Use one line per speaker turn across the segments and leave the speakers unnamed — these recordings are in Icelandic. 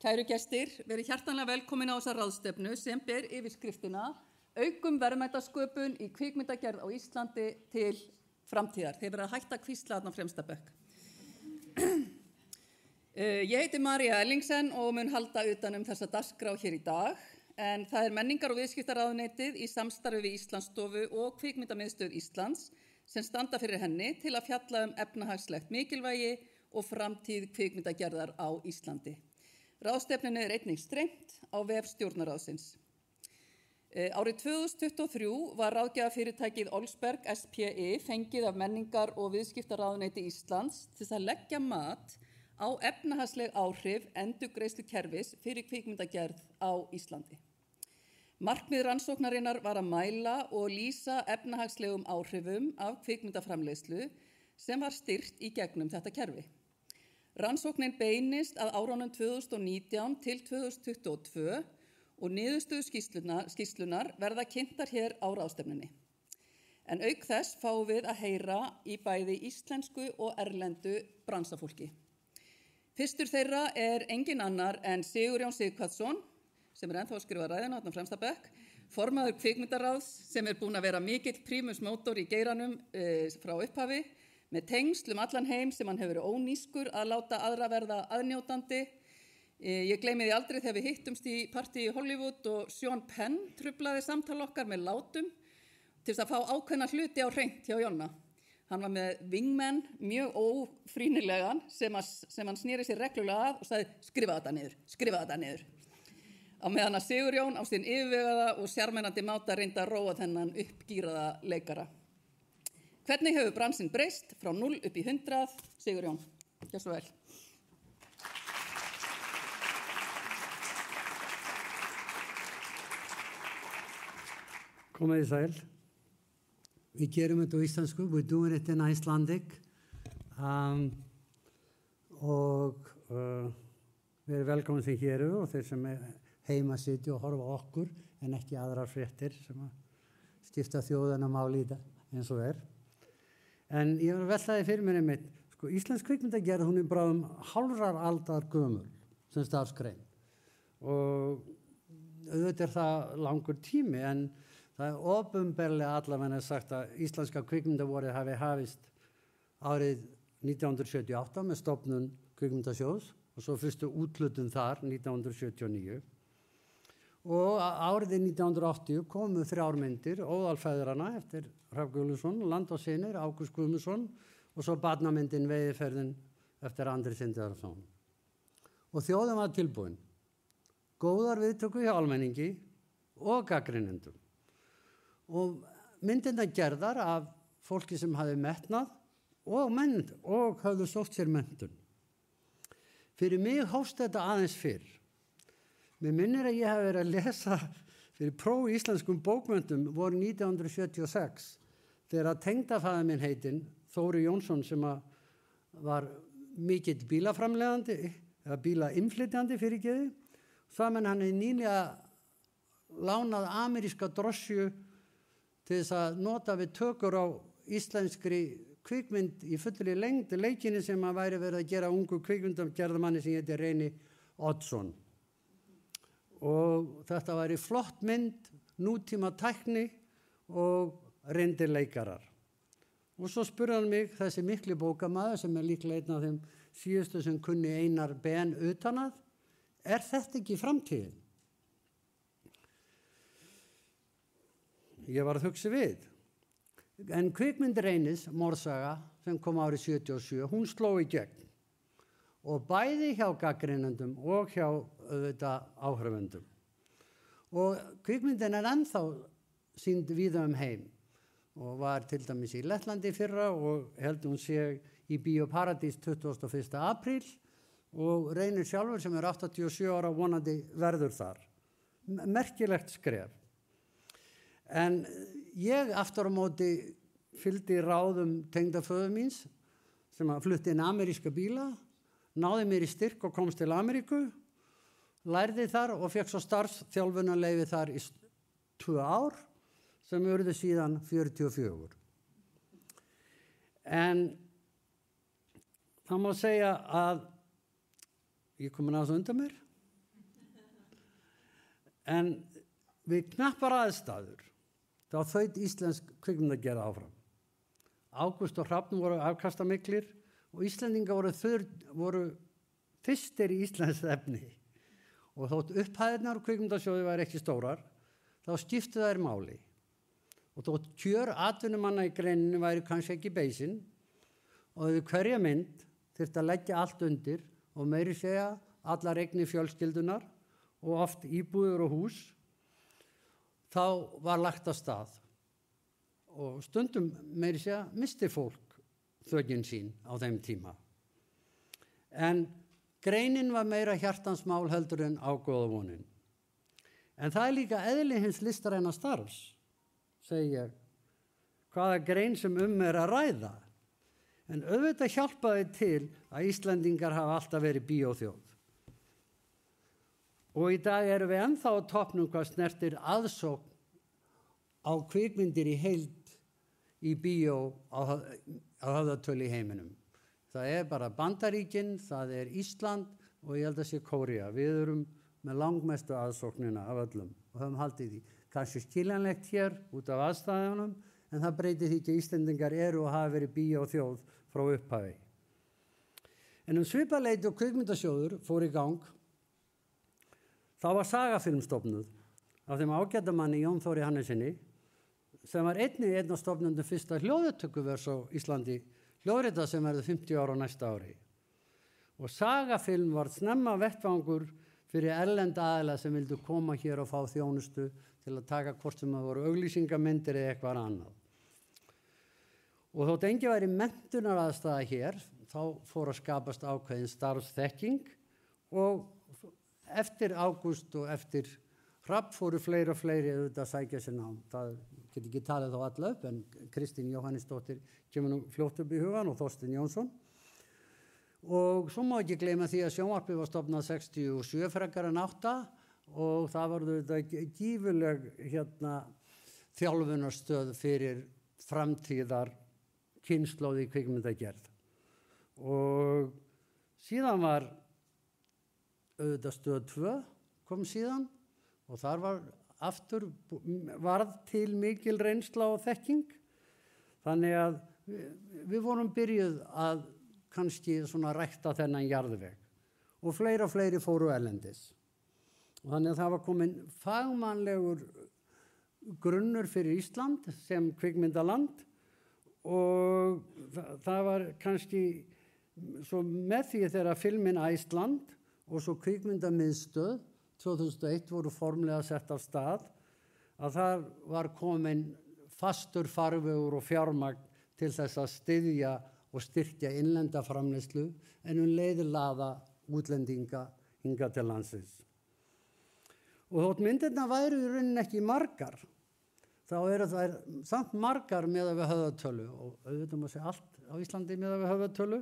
Kæru gestir, verið hjartanlega velkomin á þessa ráðstefnu sem ber yfirskriftina Aukum verðmætasköpun í kvikmyndagerð á Íslandi til framtíðar. Þeir verða að hætta að hvísla þarna á fremsta bekk. Ég heiti María Ellingsen og mun halda utan þessa dagskrá hér í dag, en það menningar- og viðskiptaráðuneytið í samstarfi við Íslandsstofu og Kvikmyndamiðstöð Íslands sem standa fyrir henni til að fjalla efnahagslegt mikilvægi og framtíð kvikmyndagerðar á Íslandi. Ráðstefnunni einnig streymt á vef stjórnarráðsins. Árið 2023 var ráðgjafafyrirtækið Olsberg SPI fengið af menningar- og viðskiptaráðuneyti Íslands til að leggja mat á efnahagsleg áhrif endurgreiðslukerfis fyrir kvikmyndagerð á Íslandi. Markmið rannsóknarinnar var að mæla og lýsa efnahagslegum áhrifum af kvikmyndaframleiðslu sem var styrkt í gegnum þetta kerfi. Rannsóknin beinist að árunum 2019 til 2022 og niðurstöður skýrslunar verða kynntar hér á ráðstefnunni. En auk þess fáum við að heyra í bæði íslensku og erlendu bransafólki. Fyrstur þeirra engin annar en Sigurjón Sighvatsson, sem ennþá að skrifa ræðina þarna á fremsta bekk, formaður kvikmyndaráðs sem búinn að vera mikill prímus mótor í geiranum frá upphafi, með tengsl allan heim sem hann hefur verið ónískur að láta aðra verða aðnjótandi. Ég gleymi því aldrei þegar við hittumst í partí í Hollywood og Sean Penn truflaði samtal okkar með látum til að fá ákveðna hluti á hreint hjá Jonna. Hann var með wingman, mjög ófrýnilegan, sem hann sneri sér reglulega að og sagði skrifa þetta niður. Á meðan að Sigurjón á sinn yfirvegaða og sjarmerandi máta reynda að róa þennan uppgýraða leikara. Hvernig hefur bransinn breyst frá 0 upp í 100? Sigurjón, gjör svo vel.
Komið í sæl. Við gerum þetta á íslensku, we're doing it in Icelandic. Og við erum velkomin sem hér eru og þeir sem heima sitja og horfa á okkur en ekki aðrar fréttir sem að skipta þjóðana máli í þetta eins og En ég var að velta því fyrir mér einmitt, íslensk kvikmyndagerð, hún bráðum hálfrar aldar gömul sem starfsgrein. Og auðvitað það langur tími en það opinberlega allavega sagt að íslenska kvikmyndavorið hafi hafist árið 1978 með stofnun Kvikmyndasjóðs og svo fyrstu úthlutun þar 1979. Og árið 1980 komu 3 myndir, Óðalfeðrana eftir Hrafn Guðmundsson, Land og synir, Ágúst Guðmundsson og svo barnamyndin Veiðiferðin eftir Andri Sindrason. Og þjóðin var tilbúin. Góðar viðtökur hjá almenningi og gagnrýnendum. Og myndina gerðar af fólki sem hafði metnað og hafði sótt sér menntun. Fyrir mig hófst þetta aðeins fyrr. Mér minnir að ég hafi verið að lesa fyrir próf í íslenskum bókmenntum voru 1976 þegar að tengdafaðir minn heitinn, Þóri Jónsson sem var mikill bílaframleiðandi eða bílainflytjandi fyrirgeði, saman hann nýlega lánað ameríska drossju til þess að nota við tökur á íslenskri kvikmynd í fullri lengd leikinni sem að væri verið að gera ungu kvikmyndagerðarmanni sem heitir Reyni Oddsson. Og þetta væri flott mynd, nútíma tækni og reyndir leikarar. Og svo spurði hann mig, þessi mikli bókamaður sem líklega einn af þeim síðustu sem kunni Einar Ben utanað, þetta ekki framtíðin? Ég var að hugsa við. En kvikmynd Reynis, Morsaga, sem kom árið 77, hún sló í gegn. Og bæði hjá gagnrýnendum og hjá áhrifendum. Og kvikmyndin ennþá sýnd víða heim og var til dæmis í Lettlandi fyrra og heldur hún sé í Bíóparadís 21. apríl og Reynir sjálfur sem 87 ára vonandi verður þar. Merkilegt skref. En ég aftur á móti fylgdi ráðum tengdaföður míns sem flutti inn ameríska bíla, náði mér í styrk og komst til Ameríku, lærði þar og fekk svo starfsþjálfunarleyfi þar í 2 ár sem urðu síðan 44. En það má segja að ég komin aðeins undan mér. En við knappar aðstæður þá þaut íslensk kvikmyndagerð áfram. Ágúst og Hrafn voru afkastamiklir og Íslendingar voru fyrstir í íslenskt efni. Og þótt upphæðirnar og kvikmyndasjóði væri ekki stórar, þá skiptu þær máli. Og þótt kjör atvinnumanna í greininu væri kannski ekki beisinn og við hverja mynd þyrfti að leggja allt undir og meiri segja allar eignir fjölskyldunar og oft íbúðir og hús, þá var lagt af stað. Og stundum meiri segja misti fólk þögin sín á þeim tíma. En greinin var meira hjartansmál heldur en ágóða vonin. En það líka eðli hins listræna starfs, segi ég, hvaða grein sem að ræða. En auðvitað hjálpaði til að Íslendingar hafa alltaf verið bíóþjóð. Og í dag erum við ennþá á toppnum hvað snertir aðsókn á kvikmyndir í heild í bíó á höfðatölu í heiminum. Það bara Bandaríkin, það Ísland og ég held að sé Kórea. Við erum með langmestu aðsóknina af öllum og höfum haldið því. Kannski skiljanlegt hér út af aðstæðunum, en það breytir því ekki að Íslendingar eru og hafa verið bíóþjóð frá upphafi. En svipað leyti og kvikmyndasjóður fór í gang, þá var Sagafilm stofnuð af þeim ágætamanni Jón Þóri Hannesinni, sem var einnig einn af stofnendum fyrsta hljóðupptökuvers á Íslandi, hljóðrita sem verður 50 ára á næsta ári. Og Sagafilm var snemma vettvangur fyrir erlenda aðila sem vildu koma hér og fá þjónustu til að taka hvort sem það voru auglýsingamyndir eða eitthvað annað. Og þótt engi væri menntunaraðstaða hér, þá fór að skapast ákveðin starfsþekking og eftir Ágúst og eftir Hrafn fóru fleiri og fleiri auðvitað að sækja sér nám. Það get ekki talið þá alla upp, en Kristín Jóhannesdóttir kemur nú fljótt upp í hugan og Þorsteinn Jónsson. Og svo má ekki gleyma því að sjónvarpið var stofnað 67 frekar en 8 og það var auðvitað gífurleg þjálfunarstöð fyrir framtíðar kynslóð í kvikmyndagerð. Og síðan var auðvitað stöð 2 kom síðan og þar varð til mikil reynsla og þekking. Þannig að við vorum byrjuð að kannski svona rækta þennan jarðveg og fleiri fóru erlendis. Og þannig að það var komin fagmannlegur grunnur fyrir Ísland sem kvikmyndaland og það var kannski svo með því þegar filmin Æsland og svo kvikmyndamiðstöð 2001 voru formlega sett af stað að það var komin fastur farvegur og fjármagn til þess að styðja og styrkja innlenda framleiðslu en leið laða útlendinga hingað til landsins. Og þótt myndirnar væru í rauninni ekki margar, þá eru þær samt margar miðað við höfðatölu og auðvitað má segja allt á Íslandi miðað við höfðatölu,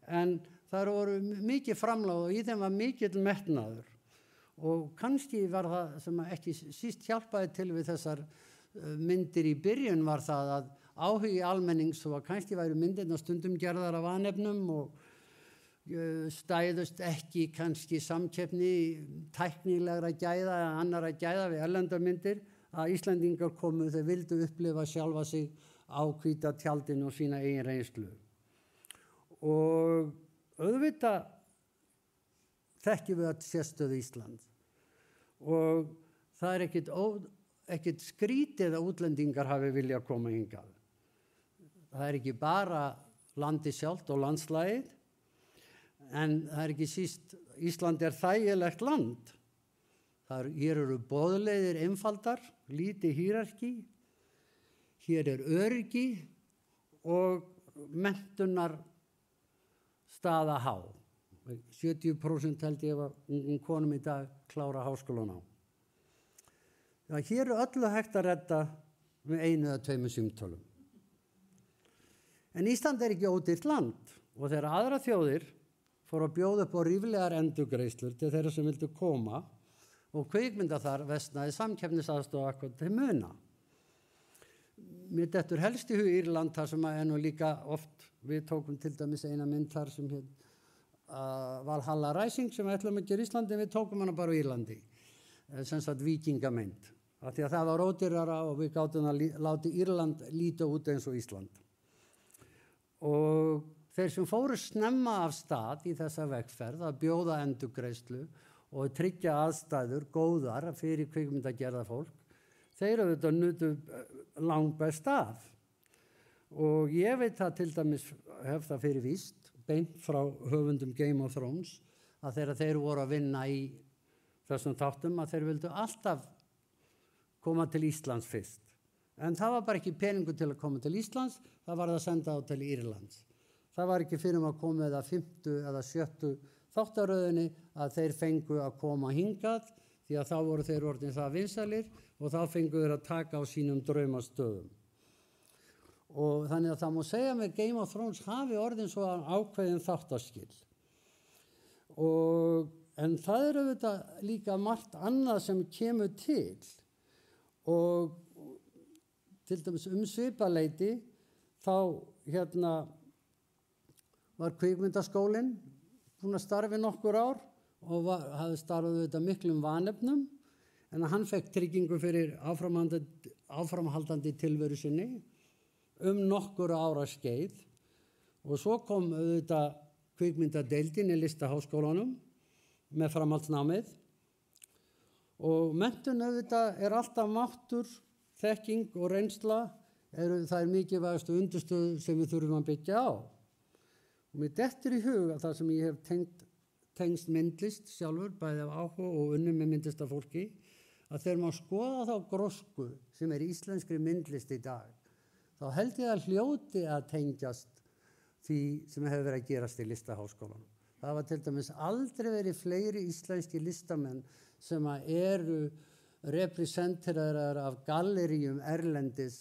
en þær voru mikið framlag og í þeim var mikill metnaður. Og kannski var það sem ekki síst hjálpaði til við þessar myndir í byrjun var það að áhugi almennings og að kannski væru myndirnar stundum gerðar af vanefnum og stæðust ekki kannski samkeppni tæknilegra gæða eða annarra gæða við erlendar myndir að Íslendingar komu þeir vildu upplifa sjálfa sig á hvíta tjaldinu og sína eigin reynslu. Og auðvitað þekkjum við að sérstöðu Ísland og það ekkert skrítið að útlendingar hafi viljað koma hingað. Það ekki bara landi sjálft og landslagið, en það ekki síst, Ísland þægilegt land. Hér eru boðleiðir einfaldar, lítið hierarki, hér öryggi og menntunar staða há. 70% held ég að konum í dag klára háskólan á. Hér öllu hægt að redda með 1 eða 2 símtölum. En Ísland ekki ódýrt land og þegar aðra þjóðir fóru að bjóða upp á ríflegar endurgreiðslur til þeirra sem vildu koma og kvikmynda þar versnaði samkeppnisaðstoð akkúrat til muna. Mér dettur helst í hug Írland þar sem nú líka oft, við tókum til dæmis eina mynd þar sem Valhalla Rising sem við ætlum að gera í Íslandi, við tókum hana bara á Írlandi. sem sagt víkingamynd. Af því að það var ódýrara og við gátum að láta Írland líta út eins og Ísland. Og þeir sem fóru snemma af stað í þessa vegferð að bjóða endurgreiðslu og tryggja aðstæður góðar fyrir kvikmyndagerðarfólk, þeir auðvitað nutu langbest af. Og ég veit það til dæmis, hef það fyrir víst, beint frá höfundum Game of Thrones, að þegar þeir voru að vinna í þessum þáttum að þeir vildu alltaf koma til Íslands fyrst. En það var bara ekki peningur til að koma til Íslands, það var að senda á til Írlands. Það var ekki fyrir að koma eða 5. eða 7. þáttaröðinni að þeir fengu að koma hingað, því að þá voru þeir orðin það vinsælir og þá fengu þeir að taka á sínum draumastöðum. Og þannig að það má segja með Game of Thrones hafi orðin svo ákveðin þáttaskil. En það er auðvitað líka margt annað sem kemur til og til dæmis svipaleyti þá var kvikmyndaskólinn búinn að starfa í nokkur ár og hafði starfað auðvitað miklum vanefnum en hann fekk tryggingu fyrir áframhaldandi tilveru sinni nokkur ára skeið og svo kom auðvitað kvikmyndadeildin í Listaháskólanum með framhaldsnámið og menntun auðvitað alltaf máttur, þekking og reynsla það er mikilvægastu undirstöðu sem við þurfum að byggja á. Og mér dettur í hug að það sem ég hef tengst myndlist sjálfur, bæði af áhuga og unnum með myndlistafólki, að þegar maður skoða þá grósku sem íslenskri myndlist í dag, þá held ég að hljóti að tengjast því sem hefur verið að gerast í Listaháskólanum. Það var til dæmis aldrei verið fleiri íslenski listamenn sem eru representeraðar af galleríum erlendis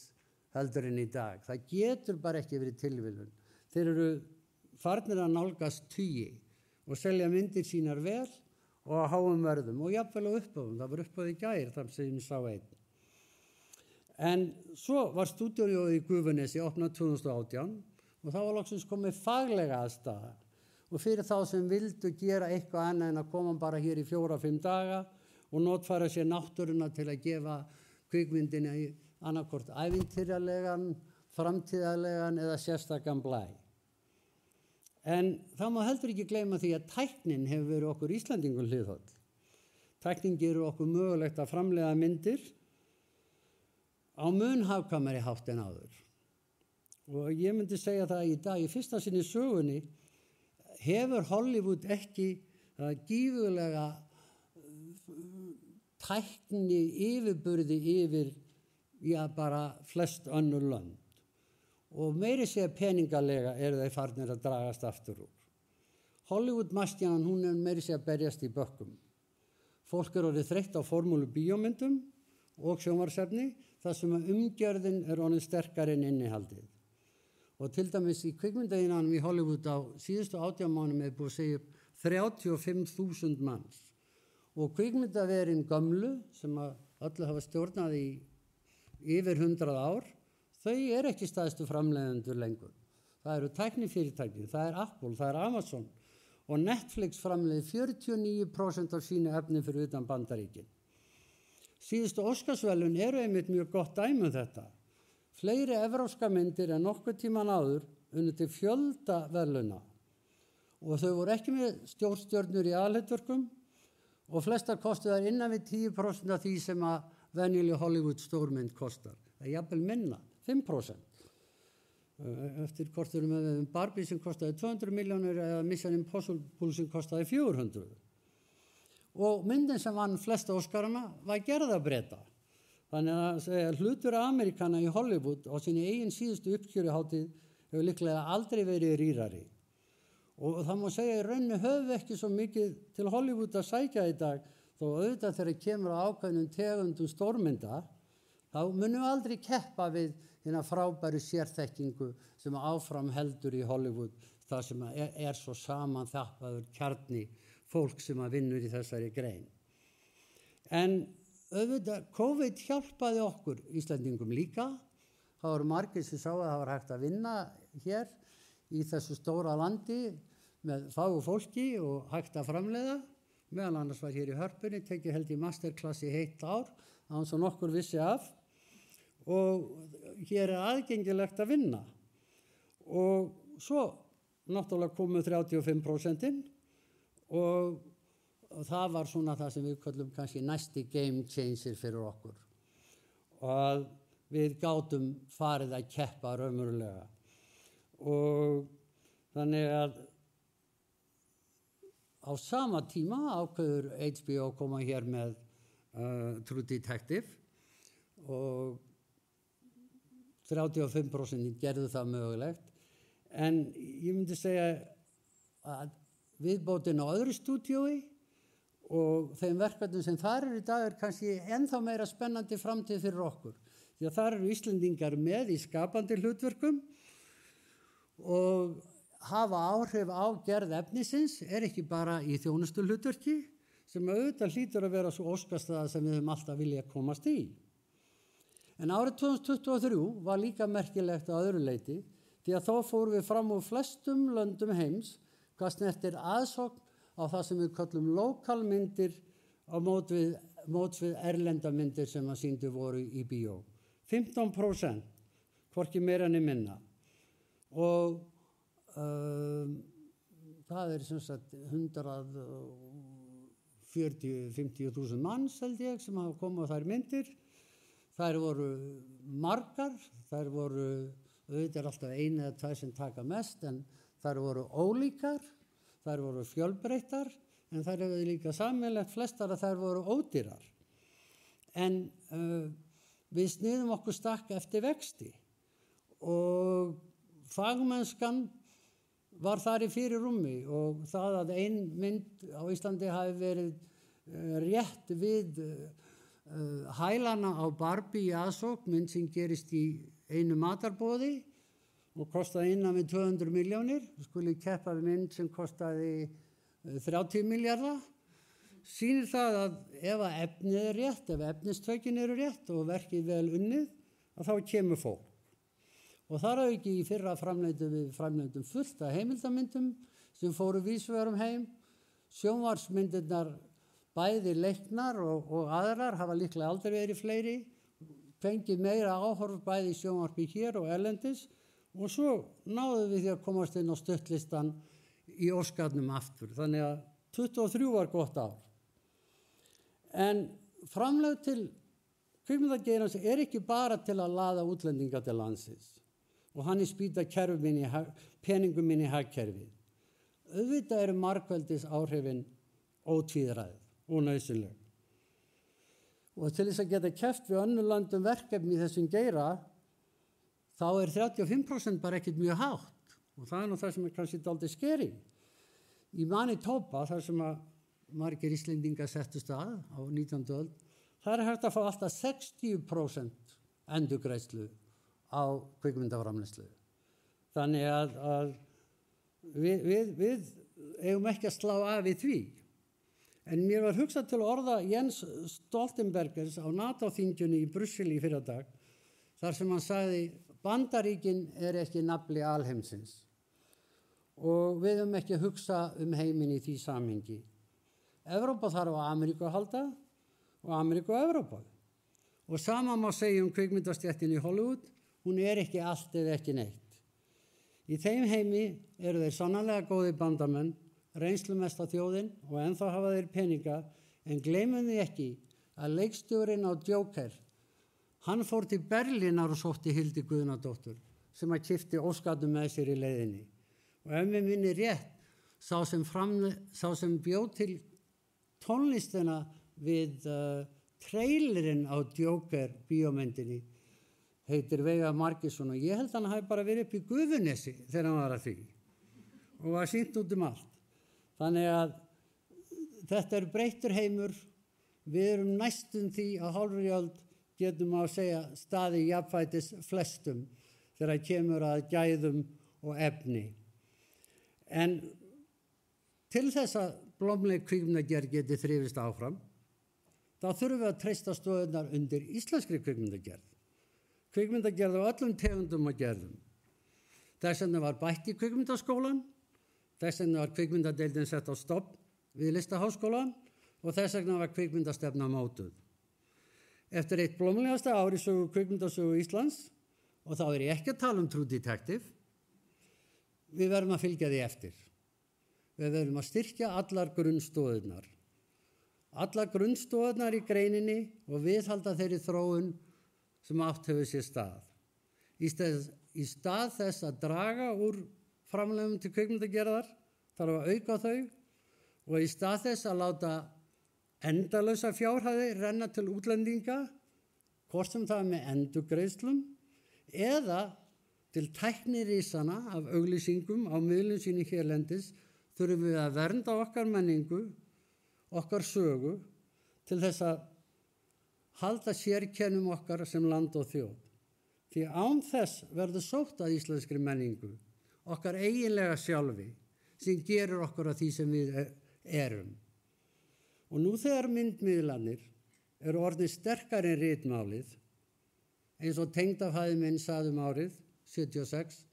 heldur en í dag. Það getur bara ekki verið tilviljun. Þeir eru farnir að nálgast tugi og selja myndir sínar vel og að háum verðum og jafnvel á uppáðum. Það var uppáð í gær þar sem ég sá einn. En svo var stúdíóið í Gufunesi opnað 2018 og þá var loksins komið faglega aðstaða. Og fyrir þá sem vildu gera eitthvað annað en að koma bara hér í 4-5 daga og notfæra sér náttúruna til að gefa kvikmyndina í annarkvort ævintýralegan, framtíðarlegan eða sérstakan blæ. En það má heldur ekki gleyma því að tæknin hefur verið okkur Íslendingum hliðholl. Tæknin gerur okkur mögulegt að framleiða myndir á mun hagkvæmari hátt en áður. Og ég myndi segja það í dag, í fyrsta sinni sögunni, hefur Hollywood ekki gífurlega tækni yfirburði yfir bara flest önnur lönd. Og meiri segja peningalega eru þeir farnir að dragast aftur úr. Hollywood-mastjanan, hún meiri segja berjast í bökkum. Fólk orðið þreytt á formúlu bíómyndum og sjónvarpsefni, þar sem umgjörðin orðin sterkari en innihaldið. Og til dæmis í kvikmyndaiðnaðinum í Hollywood á síðustu 18 mánuðum búið að segja upp 35.000 manns. Og kvikmyndaverin gömlu, sem öllu hafa stjórnað í yfir 100 ár, þau ekki stærstu framleiðendur lengur. Það eru tæknifyrirtæki, það Apple, það Amazon og Netflix framleiði 49% af sínu efni fyrir utan Bandaríkin. Síðustu Óskarsverðlaun einmitt mjög gott dæmi þetta. Fleiri evrópska myndir en nokkuð tíman áður unnu til fjölda verðlauna og þau voru ekki með stjórnstjörnur í aðalhlutverkum og flestar kostu þær innan við 10% af því sem að venjuleg Hollywood stórmynd kostar. Það jafnvel minna, 5%. Eftir hvort erum við Barbie sem kostaði 200 milljónir eða Mission Impossible sem kostaði 400. Og myndin sem vann flesta Óskarana var Gerðabreta. Þannig að hlutur Amerikana í Hollywood á sinni eigin síðustu uppkjöruhátíð hefur líklega aldrei verið rýrari. Og það má segja í rauninni höfum ekki svo mikið til Hollywood að sækja í dag, þó auðvitað þegar kemur á ákveðnum tegundum stórmynda, þá munum við aldrei keppa við hérna frábæru sérþekkingu sem áfram heldur í Hollywood, það sem svo samanþjappaður kjarni fólk sem vinnur í þessari grein. En auðvitað, COVID hjálpaði okkur Íslendingum líka. Það voru margir sem sá að það var hægt að vinna hér í þessu stóra landi með fagu fólki og hægt að framleiða meðal annars var hér í Hörpunni, tekið held í masterclass í heilt ár, án svo nokkur vissi af, og hér aðgengilegt að vinna. Og svo náttúrulega komu 35% og það var svona það sem við köllum kannski næsti game changer fyrir okkur. Og við gátum farið að keppa raunverulega. Og þannig að á sama tíma ákveður HBO koma hér með True Detective og 35% gerðu það mögulegt. En ég myndi segja að viðbótin á öðru stúdíói og þeim verkefnum sem þar í dag kannski ennþá meira spennandi framtíð fyrir okkur. Því að þar eru Íslendingar með í skapandi hlutverkum og hafa áhrif á gerð efnisins, ekki bara í þjónustu hlutverki, sem auðvitað hlýtur að vera svo óskastaða sem við höfum alltaf viljað komast í. En árið 2023 var líka merkilegt á öðru leyti, því að þó fórum við fram úr flestum löndum heims, hvað snertir aðsókn á það sem við köllum lokalmyndir á mót við erlendamyndir sem að sýndu voru í bíó. 15%, hvorki meira niður minna. Og það sem sagt 140-50.000 manns held ég sem hafa komið á þær myndir. Þær voru margar, þær voru, auðvitað alltaf einu eða tvær sem taka mest, en þær voru ólíkar, þær voru fjölbreyttar, en þær hefur líka sameiginlegt flestar að þær voru ódýrar. En við sniðum okkur stakk eftir vexti og fagmennskan var þar í fyrirrúmi og það að ein mynd á Íslandi hafi verið rétt við hælana á Barbie í aðsókn, mynd sem gerist í einu matarboði og kostaði innan við 200 milljónir, skuli keppa við mynd sem kostaði 30 milljarða. Sýnir það að ef að efnið er rétt, ef efnistökin eru rétt og verkið vel unnið, að þá kemur fólk. Og þar að ekki í fyrra framleiddum fullt af heimildamyndum sem fóru vísvegar heim. Sjónvarpsmyndirnar bæði leiknar og aðrar hafa líklega aldrei verið fleiri, fengið meira áhorf bæði í sjónvarpi hér og erlendis og svo náðum við því að komast inn á stuttlistan í Óskarnum aftur. Þannig að 23 var gott ár. En framlög til kvikmyndageirans ekki bara til að laða útlendinga til landsins og hann spýta peningum inn í hagkerfið. Auðvitað eru margveldis áhrifin ótvíræð og nauðsynleg. Og til þess að geta keppt við önnur löndum verkefni í þessum geira, þá 35% bara ekkert mjög hátt. Og það nú það sem kannski dálítið skeri. Í Manitoba, þar sem að margir Íslendingar settust að á 19. öld, það hægt að fá alltaf 60% endurgreiðslu á kvikmyndaframleiðslu. Þannig að við eigum ekki að slá af í því. En mér var hugsað til orða Jens Stoltenbergers á NATO-þingjunni í Brussel í fyrradag, þar sem hann sagði, Bandaríkin ekki nafli alheimsins. Og við höfum ekki að hugsa heiminn í því samhengi. Evrópa þarf á Ameríku að halda og Ameríku á Evrópa. Og sama má segja kvikmyndastéttin í Hollywood, hún ekki allt eða ekki neitt. Í þeim heimi eru þeir sannarlega góðir bandamenn, reynslumesta þjóðin og ennþá hafa þeir peninga, en gleymum því ekki að leikstjórinn á Joker, hann fór til Berlínar og sótti Hildi Guðnadóttur sem að keypti Óskarnum með sér í leiðinni. Og ef mér minni rétt, sá sem bjó til tónlistina við trailerinn á Joker bíómyndinni heitir Veigar Margeirsson og ég held hann hafi bara verið upp í Gufunesi þegar hann var að því og var sýnt út allt. Þannig að þetta breyttur heimur, við erum næstum því að hálfri öld getum að segja staði jafnfætis flestum þegar kemur að gæðum og efni. En til þess að blómleg kvikmyndagerð geti þrifist áfram, þá þurfum við að treysta stoðirnar undir íslenskri kvikmyndagerð. Kvikmyndagerð á öllum tegundum og gerðum. Þess vegna var bætt í kvikmyndaskólan, þess vegna var kvikmyndadeildin sett á stofn við Listaháskólann og þess vegna var kvikmyndastefna mótuð. Eftir eitt blómlegasta ár í sögu kvikmyndasögu Íslands, og þá er ég ekki að tala True Detective, við verðum að fylgja því eftir. Við verðum að styrkja allar grunnstoðirnar. Allar grunnstoðirnar í greininni og viðhalda þeirri þróun sem átt hefur sér stað. Í stað þess að draga úr framlegum til kvikmyndagerðar, þarf að auka þau og í stað þess að láta endalausa fjárhæði renna til útlendinga, hvort sem það er með endurgreiðslum eða til tæknirísana af auglýsingum á miðlum sínu hérlendis, þurfum við að vernda okkar menningu, okkar sögu, til þess að halda sérkennum okkar sem land og þjóð. Því án þess verður sótt að íslenskri menningu, okkar eiginlega sjálfi, sem gerur okkur að því sem við erum. Og nú þegar myndmiðlarnir eru orðnir sterkari en ritmálið, eins og tengdafæði minn sagði árið 76,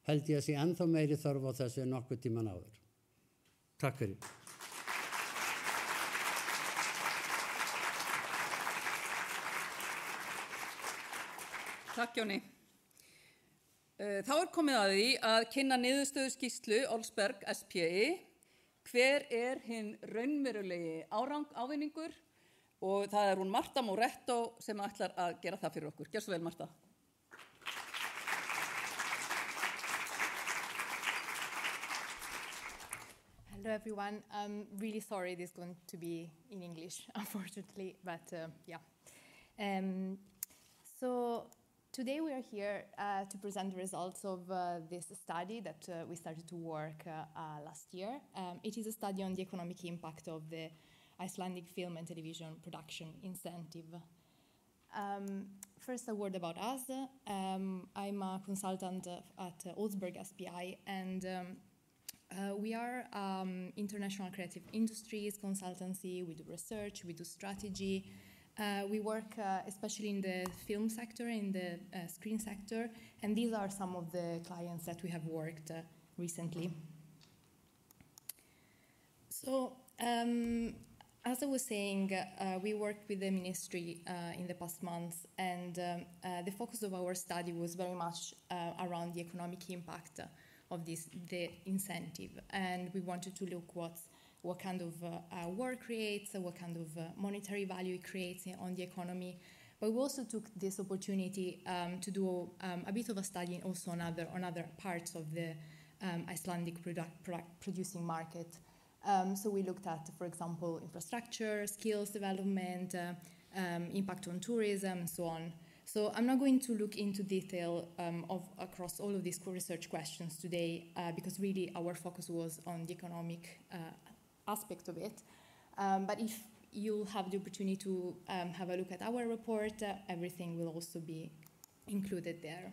held ég að sé ennþá meiri þörf á þessu en nokkuð tíman áður. Takk fyrir.
Takk, Jóni. Þá er komið að því að kynna niðurstöðu skýrslu Olsberg SPI. Hver er hinn raunverulegi ávinningur? Og það er hún Marta Moretto sem ætlar að gera það fyrir okkur. Gjör svo vel, Marta.
Hello, everyone. I'm really sorry this is going to be in English, unfortunately, but yeah. So today we are here to present the results of this study that we started to work last year. It is a study on the economic impact of the Icelandic film and television production incentive. First, a word about us. I'm a consultant at Olsberg SPI, and we are international creative industries consultancy. We do research, we do strategy. We work especially in the film sector, in the screen sector, and these are some of the clients that we have worked recently. So, as I was saying, we worked with the ministry in the past months, and the focus of our study was very much around the economic impact of the incentive, and we wanted to look what kind of work creates, what kind of monetary value it creates on the economy. But we also took this opportunity to do a bit of a study also on other parts of the Icelandic producing market. So we looked at, for example, infrastructure, skills development, impact on tourism, and so on. So I'm not going to look into detail across all of these research questions today because really our focus was on the economic aspect of it. But if you'll have the opportunity to have a look at our report, everything will also be included there.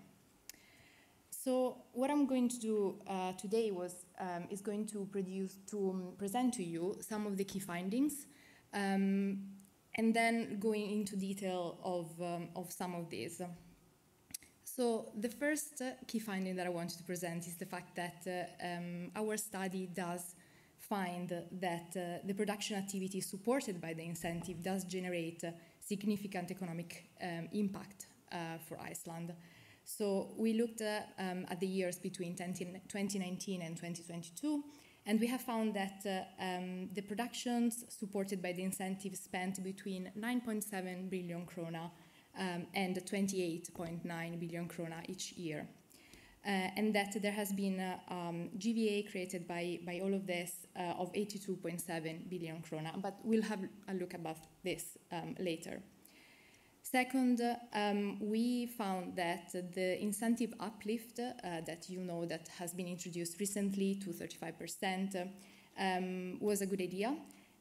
So what I'm going to do today is going to present to you some of the key findings, and then going into detail of some of these. So the first key finding that I wanted to present is the fact that our study does find that the production activity supported by the incentive does generate significant economic impact for Iceland. So we looked at the years between 2019 and 2022, and we have found that the productions supported by the incentive spent between 9.7 billion krona and 28.9 billion krona each year. And that there has been GVA created by all of this of 82.7 billion krona, but we'll have a look about this later. Second, we found that the incentive uplift that you know that has been introduced recently to 35% was a good idea,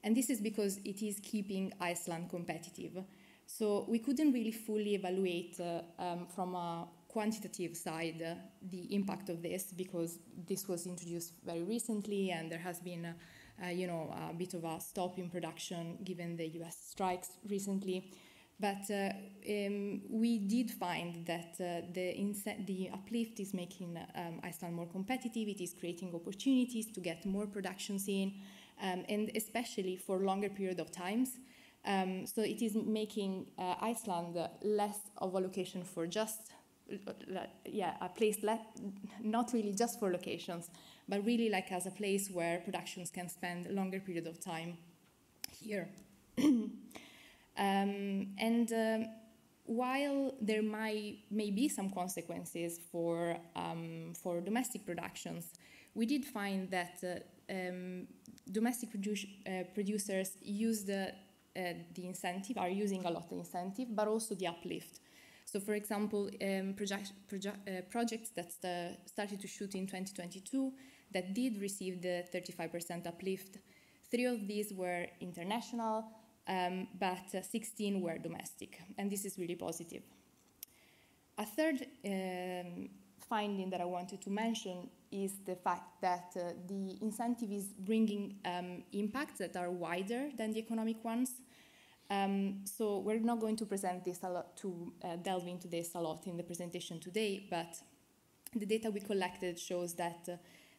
and this is because it is keeping Iceland competitive. So we couldn't really fully evaluate from a quantitative side the impact of this because this was introduced very recently and there has been a bit of a stop in production given the US strikes recently. But we did find that the uplift is making Iceland more competitive. It is creating opportunities to get more productions in. and especially for longer period of times. So it is making Iceland less of a location for just, a place not really just for locations, but really like as a place where productions can spend a longer period of time here. While there may be some consequences for domestic productions, we did find that domestic producers use the incentive, are using a lot the incentive, but also the uplift. So, for example, projects that started to shoot in 2022 that did receive the 35% uplift, 3 of these were international, but 16 were domestic, and this is really positive. A third finding that I wanted to mention is the fact that the incentive is bringing impacts that are wider than the economic ones. So we're not going to present this a lot, to delve into this a lot in the presentation today, but the data we collected shows that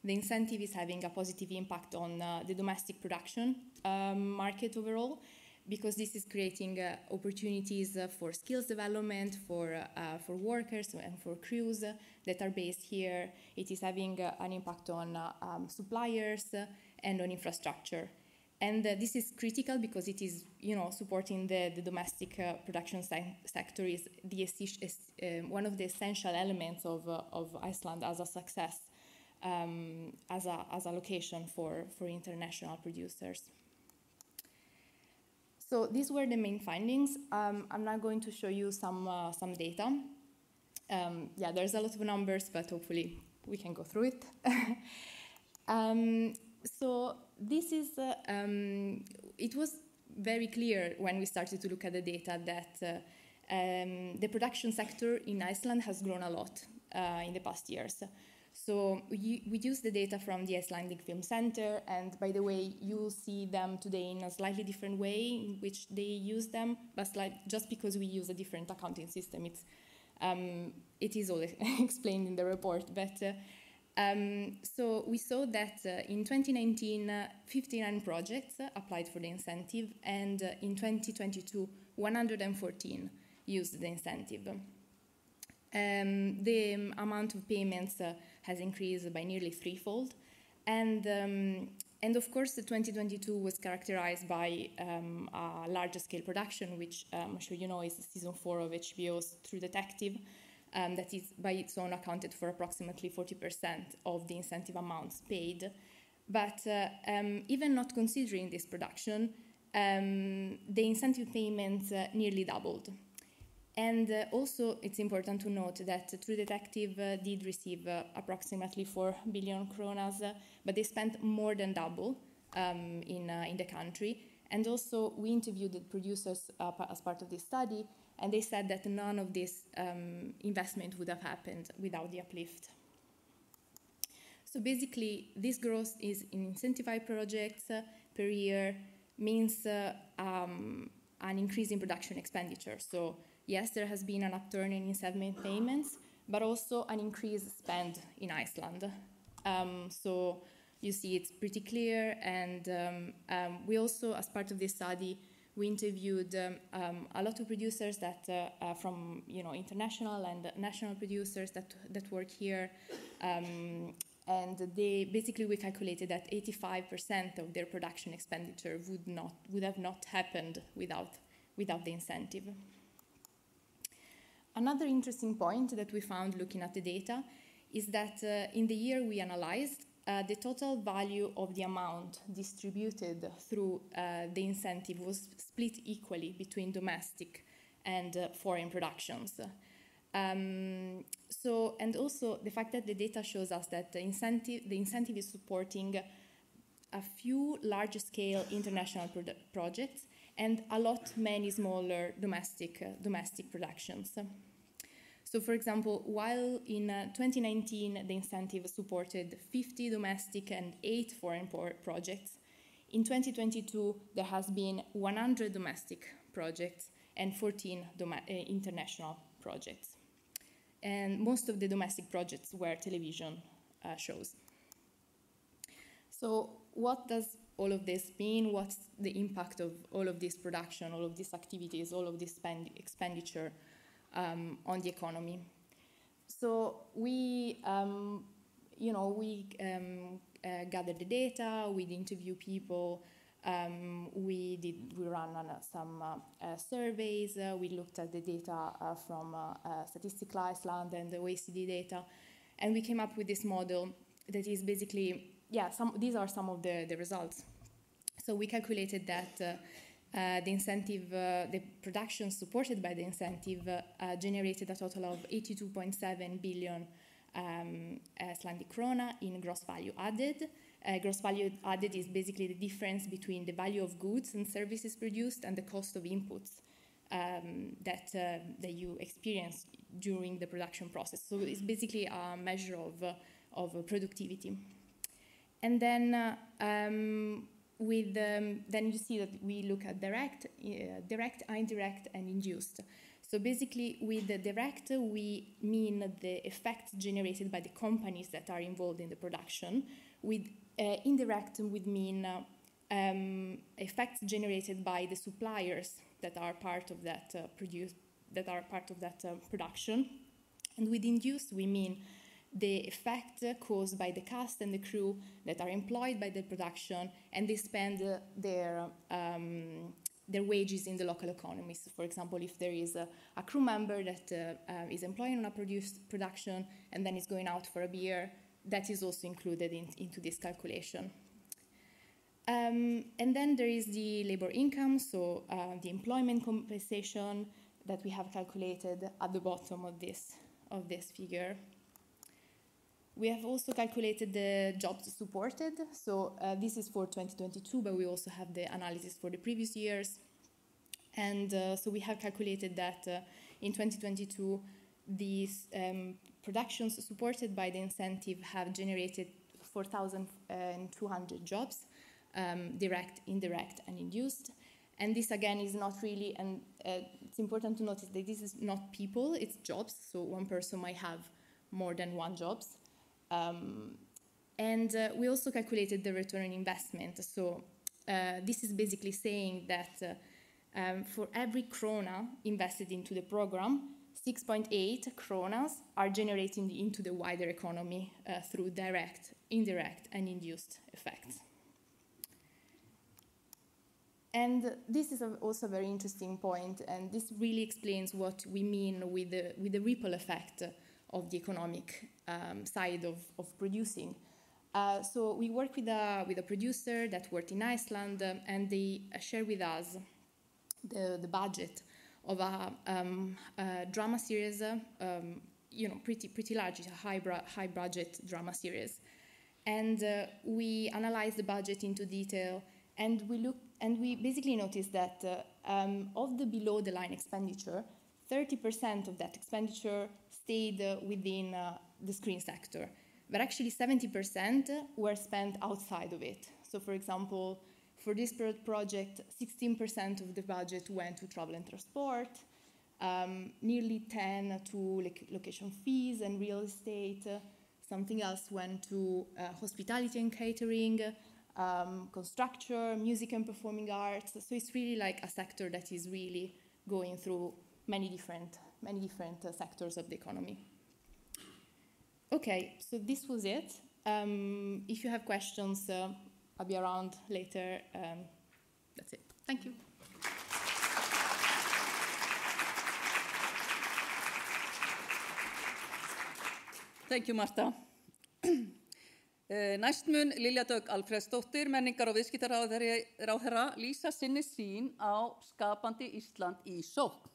the incentive is having a positive impact on the domestic production market overall, because this is creating opportunities for skills development for workers and for crews that are based here. It is having an impact on suppliers and on infrastructure. And this is critical because it is, supporting the domestic production sector is one of the essential elements of Iceland as a success, as a location for international producers. So these were the main findings. I'm now going to show you some data. There's a lot of numbers, but hopefully we can go through it. So this is, it was very clear when we started to look at the data that the production sector in Iceland has grown a lot in the past years. So we use the data from the Icelandic Film Center, and by the way, you'll see them today in a slightly different way in which they use them, but just because we use a different accounting system, it is all explained in the report. But so we saw that in 2019, 59 projects applied for the incentive, and in 2022, 114 used the incentive. The amount of payments has increased by nearly threefold, and of course, the 2022 was characterized by a larger scale production, which I'm sure you know is season 4 of HBO's True Detective, that is by its own accounted for approximately 40% of the incentive amounts paid. But even not considering this production, the incentive payments nearly doubled. And also, it's important to note that True Detective did receive approximately 4 billion kronas, but they spent more than double in the country. And also, we interviewed the producers as part of this study, and they said that none of this investment would have happened without the uplift. So basically, this growth is in incentivized projects per year means an increase in production expenditure. So yes, there has been an upturn in incentive payments, but also an increased spend in Iceland. So you see it's pretty clear. And we also, as part of this study, we interviewed a lot of producers that from international and national producers that work here. And we calculated that 85% of their production expenditure would have not happened without the incentive. Another interesting point that we found looking at the data is that in the year we analyzed, the total value of the amount distributed through the incentive was split equally between domestic and foreign productions. And also the fact that the data shows us that the incentive is supporting a few large-scale international projects and many smaller domestic productions. So, for example, while in 2019 the incentive supported 50 domestic and 8 foreign projects, in 2022 there has been 100 domestic projects and 14 international projects. And most of the domestic projects were television shows. So what does all of this mean? What's the impact of all of this production, all of these activities, all of this expenditure on the economy? So we, gathered the data, we'd interview people, we ran on some surveys, we looked at the data from Statistical Iceland and the OECD data, and we came up with this model that is basically, these are some of the results. So we calculated that the incentive, the production supported by the incentive generated a total of 82.7 billion Icelandic krona in gross value added. Gross value added is basically the difference between the value of goods and services produced and the cost of inputs that you experience during the production process. So it's basically a measure of productivity. And then then you see that we look at direct, indirect, and induced. So basically, with the direct, we mean the effects generated by the companies that are involved in the production. With indirect, we mean effects generated by the suppliers that are part of that production. And with induced, we mean the effect caused by the cast and the crew that are employed by the production, and they spend their wages in the local economies. For example, if there is a crew member that is employed on a production and then is going out for a beer, that is also included into this calculation. And then there is the labor income, so the employment compensation that we have calculated at the bottom of this figure. We have also calculated the jobs supported. So this is for 2022, but we also have the analysis for the previous years. And so we have calculated that in 2022, these productions supported by the incentive have generated 4,200 jobs, direct, indirect, and induced. And this, again, is not really, and it's important to notice that this is not people, it's jobs. So one person might have more than one jobs. And we also calculated the return on investment. So this is basically saying that for every krona invested into the program, 6.8 kronas are generated into the wider economy through direct, indirect, and induced effects. And this is also a very interesting point, and this really explains what we mean with the ripple effect of the economic side of producing. So we work with a producer that worked in Iceland, and they share with us the budget of a drama series, pretty large. It's a high budget drama series, and we analyze the budget into detail, and we basically noticed that of the below the line expenditure, 30% of that expenditure stayed within the screen sector, but actually 70% were spent outside of it. So, for example, for this project, 16% of the budget went to travel and transport, nearly 10% to location fees and real estate. Something else went to hospitality and catering, construction, music and performing arts. So it's really like a sector that is really going through many different sectors of the economy. Okay, so this was it. If you have questions, I'll be around later. That's it. Thank you.
Thank you, Marta. Næst mun Lilja Dögg Alfreðsdóttir, menningar- og viðskiptaráðherra, lýsa sinni sýn á skapandi Ísland í sókn.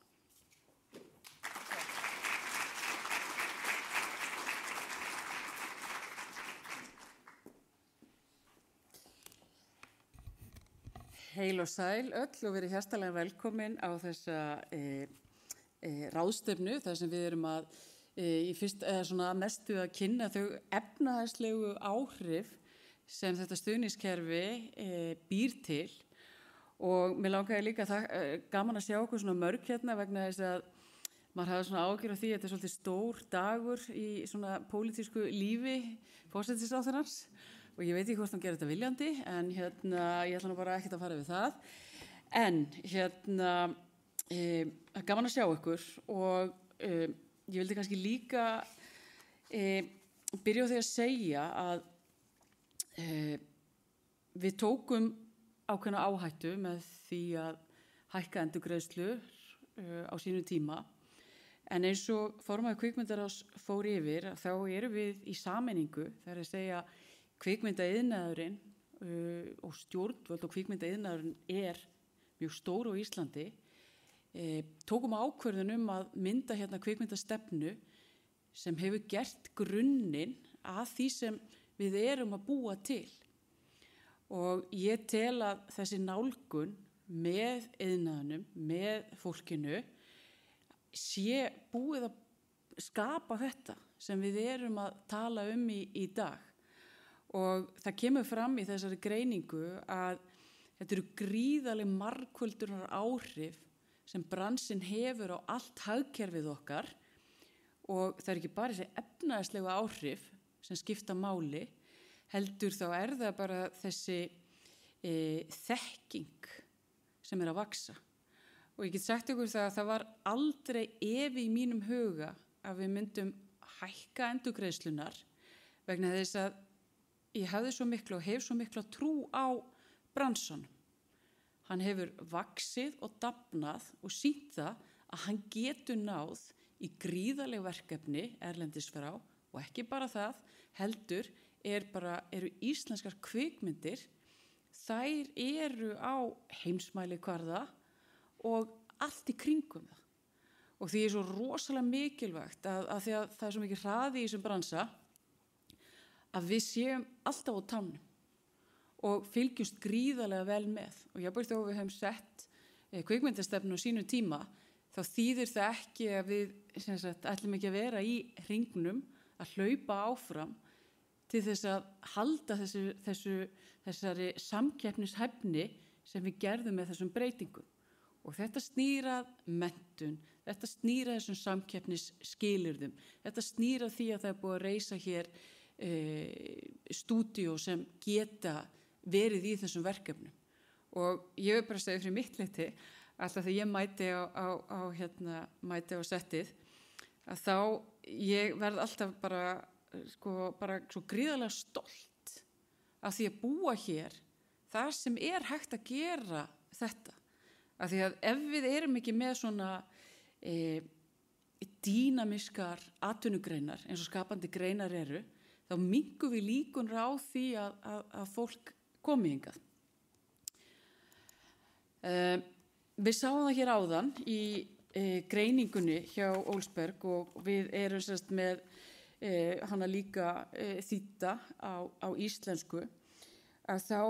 Heil og sæl öll og verið hjartalega velkomin á þessa ráðstefnu þar sem við erum að mestu að kynna þau efnahagslegu áhrif sem þetta stuðningskerfi býr til og mér langaði líka gaman að sjá okkur svona mörg hérna vegna þess að maður hafði svona ágjör af því að þetta svolítið stór dagur í svona pólitísku lífi forsætisráðherrans
og ég veit ekki hvort hann gerir þetta viljandi, en ég ætla nú bara ekkert að fara við það. En gaman að sjá ykkur og ég vildi kannski líka byrja á því að segja að við tókum ákveðna áhættu með því að hækka endurgreiðslur á sínum tíma. En eins og formaður Kvikmyndaráðs fór yfir, þá erum við í sameiningu, það að segja kvikmyndaiðnaðurinn og stjórnvöld og kvikmyndaiðnaðurinn mjög stór á Íslandi, tókum ákvörðun að mynda hérna kvikmyndastefnu sem hefur gert grunninn að því sem við erum að búa til. Og ég tel að þessi nálgun með iðnaðinum, með fólkinu, sé búið að skapa þetta sem við erum að tala í dag. Og það kemur fram í þessari greiningu að þetta eru gríðarleg margföldunar áhrif sem bransinn hefur á allt hagkerfið okkar og það ekki bara þessi efnahagslegu áhrif sem skipta máli, heldur þá það bara þessi þekking sem að vaksa. Og ég get sagt ykkur það að það var aldrei efi í mínum huga að við myndum hækka endurgreiðslunar vegna þess að ég hafði svo miklu og hef svo miklu trú á bransanum. Hann hefur vaxið og dafnað og sýnt það að hann getur náð í gríðarleg verkefni erlendis frá og ekki bara það, heldur eru íslenskar kvikmyndir, þær eru á heimsmæli kvarða og allt í kringum það. Og því svo rosalega mikilvægt að því að það svo mikið hraði í þessum bransa að við séum alltaf á tánum og fylgjumst gríðarlega vel með. Og ég bara þó við höfum sett kvikmyndastefnu á sínum tíma, þá þýðir það ekki að við ætlum ekki að vera í hringnum að hlaupa áfram til þess að halda þessari samkeppnishæfni sem við gerðum með þessum breytingum. Og þetta snýrað menntun, þetta snýrað þessum samkeppnisskilyrðum, þetta snýrað því að það er búið að reisa hér stúdíó sem geta verið í þessum verkefnum. Og ég vil bara segja fyrir mitt leyti, alltaf þegar ég mæti á settið, að þá ég verð alltaf bara svo gríðarlega stolt af því að búa hér þar sem hægt að gera þetta. Af því að ef við erum ekki með svona dýnamiskar atvinnugreinar eins og skapandi greinar eru, þá minnkum við líkunir á því að fólk komi hingað. Við sáum það hér áðan í greiningunni hjá Olsberg og við erum með hana líka þýdda á íslensku, að þá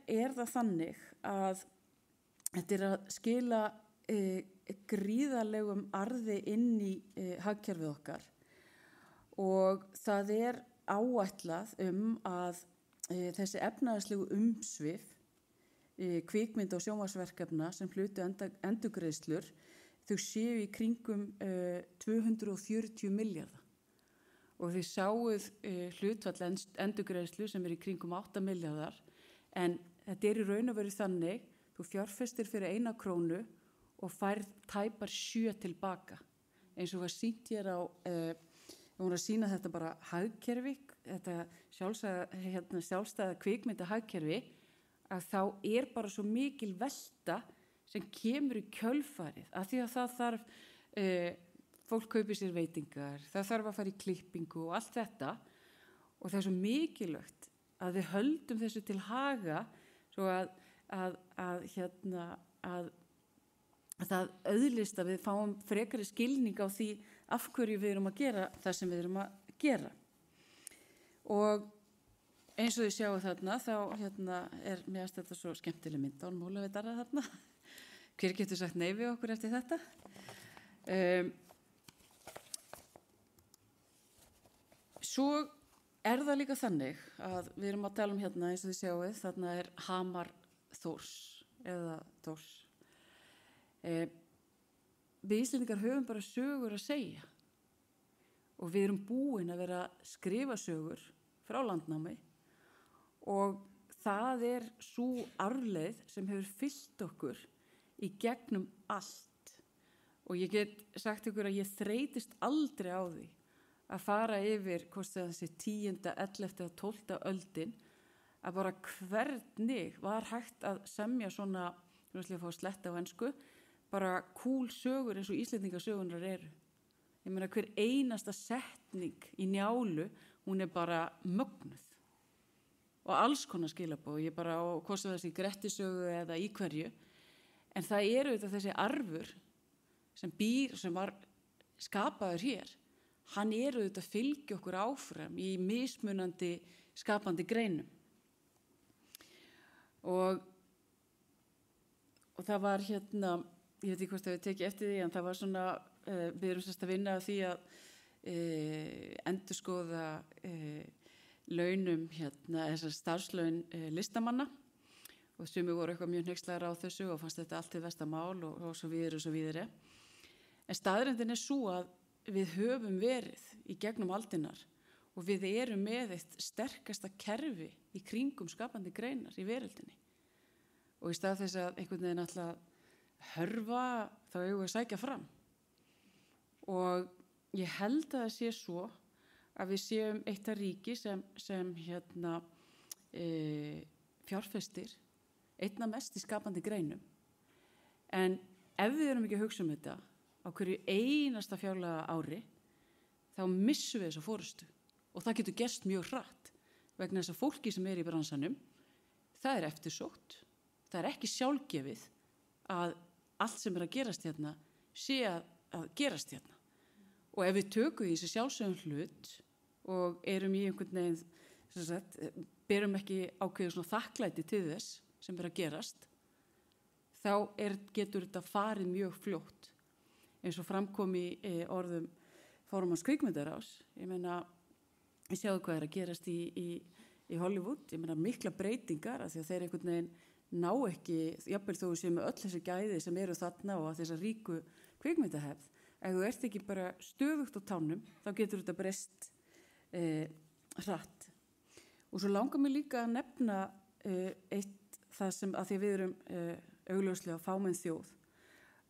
það þannig að þetta að skila gríðarlegum arði inn í hagkerfið okkar og það áætlað að þessi efnahagslegu umsvif kvikmynda og sjónvarpsverkefna sem hlutu endurgreiðslur, þau séu í kringum 240 milljarða. Og þið sáuð hlutfall endurgreiðslu sem í kringum 8 milljarðar, en þetta í raun og veru þannig, þú fjárfestir fyrir 1 krónu og færð tæpar 7 tilbaka. Eins og var sýnt hér hún að sýna þetta bara hagkerfi, þetta sjálfstæða kvikmynda hagkerfi, að þá bara svo mikil velta sem kemur í kjölfarið, af því að það þarf, fólk kaupir sér veitingar, það þarf að fara í klippingu og allt þetta, og það svo mikilvægt að við höldum þessu til haga, svo að það auðlist að við fáum frekari skilning á því af hverju við erum að gera það sem við erum að gera. Og eins og þið sjáu þarna, þá mér þetta svo skemmtileg mynd á Múlavitarra þarna. Hver getur sagt nei við okkur eftir þetta? Svo það líka þannig að við erum að tala hérna eins og þið sjáu, þarna Hamar Þórs eða Þórs. Við Íslendingar höfum bara sögur að segja og við erum búin að vera að skrifa sögur frá landnámi og það svo arfleið sem hefur fyllt okkur í gegnum allt og ég get sagt ykkur að ég þreytist aldrei á því að fara yfir hvort þessi 10., 11. og 12. öldin að bara hvernig var hægt að semja svona, nú ætlum ég að fá að sletta á ensku, bara cool sögur eins og Íslendingasögunar eru. Ég meina hver einasta setning í Njálu, hún bara mögnuð og alls konar skilaboð, ég bara á hvort þessi Grettisögu eða í hverju, en það þetta þessi arfur sem býr, sem var skapaður hér, hann þetta fylgja okkur áfram í mismunandi skapandi greinum. Og það var hérna, ég veit ekki hvort það við tekið eftir því, en það var svona, við erum sérst að vinna að því að endurskoða launum hérna, þessar starfslaun listamanna og sumir voru eitthvað mjög hneykslegar á þessu og fannst þetta allt til vestamál og svo videre. En staðreyndin svo að við höfum verið í gegnum aldinar og við erum með eitt sterkasta kerfi í kringum skapandi greinar í veröldinni. Og í stað þess að einhvern veginn alltaf hörfa, þá eigum við að sækja fram. Og ég held að það sé svo að við séum eitt af ríki sem hérna, fjárfestir einna mest í skapandi greinum. En ef við erum ekki að hugsa þetta á hverju einasta fjárlega ári, þá missum við þessa forystu. Og það getur gerst mjög hratt vegna þess að fólki sem í bransanum, það eftirsótt, það ekki sjálfgefið að allt sem að gerast hérna sé að gerast hérna. Og ef við tökum þessi sjálfsögum hlut og erum í einhvern veginn, sem sagt, berum ekki ákveðið svona þakklæti til þess sem að gerast, þá getur þetta farið mjög fljótt. Eins og framkom í orðum formanns kvikmyndaráðs, ég meina, ég sjáðu hvað að gerast í Hollywood, ég meina mikla breytingar af því að þeir einhvern veginn ná ekki, jafnvel þó séu með öll þessi gæði sem eru þarna og þessa ríku kvikmyndahefð. Ef þú ert ekki bara stöðugt á tánum, þá getur þetta breyst hratt. Og svo langar mér líka að nefna eitt það sem, að því við erum augljóslega fámenn þjóð,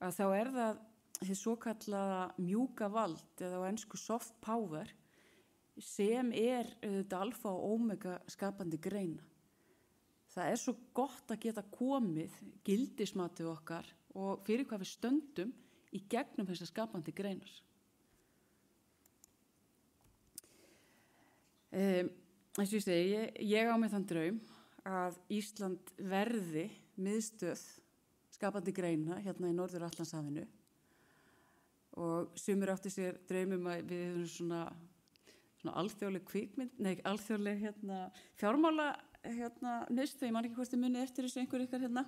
að þá það hið svokallaða mjúka vald eða á ensku soft power sem auðvitað alfa og omega skapandi greina. Það svo gott að geta komið gildismatið okkar og fyrir hvað við stöndum í gegnum þessar skapandi greinar. Eins og ég segi, ég á með þann draum að Ísland verði miðstöð skapandi greina hérna í Norður-Atlantshafinu og sumir átti sér draumum að við erum svona alþjóðleg kvikmynd, alþjóðleg fjármála miðstöð, ég man ekki hvort þið munið eftir þessu einhver ykkar hérna.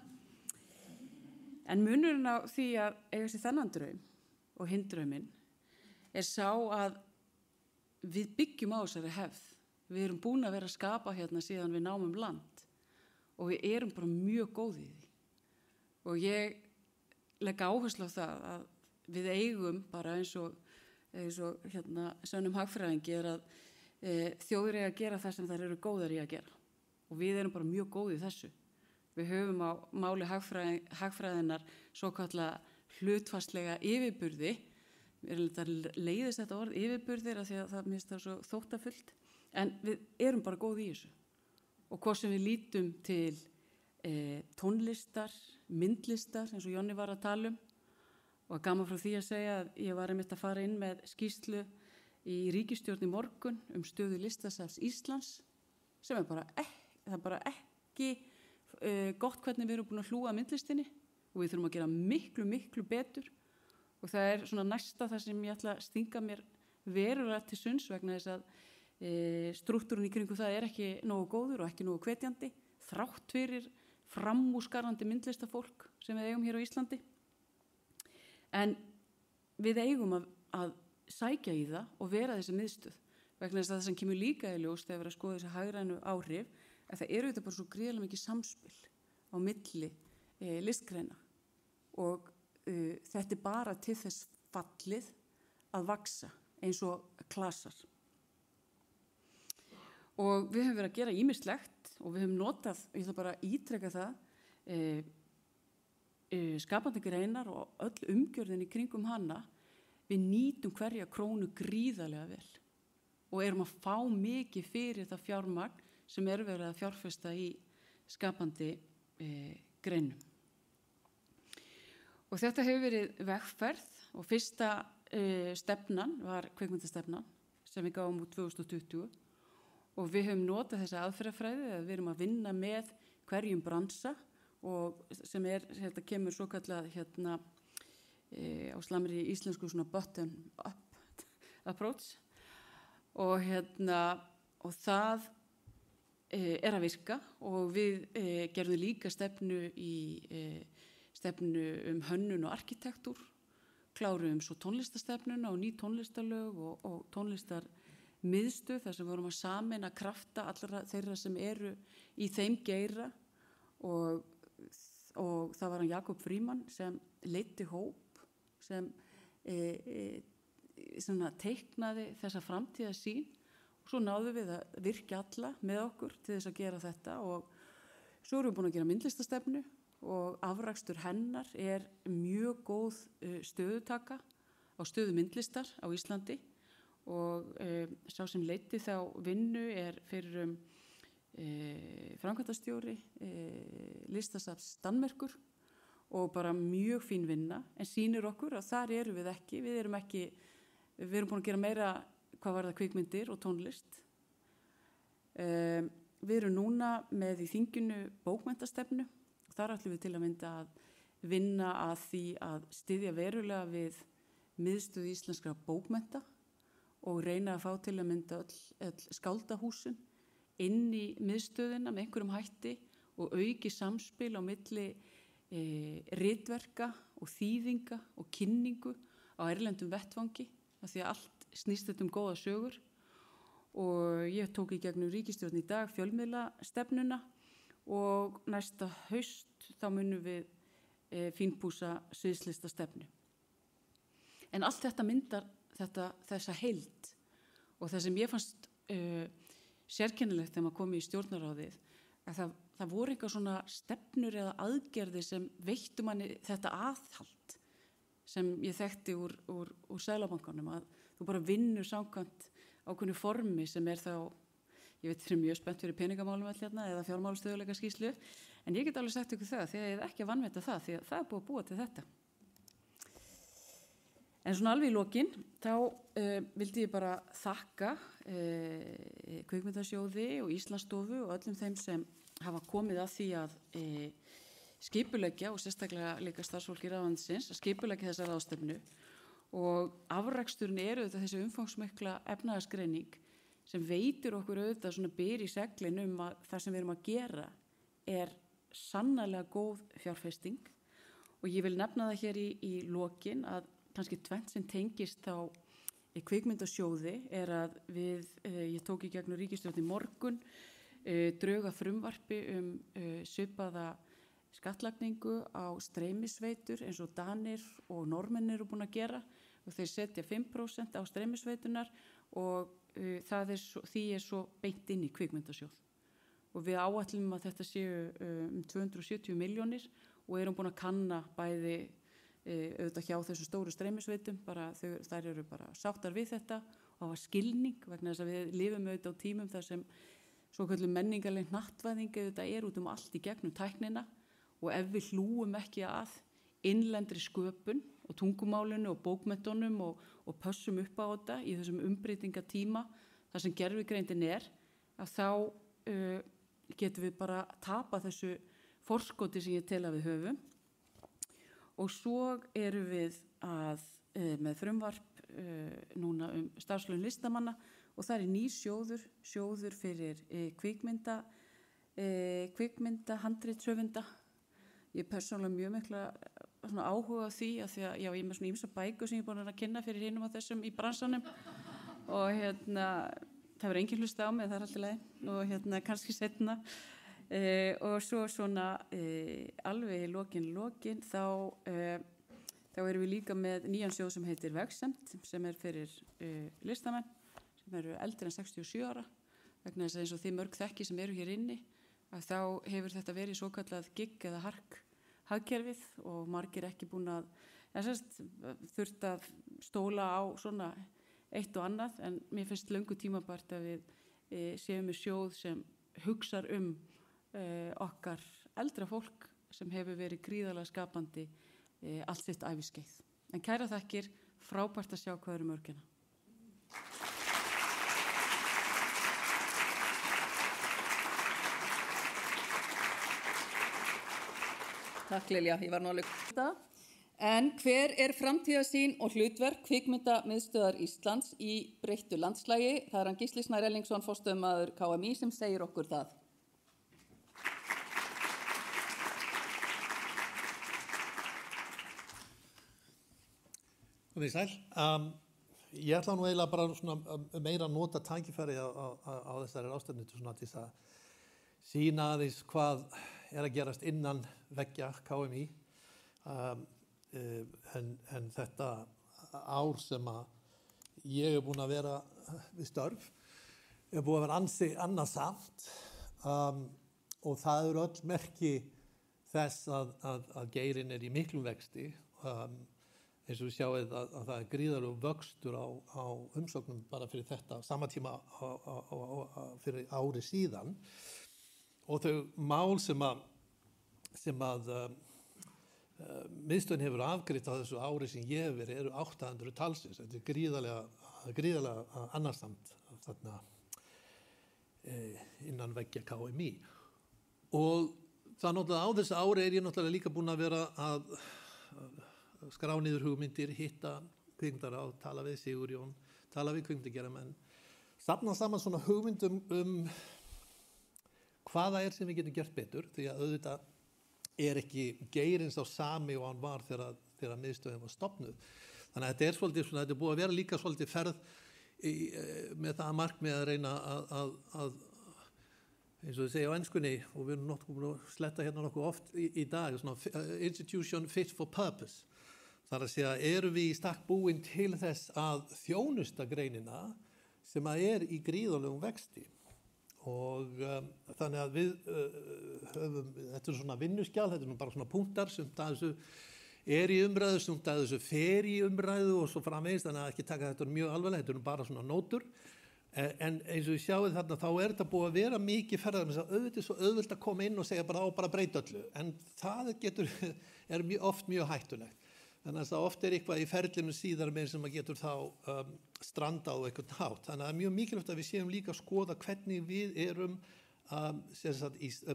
En munurinn á því að eiga sér þennan draum og hinn drauminn sá að við byggjum á þessari hefð. Við erum búin að vera að skapa hérna síðan við námum land og við erum bara mjög góð í því. Og ég legg áherslu á það að við eigum bara eins og hérna sönnum hagfræðingi að þjóðir eiga að gera það sem þær eru góðar í að gera. Og við erum bara mjög góð í þessu. Við höfum á máli hagfræðinar svokallega hlutfallslega yfirburði. Það leiðist þetta orð yfirburðir af því að það minnst það svo þóttafullt. En við erum bara góð í þessu. Og hvað sem við lítum til tónlistar, myndlistar, eins og Jonni var að tala um. Og gaman frá því að segja að ég var einmitt að fara inn með skýrslu í ríkisstjórn í morgun stöðu Listasafns Íslands, sem bara ekki gott hvernig við erum búin að hlúa að myndlistinni og við þurfum að gera miklu, miklu betur. Og það svona næsta það sem ég ætla að stinga mér verulega til sunds vegna þess að strúktúrinn í kringu það ekki nógu góður og ekki nógu hvetjandi, þrátt fyrir framúrskarandi myndlistafólk sem við eigum hér á Íslandi. En við eigum að sækja í það og vera þessi miðstöð vegna þess að það sem kemur líka í ljós þegar við að skoða þessi hagrænu áhrif að það þetta bara svo gríðarlega mikið samspil á milli listgreina og þetta bara til þess fallið að vaksa eins og klasar. og við höfum verið að gera ýmislegt og við höfum notað, ég ætla bara að ítreka það, skapandi greinar og öll umgjörðin í kringum hana, við nýtum hverja krónu gríðarlega vel og erum að fá mikið fyrir það fjármagn sem verið að fjárfesta í skapandi greinum. Og þetta hefur verið vegferð og fyrsta stefnan var kvikmyndastefnan sem við gáum út 2020 og við höfum notað þessa aðferðafræði að við erum að vinna með hverjum bransa og sem þetta kemur svo kallað á slamri íslensku svona bottom up approach og það að virka og við gerðum líka stefnu hönnun og arkitektúr, kláruðum svo tónlistastefnuna og ný tónlistarlög og tónlistarmiðstöð þar sem vorum að sameina krafta allra þeirra sem eru í þeim geira og það var hann Jakob Frímann sem leiddi hóp sem teiknaði þessa framtíðarsýn og svo náðum við að virkja alla með okkur til þess að gera þetta og svo erum við búin að gera myndlistastefnu og afrakstur hennar mjög góð stöðutaka á stöðu myndlistar á Íslandi og sá sem leiddi þá vinnu fyrir framkvæmdastjóri Listasafns Danmerkur og bara mjög fín vinna en sýnir okkur að þar erum við ekki, við erum búin að gera meira hvað var það kvikmyndir og tónlist. Við erum núna með í þinginu bókmenntastefnu og þar ætlum við til að mynda að vinna að því að styðja verulega við miðstöð íslenskra bókmennta og reyna að fá til að mynda öll skáldahúsin inn í miðstöðina með einhverjum hætti og auki samspil á milli ritverka og þýðinga og kynningu á erlendum vettvangi af því að allt snýst þetta góða sögur og ég tók í gegnum ríkisstjórn í dag fjölmiðlastefnuna og næsta haust þá munum við fínpúsa sviðslistastefnu. En allt þetta myndar þessa heild og það sem ég fannst sérkennilegt þegar maður kom í stjórnarráðið að það voru eitthvað svona stefnur eða aðgerðir sem veittu manni þetta aðhald sem ég þekkti úr Seðlabankanum að þú bara vinnur samkvæmt ákveðnu formi sem þá, ég veit þeir mjög spennt fyrir peningamálum eða fjármálastöðuleika skýrslu en ég get alveg sagt ykkur það því að ég ekki að vanmeta það því að það búið að búa til þetta. En svona alveg í lokin, þá vildi ég bara þakka Kvikmyndasjóði og Íslandsstofu og öllum þeim sem hafa komið að því að skipuleggja og sérstaklega líka starfsfólki ráðuneytisins að skipuleggja þessa ráðstefnu og afraksturinn auðvitað þessi umfangsmikla efnahagsgreining sem veitir okkur auðvitað svona byr í seglin að það sem við erum að gera sannarlega góð fjárfesting og ég vil nefna það hér í lokin að kannski tvennt sem tengist þá í Kvikmyndasjóði að ég tók í gegnum ríkisstjórn í morgun drög að frumvarpi svipaða skattlagningu á streymisveitur eins og Danir og Norðmenn eru búin að gera og þeir setja 5% á streymisveitunar og því svo beint inn í Kvikmyndasjóð og við áætlum að þetta séu 270 milljónir og erum búin að kanna bæði auðvitað hjá þessu stóru streymisveitum þær eru bara sáttar við þetta og hafa skilning vegna þess að við lifum auðvitað á tímum þar sem svokölluð menningarleg hnattvæðing auðvitað út allt í gegnum tæknina og ef við hlúum ekki að innlendri sköpun og tungumálinu og bókmenntunum og pössum upp á þetta í þessum umbreytingatíma þar sem gervigreindin að þá getum við bara tapa þessu forskoti sem ég tel að við höfum. Og svo erum við með frumvarp núna starfslaun listamanna og það ný sjóður fyrir kvikmynda handritshöfunda. Ég persónulega mjög mikla áhuga á því að ég er með svona ýmsa bækur sem ég er búin að kynna fyrir hinum á þessum í bransanum og það verður engin hlusta á mig, það alltaf leið og kannski seinna. Og svo svona alveg í lokin þá erum við líka með nýjan sjóð sem heitir Vegsemd sem fyrir listamenn sem eru eldri en 67 ára vegna þess að eins og þið mörg þekki sem eru hér inni, að þá hefur þetta verið svo kallað gigg eða hark hagkerfið og margir ekki búin að þurft að stóla á svona eitt og annað, en mér finnst löngu tímabært að við séum með sjóð sem hugsar okkar eldra fólk sem hefur verið gríðarlega skapandi allt sitt æviskeið. En kæra þakkir, frábært að sjá hvað eru mörgina.
Takk Lilja, ég var nú alveg þetta. En hver er framtíðarsýn og hlutverk Kvikmyndamiðstöðvar Íslands í breyttu landslagi? Það er hann Gísli Snær Erlingsson, forstöðumaður KMÍ, sem segir okkur það.
Komið sæl. Ég ætla nú eiginlega bara svona meira að nota tækifæri á þessari ráðstefnu til að sýna aðeins hvað er að gerast innan veggja KMÍ. En þetta ár sem að ég búin að vera við störf búið að vera ansi annasamt og það eru öll merki þess að geirinn í miklum vexti. Eins og við sjáum að það er gríðarlegur vöxtur á umsóknum bara fyrir þetta sama tíma fyrir ári síðan. Og þau mál sem að miðstöðin hefur afgreitt á þessu ári sem ég hef verið eru 800 talsins. Þetta er gríðarlega annarsamt þarna innan veggja KMÍ. Og það náttúrulega á þessu ári er ég náttúrulega líka búin að vera að skrá niður hugmyndir, hitta kvikmyndaráð, tala við Sigurjón, tala við kvikmyndagerðarmenn, safna saman svona hugmyndum hvaða er sem við getum gert betur, því að auðvitað er ekki geirinn sá sami og hann var þegar miðstöðin var stofnuð. Þannig að þetta er svolítið svona, þetta er búið að vera líka svolítið ferð með það markmið að reyna að eins og þið segja á enskunni, og við erum nokkuð að sletta hérna nokkuð oft í dag, svona institution fit for purpose. Það er að segja, eru við í stakk búin til þess að þjónusta greinina sem að er í gríðarlegum vexti. Og þannig að við höfum, þetta er svona vinnuskjal, þetta er nú bara svona punktar sem það þessu er í umræðu, sem það þessu fer í umræðu og svo framvegis, þannig að ekki taka þetta mjög alvarlega, þetta er bara svona nótur. En eins og við sjáum þarna, þá er þetta búið að vera mikið ferðar með þess að auðvitað svo auðvelt að koma inn og segja bara breyta öllu, en það er oft mjög hættulegt. Þannig að það oft er eitthvað í ferlinu síðar með sem að getur þá strandað á eitthvað hátt. Þannig að það er mjög mikilvægt að við séum líka að skoða hvernig við erum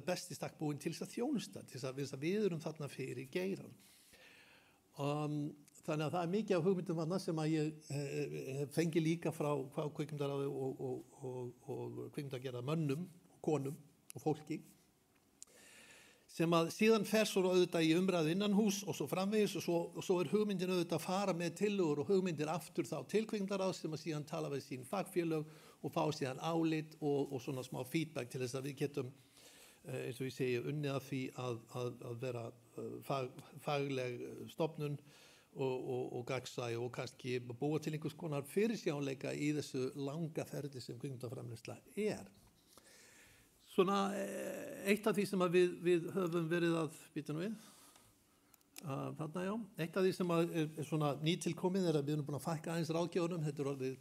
best í stakk búin til þess að þjónusta, til þess að við erum þarna fyrir geiran. Þannig að það er mikið af hugmyndum þarna sem að ég fengi líka frá kvikmyndaráði og kvikmyndagerðarmönnum, konum og fólki, sem að síðan fer svo auðvitað í umræðu innanhús og svo framvegis og svo er hugmyndin auðvitað að fara með tillögur og hugmyndir aftur þá til kvikmyndaráðs sem að síðan tala við sín fagfélög og fá síðan álit og svona smá feedback til þess að við getum, eins og ég segi, unnið að því að vera fagleg stofnun og gagnsæ og kannski búa til einhvers konar fyrirsjáanleika í þessu langa ferli sem kvikmyndaframleiðsla er. Svona eitt af því sem að við höfum verið að býta nú við, þarna já, eitt af því sem að er svona nýtilkomið er að við erum búin að fækka aðeins ráðgjöfunum, þetta er orðið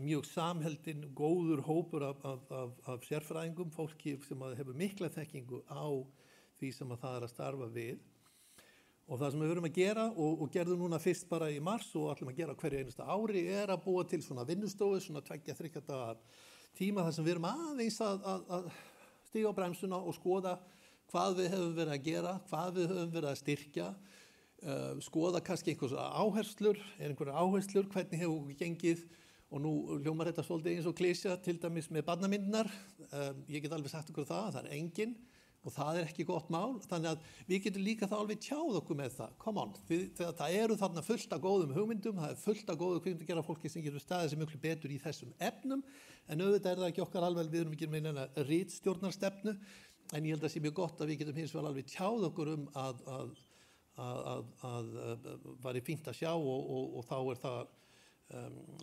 mjög samheldinn, góður hópur af sérfræðingum, fólki sem að hefur mikla þekkingu á því sem að það er að starfa við. Og það sem við verum að gera og gerðum núna fyrst bara í mars og ætlum að gera hverju einasta ári er að búa til svona vinnustofu, svona 2-3 daga tíma þar sem við erum aðeins að stíga á bremsuna og skoða hvað við höfum verið að gera, hvað við höfum verið að styrkja, skoða kannski einhverjar áherslur, hvernig hefur gengið og nú hljómar þetta svolítið eins og klísja til dæmis með barnamyndirnar. Ég get alveg sagt okkur það er engin og það er ekki gott mál, þannig að við getum líka þá alveg tjáð okkur með það, come on, þegar það eru þarna fullt af góðum hugmyndum, það er fullt af góðu kvikmyndagerðarfólki sem getur staðið sig mjög betur í þessum efnum, en auðvitað er það ekki okkar alveg, við erum ekki með neina ritstjórnarstefnu, en ég held að sé mjög gott að við getum hins vegar alveg tjáð okkur að væri fínt að sjá og þá er það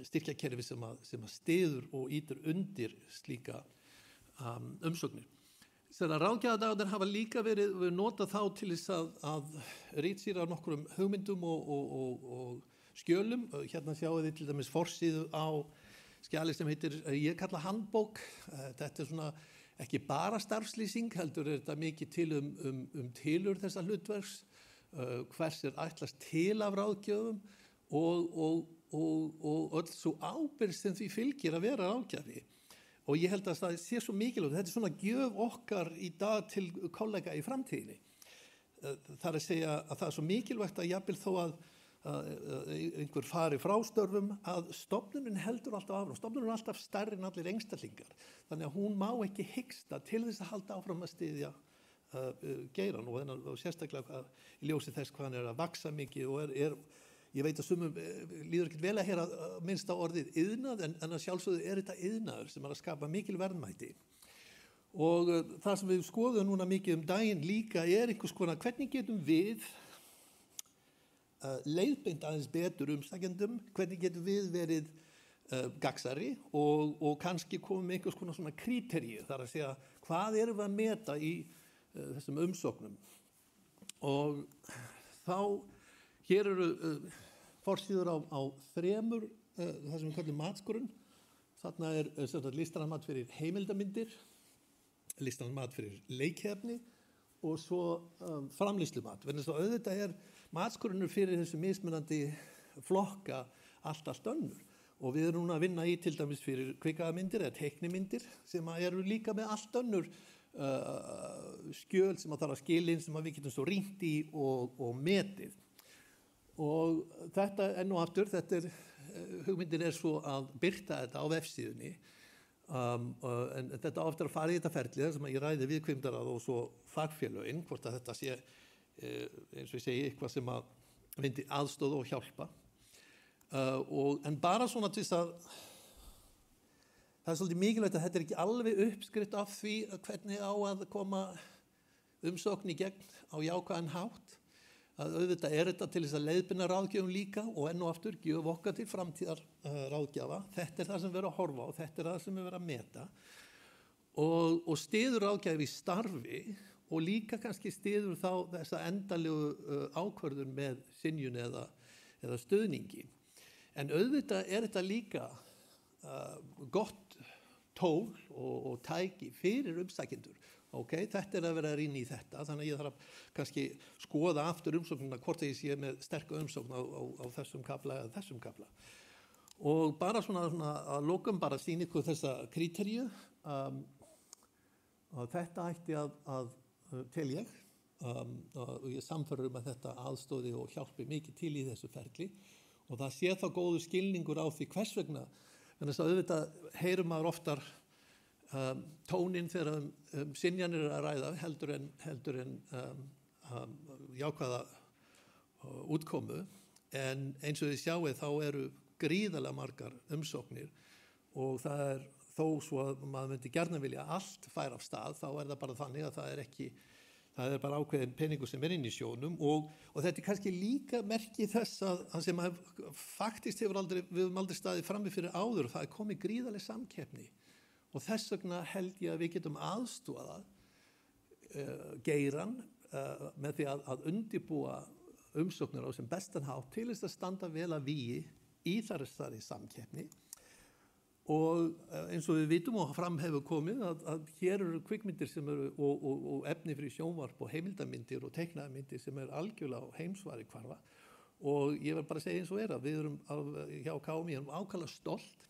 styrkjakerfi sem að styður og ítur undir slíka umsóknir. Þegar ráðgjafadagarnir hafa líka verið notað þá til þess að ritsýra nokkrum hugmyndum og skjölum. Hérna sjáu þið til dæmis forsíðu á skjali sem heitir ég kalla handbók. Þetta svona ekki bara starfslýsing, heldur þetta mikið til tilurð þessa hlutverks, hvers ætlast til af ráðgjöfum og öll svo ábyrgð sem því fylgir að vera ráðgjafi. Og ég held að það sé svo mikilvægt, þetta svona gjöf okkar í dag til kollega í framtíðinni. Það að segja að það svo mikilvægt að jafnvel þó að einhver fari frá störfum að stofnunin heldur alltaf áfram. Stofnunin alltaf stærri en allir einstaklingar. Þannig að hún má ekki hiksta til þess að halda áfram að styðja geiran og sérstaklega í ljósi þess hvað hann að vaksa mikið og ég veit að sumum líður ekkert vel að heyra minnst á orðið iðnað en að sjálfsögðu þetta iðnaður sem að skapa mikil verðmæti. Og það sem við skoðum núna mikið daginn líka einhvers konar hvernig getum við leiðbeint aðeins betur umsækjendum, hvernig getum við verið gagnsærri og kannski komum með einhvers konar svona kríteríu, þar að segja hvað erum við að meta í þessum umsóknum. Og þá hér eru forsíður á þremur, það sem við kallum matskorun. Þarna listrænn mat fyrir heimildarmyndir, listrænn mat fyrir leikefni og svo framleiðslumat. Vegna þess að auðvitað matskorunur fyrir þessu mismunandi flokka allt önnur. Og við erum núna að vinna í til dæmis fyrir kvikmyndir eða teiknimyndir sem eru líka með allt önnur skjöl sem að þarf að skilin sem að við getum svo rýnt í og metið. Og þetta nú aftur, hugmyndin svo að birta þetta á vefsíðunni en þetta ofta að fara í þetta ferli sem að ég ræði við kvikmyndaráð og svo fagfélögin, hvort að þetta sé eins og ég segi eitthvað sem að myndi aðstoða og hjálpa en bara svona til þess að það svolítið mikilvægt að þetta ekki alveg uppskrift af því hvernig á að koma umsókn í gegn á jákvæðan hátt. Að auðvitað þetta til þess að leiðbeina ráðgjöfum líka og enn og aftur gjöf okkar til framtíðar ráðgjafa. Þetta það sem við erum að horfa á, þetta það sem við erum að meta og styður ráðgjafi í starfi og líka kannski styður þá þessa endalegu ákvörðun með synjun eða stuðningi. En auðvitað þetta líka gott tól og tæki fyrir umsækjendur. Þetta að vera að rýna í þetta, þannig að ég þarf að kannski skoða aftur umsóknina hvort ég sé með sterka umsókn á þessum kafla eða þessum kafla. Og bara svona að lokum bara sýna ykkur þessa kríteríu og þetta ætti að tel ég og ég samferður að þetta aðstóði og hjálpi mikið til í þessu ferli og það sé þá góðu skilningur á því hvers vegna, en þess að auðvitað heyrum maður oftar tónin þegar synjanir að ræða heldur en jákvæða útkomu en eins og þið sjáið þá eru gríðarlega margar umsóknir og það þó svo að maður myndi gjarnan vilja allt færa af stað þá það bara þannig að það bara ákveðin peningur sem inn í sjónum og þetta kannski líka merki þess að sem faktist við höfum aldrei staðið frammi fyrir áður og það komið gríðarleg samkeppni. Og þess vegna held ég að við getum aðstúað geiran með því að undirbúa umsóknir á sem bestan hátt til þess að standa vel að vígi í þessari samkeppni. Og eins og við vitum og fram hefur komið að hér eru kvikmyndir sem eru og efni fyrir sjónvarp og heimildarmyndir og teiknaðarmyndir sem algjörlega á heimsvari hvarfa. Og ég vil bara segja eins og að við erum hjá KMÍ ákaflega stolt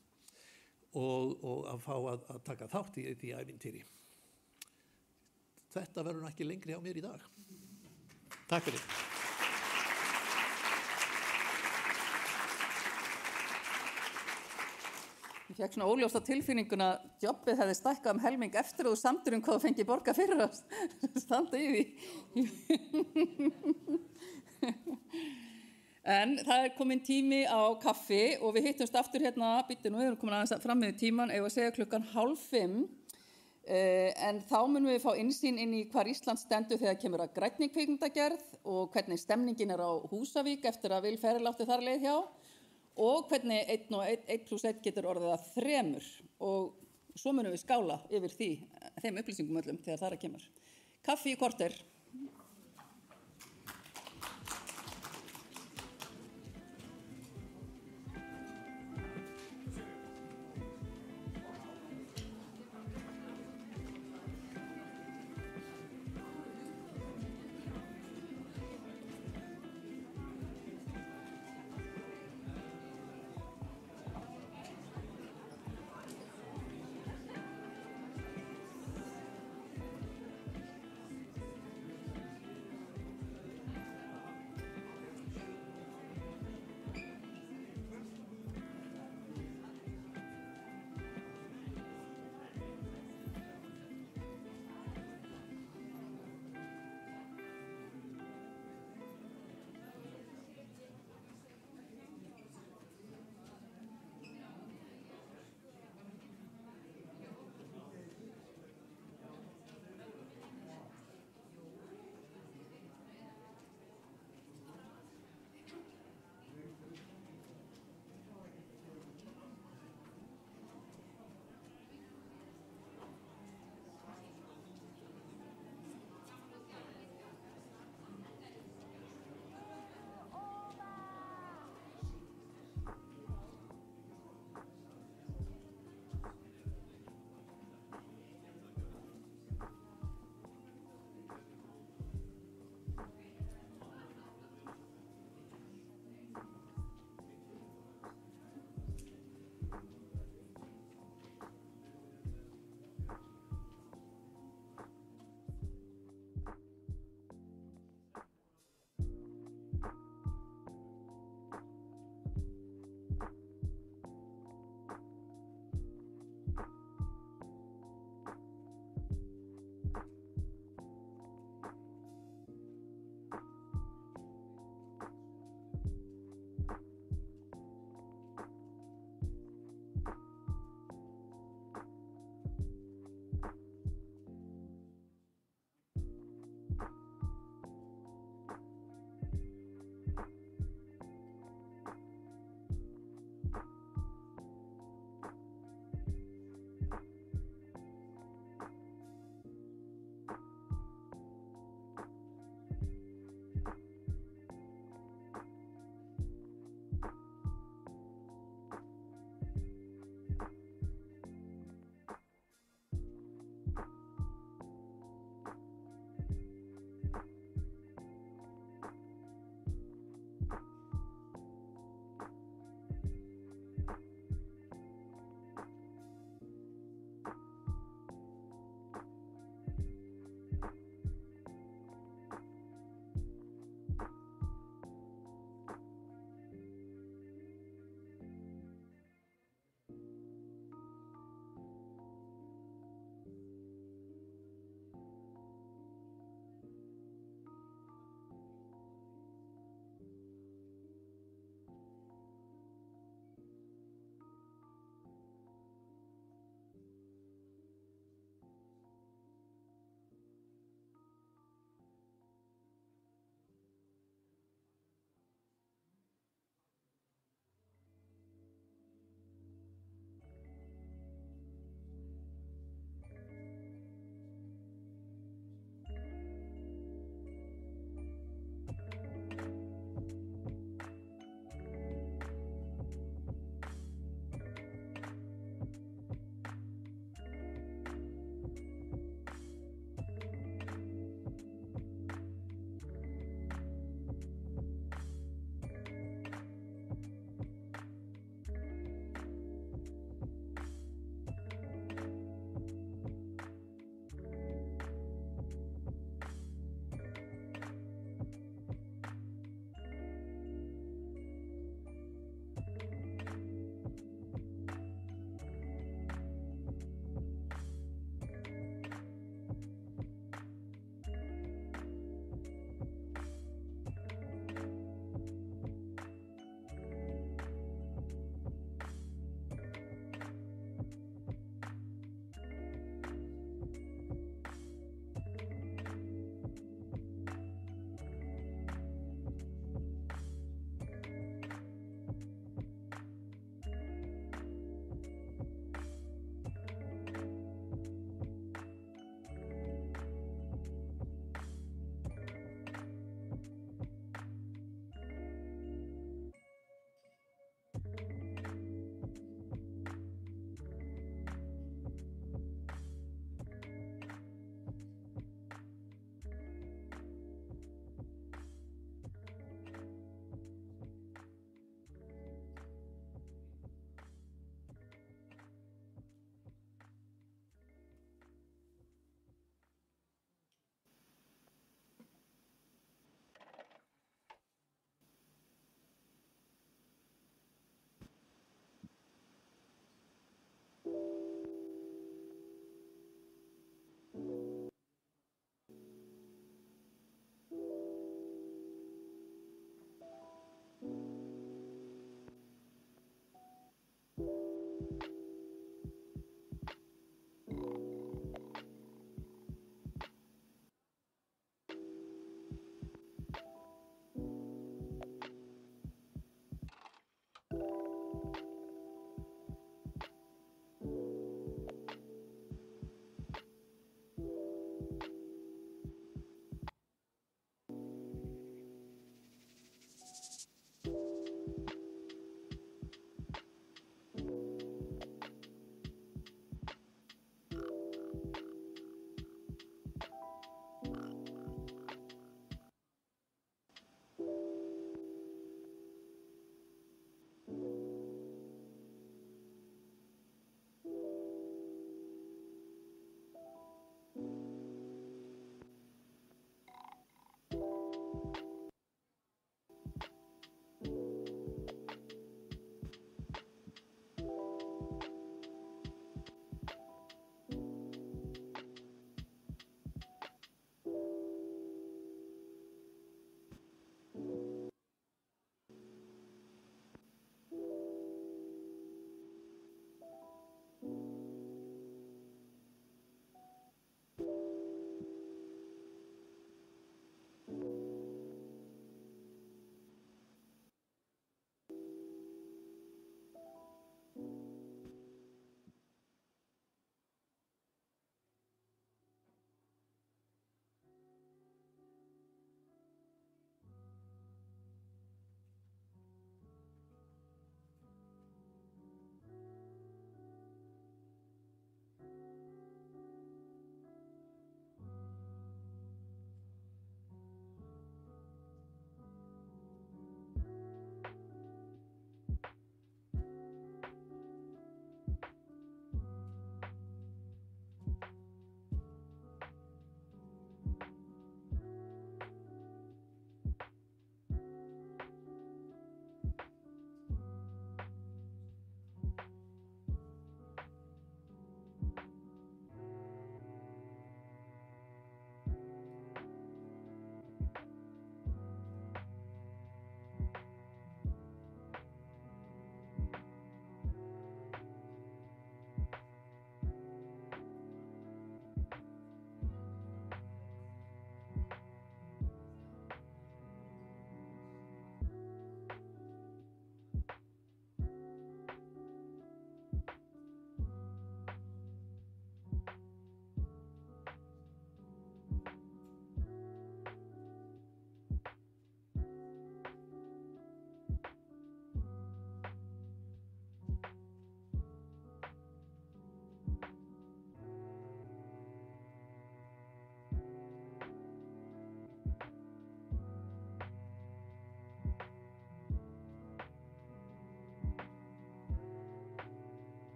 og að fá að taka þátt í því ævintýri. Þetta verður ekki lengri hjá mér í dag. Takk fyrir.
Ég fekk svona óljósta tilfinninguna að jobbið hefði stækkað helming eftir og þú samdur hvað þú fengið borga fyrir að standa í því. En það komin tími á kaffi og við hittumst aftur hérna, við erum komin aðeins fram með tíman, ef að segja 4:30, en þá munum við fá innsýn inn í hvar Ísland stendur þegar kemur að grænni kvikmyndagerð og hvernig stemningin á Húsavík eftir að Will Ferrell átti þar leið hjá og hvernig 1 og 1 + 1 getur orðið að 3 og svo munum við skála yfir þeim upplýsingum öllum þegar þar kemur. Kaffi í korter.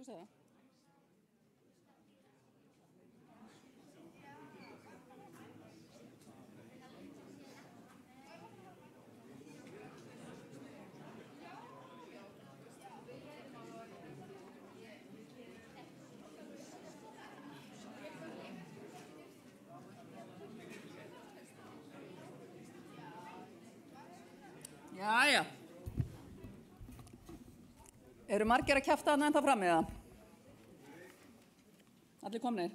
þú segja það? Jæja. Eru margir að kjafta þarna ennþá fram eða? Allir komnir?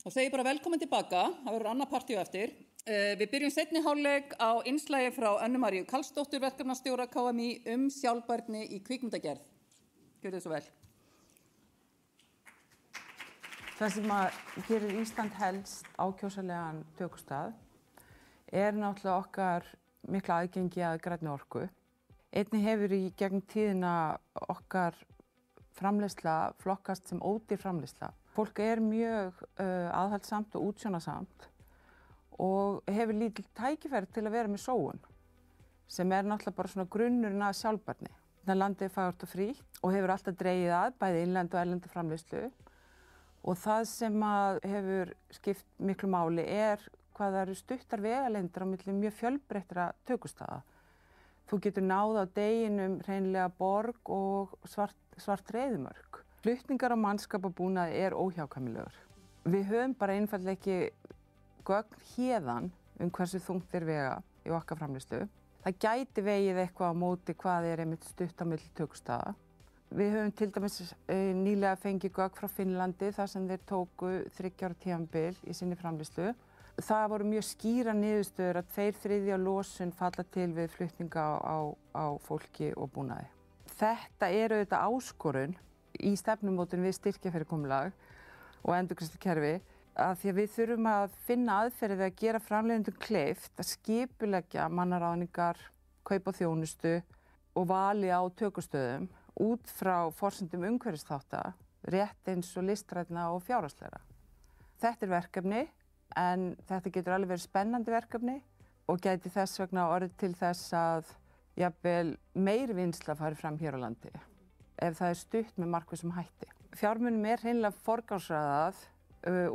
Þá segi ég bara velkomin tilbaka, það verður annað partí á eftir. Við byrjum seinni hálfleik á innslagi frá Önnu Maríu Karlsdóttur, verkefnastjóra KMÍ sjálfbærni í kvikmyndagerð. Gjörðu þið svo vel.
Það sem gerir Ísland helst ákjósanlegan tökustað náttúrulega okkar mikla aðgengi að grænni orku. Einnig hefur í gegnum tíðina okkar framleiðsla flokkast sem ódýr framleiðsla. Fólk mjög aðhaldssamt og útsjónasamt og hefur lítil tækifæri til að vera með sóun, sem náttúrulega bara svona grunnurinn að sjálfbærni. Landið fagurt og frítt og hefur alltaf dregið að bæði innlend og erlenda framleiðslu. Og það sem hefur skipt miklu máli hvað það eru stuttar vegalengdir á milli mjög fjölbreyttra tökustaða. Þú getur náð á deginum hreinlega borg og svart reiðimörk. Flutningar á mannskapabúnaði óhjákvæmilegur. Við höfum bara einfaldlega ekki gögn héðan hversu þungt vega í okkar framleiðslu. Það gæti vegið eitthvað á móti hvað einmitt stutt á milli tökustaða. Við höfum til dæmis nýlega fengið gögn frá Finnlandi þar sem þeir tóku 3 ára tímabil í sinni framleiðslu. Það voru mjög skýrar niðurstöður að 2/3 losun falla til við flutninga á fólki og búnaði. Þetta auðvitað áskorun í stefnumótun við styrkjafyrirkomulag og endurgreiðslukerfi að því að við þurfum að finna aðferðir að gera framleiðendum kleift að skipuleggja mannaráðningar, kaupa þjónustu og vali á tökustöðum út frá forsendum umhverfisþátta, rétt eins og listrænna og fjárhagslegra. Þetta verkefni, en þetta getur alveg verið spennandi verkefni og gæti þess vegna orðið til þess að jafnvel meiri vinnsla fari fram hér á landi ef það stutt með markvissum hætti. Fjármunum hreinlega forgangsraðað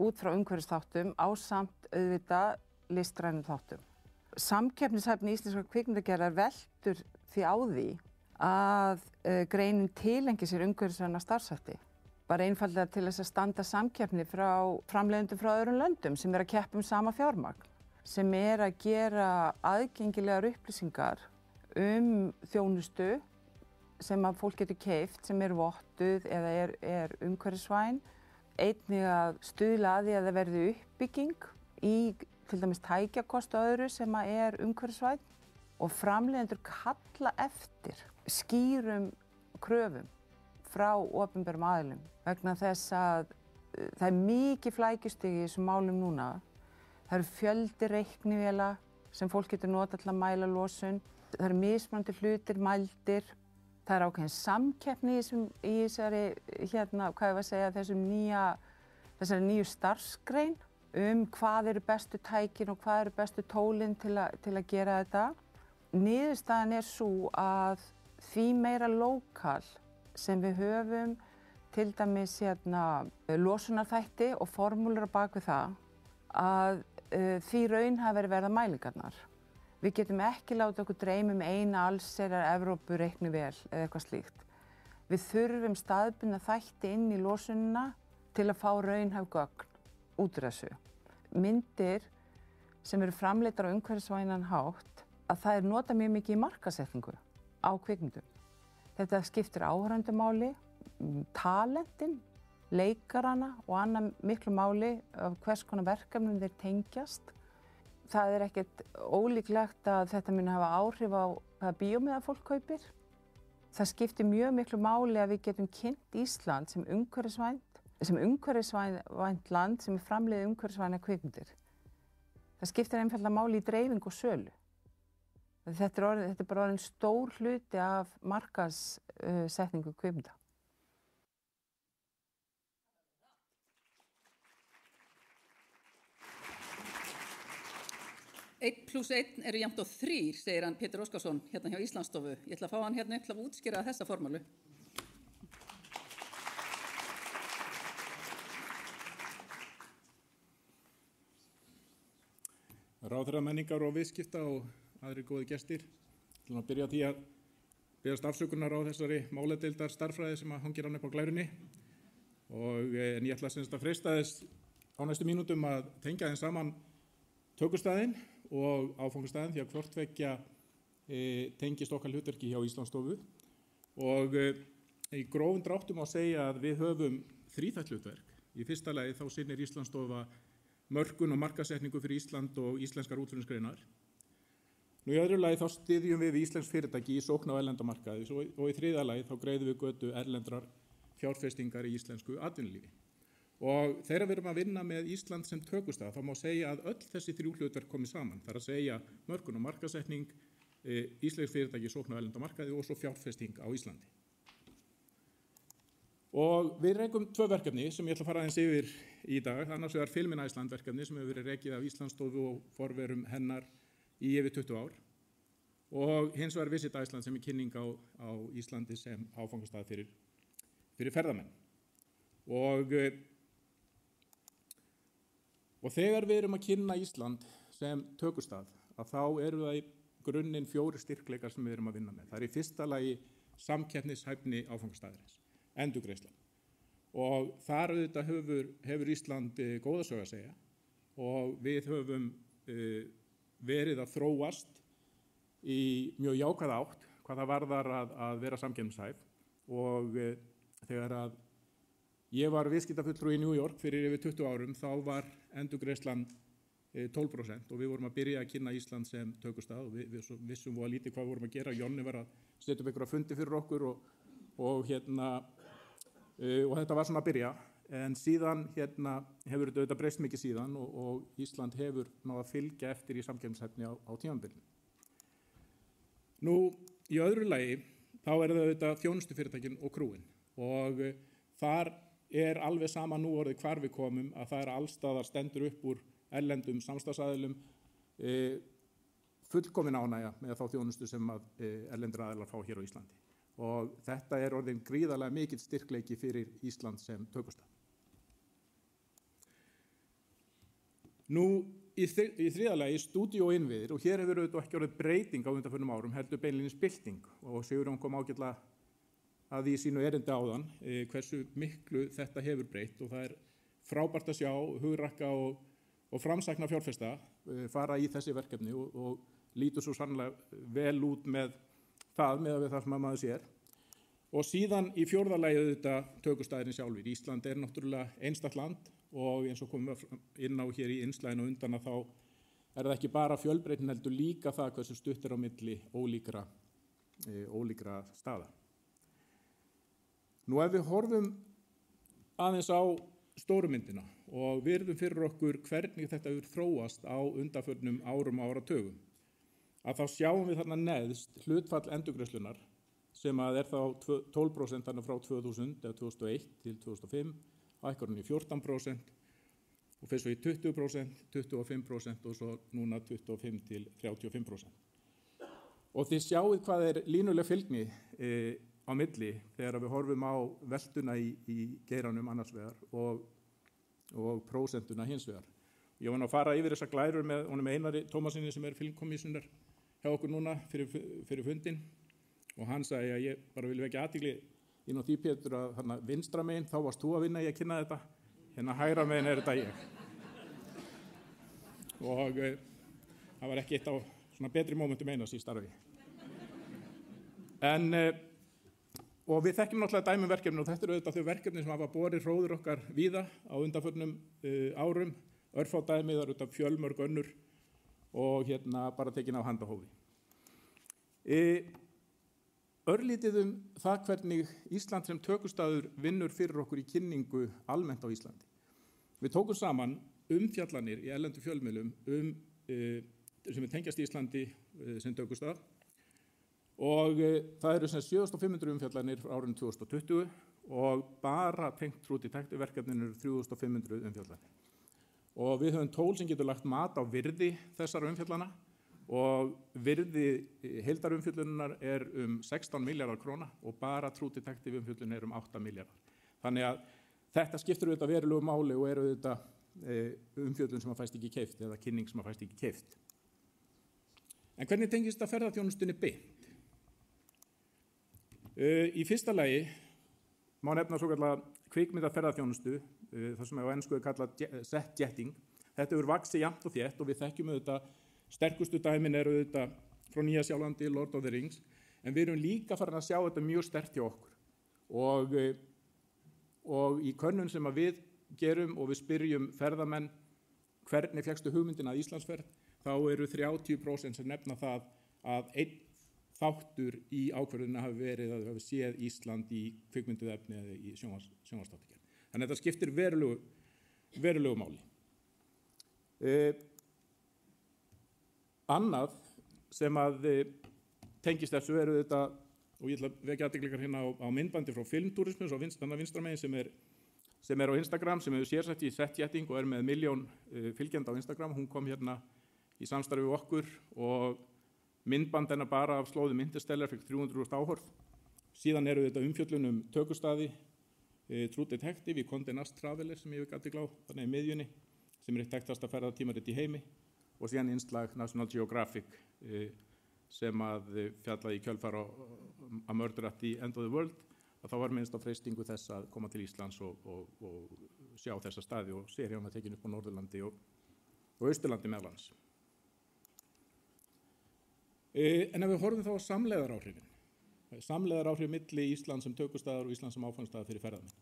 út frá umhverfisþáttum ásamt auðvitað listrænum þáttum. Samkeppnishæfni íslenskrar kvikmyndagerðar veltur því á því að greinin tilengi sér umhverfisvæna starfshætti. Bara einfaldlega til þess að standa samkeppni frá framleiðendum frá öðrum löndum sem að keppa sama fjármagn, sem að gera aðgengilegar upplýsingar þjónustu sem að fólk getur keypt, sem vottuð eða umhverfisvæn. Einnig að stuðla að því að það verði uppbygging í til dæmis tækjakost og öðru sem að umhverfisvæn og framleiðendur kalla eftir skýrum kröfum frá opinberum aðilum vegna þess að það mikið flækjustig í þessum málum núna. Það fjöldi reiknivéla sem fólk getur notað til að mæla losun. Það mismunandi hlutir mældir. Það ákveðin samkeppni í þessari nýju starfsgrein hvað eru bestu tækin og hvað eru bestu tólin til að gera þetta. Niðurstaðan sú að því meira lokal sem við höfum til dæmis losunarþætti og formúlur á bak við það að því raunhæfari verða mælingarnar. Við getum ekki látið okkur dreyma eina allsherjar Evrópureiknivél eða eitthvað slíkt. Við þurfum staðbundna þætti inn í losunina til að fá raunhæf gögn út úr þessu. Myndir sem framleiddar á umhverfisvænan hátt að það notað mjög mikið í markaðssetningu á kvikmyndum. Þetta skiptir áhorfendamáli, talentin, leikarana og annað miklu máli af hvers konar verkefnum þeir tengjast. Það ekkert ólíklegt að þetta muni hafa áhrif á hvaða bíómiða fólk kaupir. Það skiptir mjög miklu máli að við getum kynnt Ísland sem umhverfisvænt land sem framleiðir umhverfisvænar kvikmyndir. Það skiptir einfaldlega máli í dreifingu og sölu. Þetta bara orðinn stór hluti af markaðssetningu kvikmynda.
1 + 1 eru jafnt og 3, segir hann Pétur Óskarsson hérna hjá Íslandsstofu. Ég ætla að fá hann hérna upp til að útskýra þessa formúlu.
Ráðherra menningar og viðskipta og aðrir góði gestir. Ég ætla að byrja á því að biðjast afsökunar á þessari máladeildar starffræði sem hangir hann upp á glærunni. En ég ætla að freista þess á næstu mínútum að tengja þeim saman tökustæðin og áfangastæðin því að hvort tveggja tengist okkar hlutverki hjá Íslandsstofu. Og í grófum dráttum á að segja að við höfum þríþætt hlutverk. Í fyrsta lagi þá sinnir Íslandsstofa mörkun og markaðssetningu fyrir Ísland og íslenskar útflutningsgreinar. Í öðru lagi þá styðjum við íslensk fyrirtæki í sókn á erlenda markaði og í þriðja lagi þá greiðum við götu erlendrar fjárfestingar í íslensku atvinnulífi. Og þegar við erum að vinna með Ísland sem tökustað þá má segja að öll þessi þrjú hlutverk komið saman. Það er að segja mörkun og markaðssetning, íslensk fyrirtæki í sókn á erlenda markaði og svo fjárfesting á Íslandi. Og við rekum 2 verkefni sem ég ætla að fara aðeins yfir í dag. Annars vegar Filmin Iceland verkefni sem hefur verið rekið af Íslandsstofu og forverum hennar í yfir 20 ár. Og hins vegar Visit Iceland sem er kynning á Íslandi sem áfangastað fyrir ferðamenn. Og þegar við erum að kynna Ísland sem tökustað að þá eru það í grunninn 4 styrkleikar sem við erum að vinna með. Það er í fyrsta lagi samkeppnishæfni áfangastaðarins. Endurgreiðslan. Og þar auðvitað hefur Ísland góða sögu að segja og við höfum verið að þróast í mjög jákvæða átt hvað það varðar að vera samkeppnishæf og þegar að ég var viðskiptafulltrúi í New York fyrir yfir 20 árum þá var endurgreiðslan 12% og við vorum að byrja að kynna Ísland sem tökustað og við vissum voða lítið hvað við vorum að gera. Jonni var að setja upp einhverja fundi fyrir okkur og þetta var svona að byrja en síðan hefur þetta auðvitað breyst mikið síðan og Ísland hefur náð að fylgja eftir í samkeppnishæfni á tímabilinu. Í öðru lagi þá er það auðvitað þjónustufyrirtækin og krúin og þar er alveg sama nú orðið hvar við komum að það er allstaðar stendur upp úr erlendum samstarfsaðilum fullkomin ánægja með þá þjónustu sem erlendir aðilar fá hér á Íslandi. Og þetta er orðin gríðarlega mikill styrkleiki fyrir Ísland sem tökustað. Í þriðja lagi stúdíó innviðir og hér hefur auðvitað ekki orðið breyting á undanförnum árum, heldur beinlínis bylting og Sigurjón kom ágætlega að því sínu erindi áðan hversu miklu þetta hefur breytt og það er frábært að sjá hugrakka og framsækna fjárfesta fara í þessi verkefni og lítur svo sannlega vel út með það með það sem maður sér. Og síðan í fjórða lagi auðvitað tökustæðirinn sjálfur. Ísland er náttúrulega einstakt land og eins og komum við inn á hér í innslæðinu og undan að þá er það ekki bara fjölbreytnin heldur líka það hversu stutt er á milli ólíkra staða. Ef við horfum aðeins á stóru myndina og virðum fyrir okkur hvernig þetta hefur þróast á undanförnum árum og áratugum, að þá sjáum við þarna neðst hlutfall endurgreiðslunnar sem er þá 12% frá 2000 eða 2001 til 2005, hækkarinn í 14% og fyrst svo í 20%, 25% og svo núna 25% til 35%. Og þið sjáuð hvað er línuleg fylgni á milli þegar við horfum á veltuna í geiranum annars vegar og prósentuna hins vegar. Ég var að fara yfir þessa glærur með honum Einari Tómasinni sem er filmkommissioner hjá okkur núna fyrir fundin og hann sagði að ég bara vil vekja athygli inn á því Pétur að vinstra megin þá varst þú að vinna í að kynna þetta, hérna hægra megin er þetta ég. Og það var ekki eitt á svona betri mómentum einas í starfi. Og við þekkjum náttúrulega dæmi verkefni og þetta eru auðvitað þau verkefni sem hafa borið hróður okkar víða á undanförnum árum, örfá dæmi, það eru auðvitað fjölmörg önnur og bara tekin af handahófi. Örlítið það hvernig Ísland sem tökustaður vinnur fyrir okkur í kynningu almennt á Íslandi. Við tókum saman umfjallanir í erlendu fjölmiðlum sem tengjast Íslandi sem tökustað og það eru 7500 umfjallanir frá árinu 2020 og bara tengt True Detective verkefninu eru 3500 umfjallanir. og við höfum tól sem getur lagt mat á virði þessara umfjöllana og virði heildarumfjöllunar 16 milljarðar króna og bara True Detective umfjöllun 8 milljarðar. Þannig að þetta skiptir auðvitað verulegu máli og auðvitað umfjöllun sem fæst ekki keypt eða kynning sem fæst ekki keypt. En hvernig tengist þetta ferðaþjónustunni beint? Í fyrsta lagi má nefna svokallaða kvikmyndaferðaþjónustu, það sem á ensku kallað set jetting. Þetta hefur vaxið jafnt og þétt og við þekkjum auðvitað, sterkustu dæmin eru auðvitað frá Nýja-Sjálandi, Lord of the Rings, en við erum líka farin að sjá þetta mjög sterkt hjá okkur. Og í könnun sem við gerum og við spyrjum ferðamenn hvernig fékkstu hugmyndina að Íslandsferð, þá eru 30% sem nefna það að einn þáttur í ákvörðunina hafi verið að þau hafi séð Ísland í kvikmynduð efni eða í sjónvarpsþáttagerð. Þannig að þetta skiptir verulegu máli. Annað sem tengist þessu eru þetta, og ég ætla að vekja athygli hérna á myndbandi frá Filmtúrismus á þannig vinstra megin sem er á Instagram, sem hefur sérsett í set jetting og með 1 milljón fylgjenda á Instagram. Hún kom hérna í samstarfi við okkur og myndband hennar bara af slóðum Interstellar fekk 300.000 áhorf. Síðan eru þetta umfjöllun tökustaði, True Detective í Condé Nast Traveler sem ég vek athygli á, þannig í miðjunni, sem eitt þekktasta ferðatímarit í heimi, og síðan innslag National Geographic sem fjallaði í kjölfar á Murder at the End of the World, að þá var minnst á freistingu þess að koma til Íslands og sjá þessa staði, og serían var tekin upp á Norðurlandi og Austurlandi meðal annars. En ef við horfum þá á samlegðaráhrifin, samlegðaráhrif milli Íslands sem tökustaðar og Íslands sem áfangstaðar fyrir ferðamenn,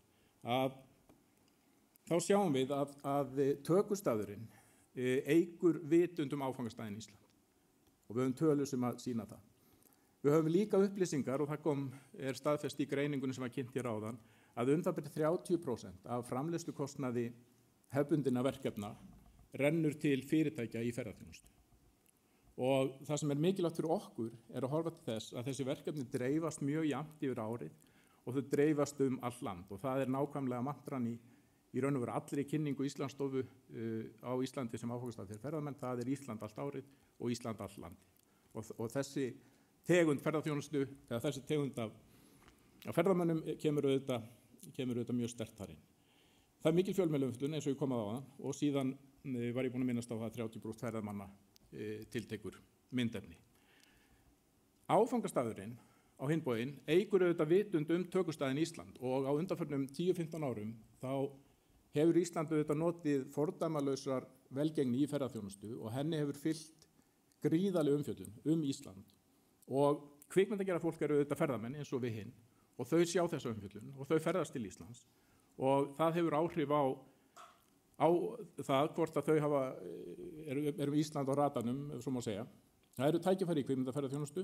þá sjáum við að tökustaðurinn eykur vitund áfangastæðin Ísland og við höfum tölur sem að sýna það. Við höfum líka upplýsingar, og það staðfest í greiningunni sem var kynnt hér áðan, að það byrja 30% af framleiðslukostnaði hefðbundinna verkefna rennur til fyrirtækja í ferðaþjónustu. Og það sem mikilvægt fyrir okkur að horfa til þess að þessi verkefni dreifast mjög jafnt yfir árið og þau dreifast all land, og það nákvæmlega mantran í raun og veru allri kynningu Íslandsstofu á Íslandi sem áfangastað fyrir ferðamenn. Það Ísland allt árið og Ísland allt landi. Og þessi tegund ferðaþjónustu, eða þessi tegund af ferðamönnum kemur auðvitað mjög sterkt þar inn. Það mikil fjölmiðlaumfjöllun eins og ég kom að áðan, og síðan var ég búin að minnast á það 30% ferðamanna tiltekur myndefni. Áfangastafurinn á hinn bóginn eykur auðvitað vitund tökustaðin Ísland, og á undanförnum 10-15 árum þá hefur Ísland auðvitað notið fordæmalausrar velgengni í ferðaþjónustu og henni hefur fylgt gríðarleg umfjöllun Ísland, og kvikmyndagerðar fólk eru auðvitað ferðamenn eins og við hinn, og þau sjá þessa umfjöllun og þau ferðast til Íslands, og það hefur áhrif á það hvort að þau eru Ísland á radarnum, ef svo má segja. Það eru tækifæri í kvikmyndaferðaþjónustu.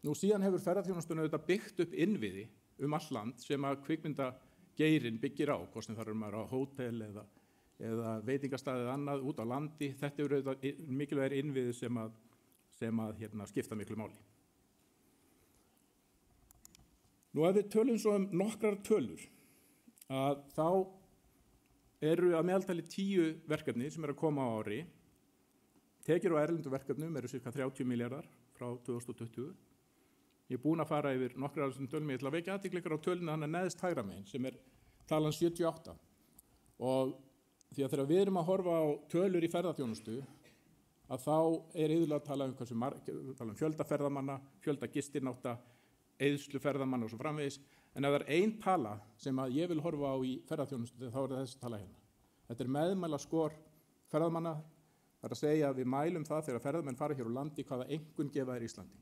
Nú síðan hefur ferðaþjónustuna auðvitað byggt upp innviði all land sem að kvikmyndageirinn byggir á, hvort sem þar maður á hótel eða veitingastaði eða annað út á landi. Þetta eru auðvitað mikilvægir innviði sem að skipta miklu máli. Nú ef við tölum svo nokkrar tölur, þá eru að meðaltali 10 verkefni sem að koma á ári. Tekjur á erlendu verkefnum eru cirka 30 milljarðar frá 2020. Ég búin að fara yfir nokkrar af þessum tölum. Ég ætla að vekja athygli á töluna hann neðst hægra megin sem talan 78. Og því að þegar við erum að horfa á tölur í ferðaþjónustu, að þá iðulega að tala um fjölda ferðamanna, fjölda gistinátta, eyðslu ferðamanna og svo framvegis. En ef það ein tala sem að ég vil horfa á í ferðaþjónustu, þá þessi tala hérna. Þetta meðmælaskor ferðamanna, það að segja að við mælum það þegar ferðamenn fara hér á landi hvaða einkunn gefa þær Íslandi.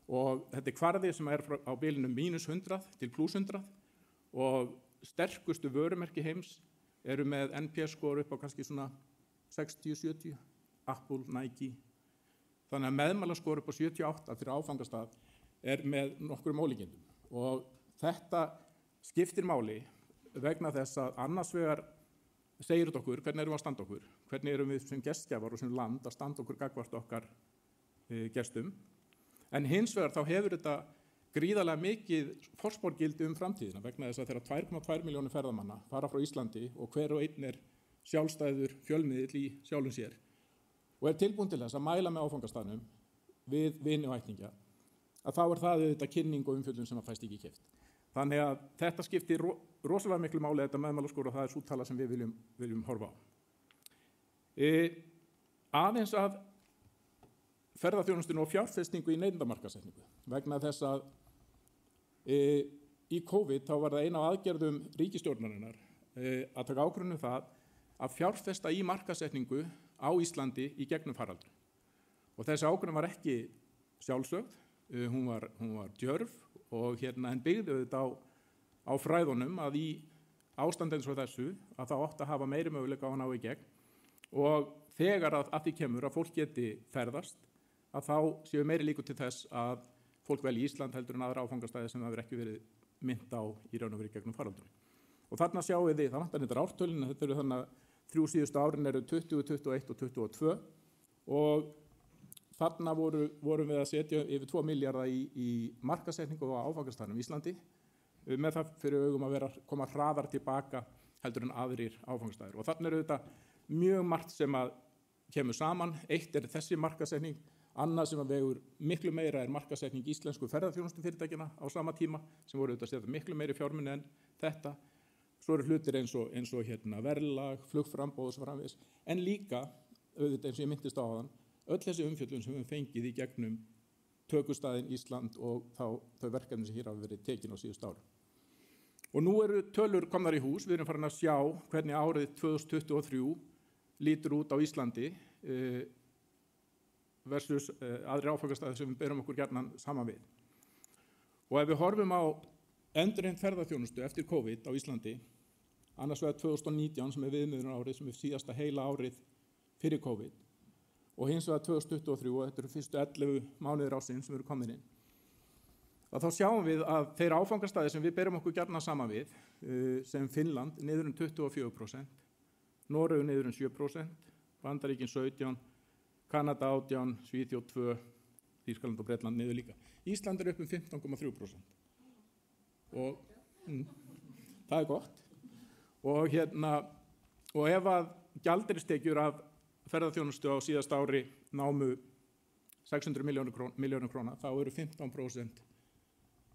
Og þetta kvarði sem á bilinu -100 til +100, og sterkustu vörumerki heims eru með NPS-skor upp á kannski svona 60-70, Apple, Nike. Þannig að meðmælaskor upp á 78 fyrir áfangastað með nokkrum ólíkindum. Og þetta skiptir máli vegna þess að annars vegar segir þetta okkur hvernig erum við að standa okkur, hvernig erum við sem gestgjafar og sem land að standa okkur gagnvart okkar gestum. En hins vegar þá hefur þetta gríðarlega mikið forspárgildi framtíðina vegna þess að þegar 2,2 milljónir ferðamanna fara frá Íslandi og hver og einn sjálfstæður fjölmiðill í sjálfum sér og tilbúin til þess að mæla með áfangastaðnum við vini og ættingja, að þá það auðvitað kynning og umfjöllun sem fæst ekki keypt. Þannig að þetta skiptir rosalega miklu máli þetta meðmælaskrúr og það sú tala sem við viljum horfa á. Aðeins að ferðaþjónustinu og fjárfestingu í neytendamarkaðssetningu vegna þess að í COVID þá var það eina af aðgerðum ríkisstjórnarinnar að taka ákvörðun það að fjárfesta í markaðssetningu á Íslandi í gegnum faraldurinn. Og þessi ákvörðun var ekki sjálfsögð, hún var djörf og en byggði auðvitað á fræðunum að í ástandi eins og þessu að það átti að hafa meiri möguleika á að ná í gegn og þegar að því kemur að fólk geti ferðast að þá séu meiri líkur til þess að fólk velji Ísland heldur en aðra áfangastæði sem það hefur ekki verið minnt á í raun og veru gegnum faraldurinn. Og þarna sjáum við það vantar þetta ártölin, þetta eru þannig að 3 síðustu árin eru 20, 21 og 22 og þarna vorum við að setja yfir 2 milljarða í markaðssetningu á áfangastæðum í Íslandi með það fyrir augum að koma hraðar tilbaka heldur en aðrir áfangastæðir. Og þarna eru þetta mjög margt sem að kemur saman. Eitt þessi markaðssetning, annað sem að vegur miklu meira markaðssetning íslensku ferðaþjónustufyrirtækjana á sama tíma sem voru auðvitað að setja miklu meiri fjármuni en þetta. Svo eru hlutir eins og verðlag, flugframboð og svo framvegis, en líka, auðvitað eins og ég minntist á áðan, öll þessi umfjöllun sem við fengið í gegnum tökustaðinn Ísland og þau verkefni sem hér hafa verið tekin á síðustu árum. Og nú eru tölur komnar í hús, við erum farin að sjá hvernig árið 2023 lítur út á Íslandi versus aðri áfangastaði sem við berum okkur gjarnan saman við. Og ef við horfum á endurheimt ferðaþjónustu eftir COVID á Íslandi, annars vegar 2019 sem viðmiðunarárið sem síðasta heila árið fyrir COVID og hins vegar 2023 og þetta eru fyrstu 11 mánuðir ársins sem eru komin inn. Þá sjáum við að þeir áfangastaði sem við berum okkur gjarnan saman við, sem Finnland niður 24%, Noregur niður 7%, Bandaríkin 17%, Kanada 18%, Svíþjóð 2%, Þýskaland og Bretland niður líka. Ísland upp 15,3%. Og það gott. Og ef að gjaldeyristekjur af ferðaþjónustu á síðasta ári námu 600 milljónir króna, þá eru 15%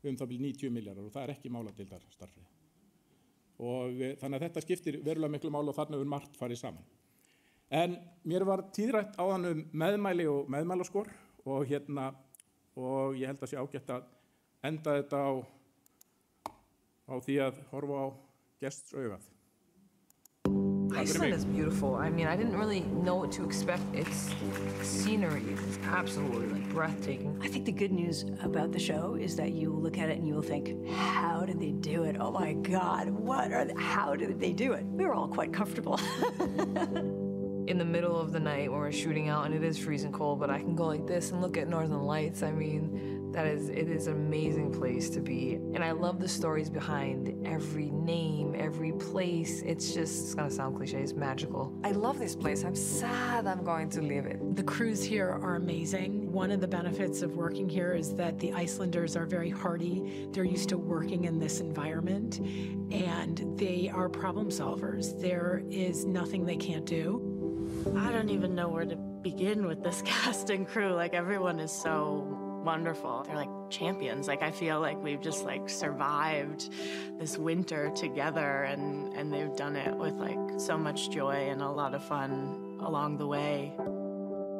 það byrja 90 milljarðar og það ekki máladeildar starffræði. Og þannig að þetta skiptir verulega miklu máli og þarna margt farið saman. En mér var tíðrætt áðan meðmæli og meðmælaskor og ég held að sé ágætt að enda þetta á því að horfa á gests augað.
Iceland is beautiful. I mean, I didn't really know what to expect. Its scenery is absolutely breathtaking.
I think the good news about the show is that you will look at it and you will think, how did they do it? Oh my God, how did they do it? We were all quite comfortable.
In the middle of the night when we're shooting out and it is freezing cold, but I can go like this and look at Northern Lights. I mean, it is an amazing place to be. And I love the stories behind every name, every place. It's gonna sound cliche, it's magical. I love this place. I'm sad I'm going to leave it.
The crews here are amazing. One of the benefits of working here is that the Icelanders are very hardy. They're used to working in this environment and they are problem solvers. There is nothing they can't do.
I don't even know where to begin with this cast and crew. Like, everyone is so wonderful. They're like champions. Like, I feel like we've just survived this winter together and they've done it with so much joy and a lot of fun along the way.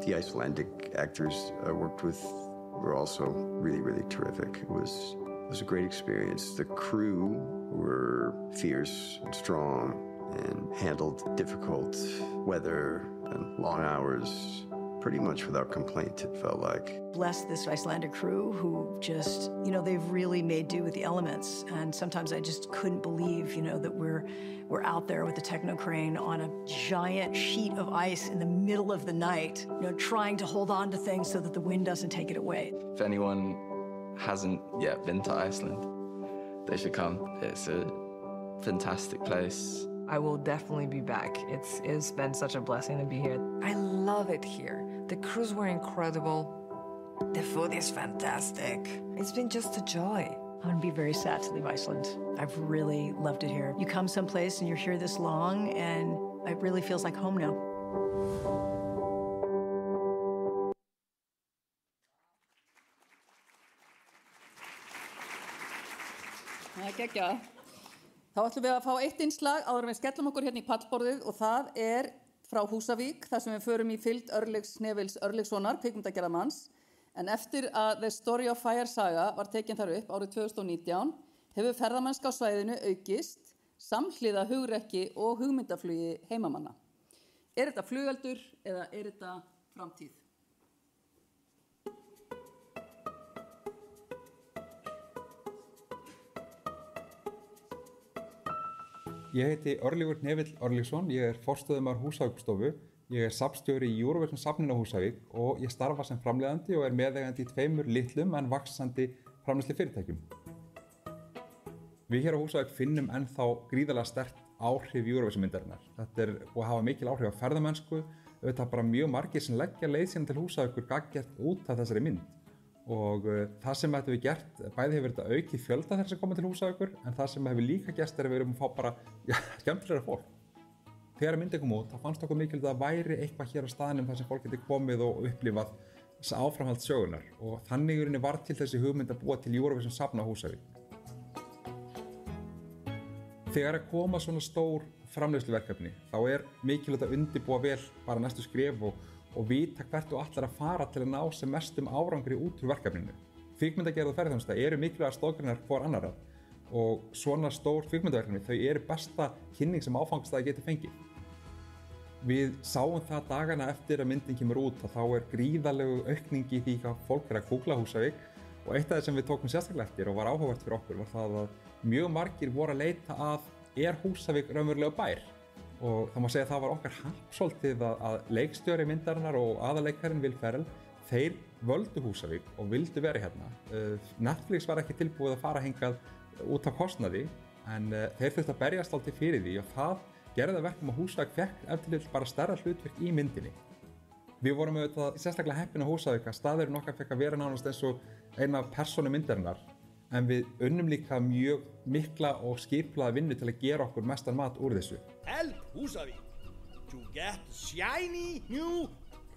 The Icelandic actors I worked with were also really, really terrific. It was a great experience. The crew were fierce and strong and handled difficult weather and long hours pretty much without complaint, it felt like.
Bless this Icelandic crew who just, they've really made do with the elements. And sometimes I just couldn't believe, that we're out there with the techno crane on a giant sheet of ice in the middle of the night, trying to hold on to things so that the wind doesn't take it away.
If anyone hasn't yet been to Iceland, they should come. It's a fantastic place.
I will definitely be back. It's been such a blessing to be here. I love it here. The crews were incredible. The food is fantastic. It's been just a joy.
I'm gonna be very sad to leave Iceland. I've really loved it here. You come someplace and you're here this long and It really feels like home now.
Það er geggjað. Þá ætlum við að fá eitt innslag áður en við skellum okkur hérna í pallborðið og það er frá Húsavík þar sem við förum í fylgd Örlygs Snæfells Örlygssonar, kvikmyndagerðarmanns. En eftir að The Story of Fire saga var tekin þar upp árið 2019 hefur ferðamennska á svæðinu aukist samhliða hugrekki og hugmyndaflugi heimamanna. Er þetta flugeldur eða er þetta framtíð?
Ég heiti Örlygur Snæfell Örlygsson, ég er forstöðumaður Húsavíkurstofu, ég er safnstjóri í Eurovision safninu á Húsavík og ég starfa sem framleiðandi og er meðeigandi í 2 litlum en vaxandi framleiðslufyrirtækjum. Við hér á Húsavík finnum ennþá gríðarlega sterkt áhrif Eurovision myndarinnar. Þetta er búið að hafa mikil áhrif á ferðamennsku, auðvitað bara mjög margir sem leggja leið sína til Húsavíkur gagngert út af þessari mynd. Og það sem þetta við gert, bæði hefur þetta aukið fjölda þeirra sem koma til Húsavíkur, en það sem hefur líka gerst er að við erum að fá bara skemmtilegra fólk. Þegar myndin kom út, þá fannst okkur mikilvægt að það væri eitthvað hér á staðnum þar sem fólk geti komið og upplifað áframhald sögunar og þannig í rauninni var til þessi hugmynd að búa til Eurovision safn á Húsavík. Þegar að koma svona stór framleiðsluverkefni, þá er mikilvægt að undirbúa vel bara næstu skref og vita hvert þú ætlar að fara til að ná sem mestum árangri út úr verkefninu. Kvikmyndagerð og ferðaþjónusta eru mikilvægar stoðgreinar hvor annarra og svona stór kvikmyndaverkefni, þau eru besta kynning sem áfangastæði getur fengið. Við sáum það dagana eftir að myndin kemur út að þá er gríðarlegu aukning í því hvað fólk er að googla Húsavík og eitt af það sem við tókum sérstaklega eftir og var áhugavert fyrir okkur var það að mjög margir voru að leita að er Húsavík raunverulega bær? Og það má segja að það var okkar happ svolítið að leikstjóri myndarinnar og aðaleikkarinn Will Ferrell, þeir völdu Húsavík og vildu vera hérna. Netflix var ekki tilbúið að fara hingað út af kostnaði, en þeir þurftu að berjast alltaf fyrir því og það gerði það verkum að Húsavík fekk ef til bara stærra hlutverk í myndinni. Við vorum auðvitað sérstaklega heppin á Húsavík að staðurinn okkar fekk að vera nánast eins og eina af persónu myndarinnar, en við unnum líka mjög mikla og skiplaða vinnu til að gera okkur mestan mat úr þessu.
Help Húsavík to get shiny new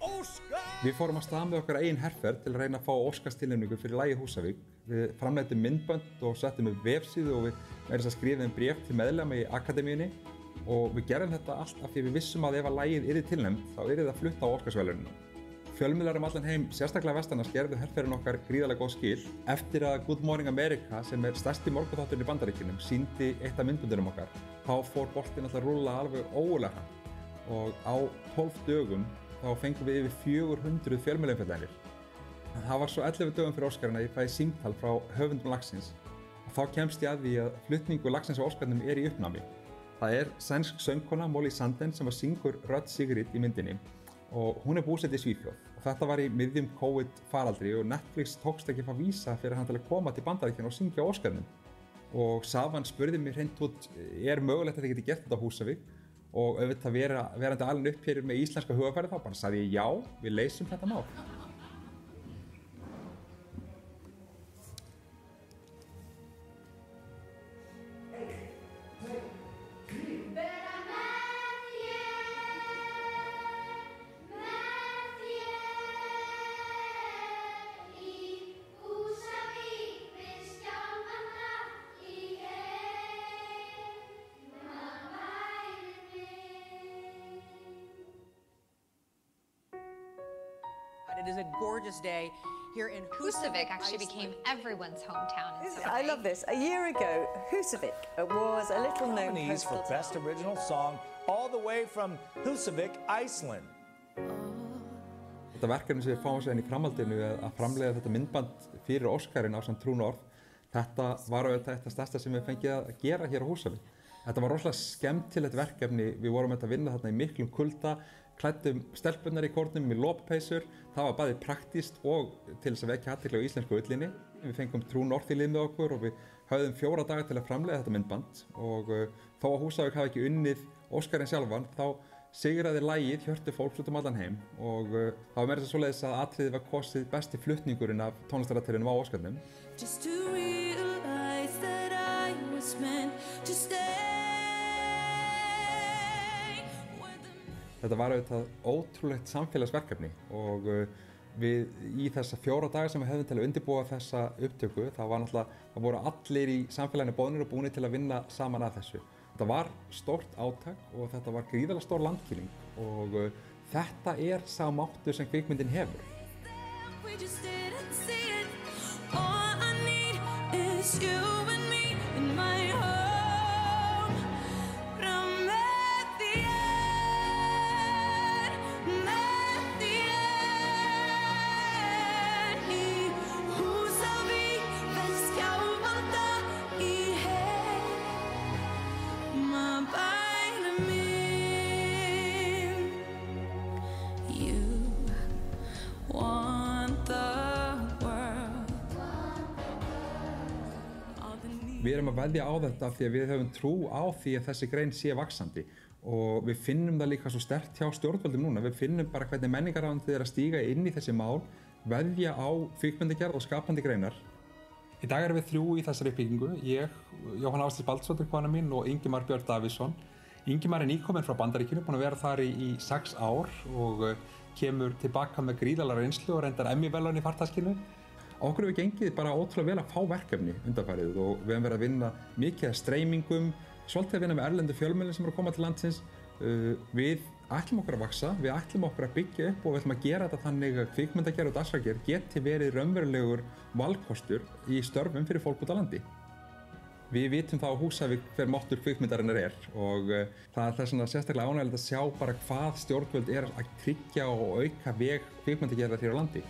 Oscar!
Við fórum að stað með okkar eigin herferð til að reyna að fá Óskarstilnefningu fyrir lagið Húsavík. Við framleiddum myndbönd og settum upp vefsíðu og við skrifum bréf til meðlema í akademíunni og við gerðum þetta allt af því við vissum að ef að lagið yrði tilnefnt þá yrði það flutt á Óskarsverðlaununum. Fjölmiðlar allan heim, sérstaklega vestanhafs, gerðu herferðin okkar gríðarlega góð skil. Eftir að Good Morning America, sem er stærsti morgunþátturinn í Bandaríkjunum, sýndi eitt af myndböndunum okkar, þá fór boltinn alltaf að rúlla alveg ógurlega hratt og á 12 dögum þá fengum við yfir 400 fjölmiðlaumfjallanir. Það var svo 11 dögum fyrir Óskarinn að ég fæði símtal frá höfundum lagsins og þá kemst ég að því að flutningu lagsins á Óskarnum er í uppnámi. Það er sænsk söngkona Molly Sanden sem syngur rödd Sigrid í myndinni og hún er búsett í Svíþjóð og þetta var í miðjum COVID-faraldri og Netflix tókst ekki að fá vísa fyrir hann til að koma til Bandaríkjanna og syngja á Óskarnum og Savan spurði mér hreint út er mögulegt að þið geti gert þetta á Húsavík og auðvitað verandi alin upp hér með íslenska hugafærið þá bara sagði ég já, við leysum þetta mál.
It is a gorgeous day here in
Húsavík actually became everyone's hometown.
I love this. A year ago, Húsavík was a little known
nominees for Best Original Song all the way from Húsavík, Iceland.
Þetta verkefni sem við fáum sér inn í framhaldinu að framleiða þetta myndband fyrir Óskarinn ásamt True North, þetta var auðvitað þetta stærsta sem við fengið að gera hér á Húsavík. Þetta var rosalega skemmtilegt verkefni, við vorum að vinna þarna í miklum kulda, klæddum stelpunnar í kórnum með loppeysur, það var bæði praktískt og til þess að vekja athygli á íslensku ullinni. Við fengum True North í lið með okkur og við höfðum 4 daga til að framleiða þetta myndband og þó að Húsavík hafi ekki unnið Óskarinn sjálfan, þá sigraði lagið hjörtu fólks út allan heim og það var meira þess að svoleiðis að atriðið var kosið besti flutningurinn af tónlistaratriðinum á Óskarnum.
Just to realize that I was meant to stay.
Þetta var auðvitað ótrúlegt samfélagsverkefni og við í þessa 4 daga sem við höfum til að undirbúa þessa upptöku, það voru allir í samfélaginu boðnir og búnir til að vinna saman að þessu. Þetta var stórt átak og þetta var gríðarlega stór landkynning og þetta sá máttur sem kvikmyndin hefur. Við erum að veðja á þetta því að við höfum trú á því að þessi grein sé vaxandi og við finnum það líka svo sterkt hjá stjórnvöldum núna. Við finnum bara hvernig menningarráðuneytið að stíga inn í þessi mál, veðja á kvikmyndagerð og skapandi greinar. Í dag erum við 3 í þessari uppbyggingu, ég, Jóhanna Ásdís Baldursdóttir kona mín og Ingimar Björn Davíðsson. Ingimar nýkominn frá Bandaríkjunum, búinn að vera þar í 6 ár og kemur tilbaka með gríðarlega reynslu og reyndar Emmy-verðlaun í farteskinu. Okkur hefur gengið bara ótrúlega vel að fá verkefni undanfarið og við hefum verið að vinna mikið að streymingum, svolítið að vinna með erlendu fjölmiðlum sem eru að koma til landsins. Við ætlum okkur að vaxa, við ætlum okkur að byggja upp og við ætlum að gera þetta þannig að kvikmyndagerð og dagskrárgerð geti verið raunverulegur valkostur í störfum fyrir fólk út á landi. Við vitum þá á Húsavík hver máttur kvikmyndarinnar og það svona sérstaklega ánægilegt að sjá bara hvað stjórnvöld að tryggja og auka veg kvikmyndagerðar hér á landi.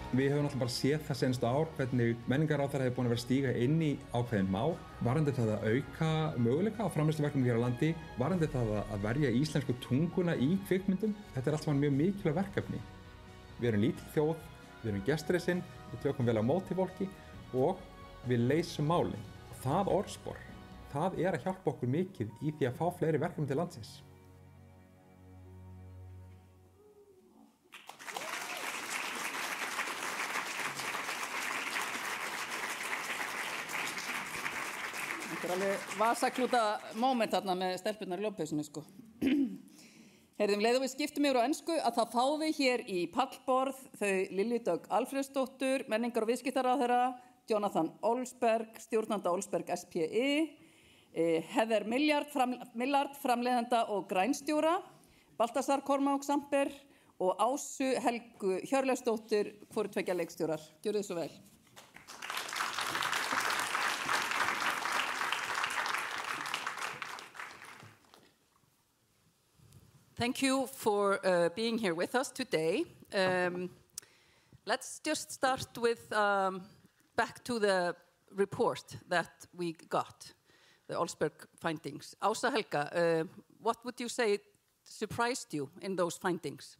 Við höfum náttúrulega bara séð það seinustu ár hvernig menningarráðherra hefur búin að vera að stíga inn í ákveðin mál, varðandi það að auka möguleika á framleiðsluverkefnum hér á landi, varðandi það að verja íslensku tunguna í kvikmyndum. Þetta allt saman mjög mikilvæg verkefni. Við erum lítil þjóð, við erum gestrisinn, við tökum vel á móti fólki og við leysum málin. Það orðspor, það að hjálpa okkur mikið í því að fá fleiri verkefni til landsins.
Þetta alveg vasaklúta moment þarna með stelpurnar í lóðpeysunni, sko. Heyrðum, leið og við skiptum yfir á ensku að það fáum við hér í pallborð þau Lilju Dögg Alfreðsdóttur, menningar- og viðskiptaráðherra, Jonathan Olsberg, stjórnanda Olsberg SPI, Heather Millard, framleiðenda og grænstjóra, Baltasar Kormák Samper og Ásu Helgu Hjörleifsdóttir, hvoru tveggja leikstjórar. Gjörðu þið svo vel. Thank you for being here with us today. Let's just start with back to the report that we got, the Olsberg findings. Ása Helga, what would you say surprised you in those findings?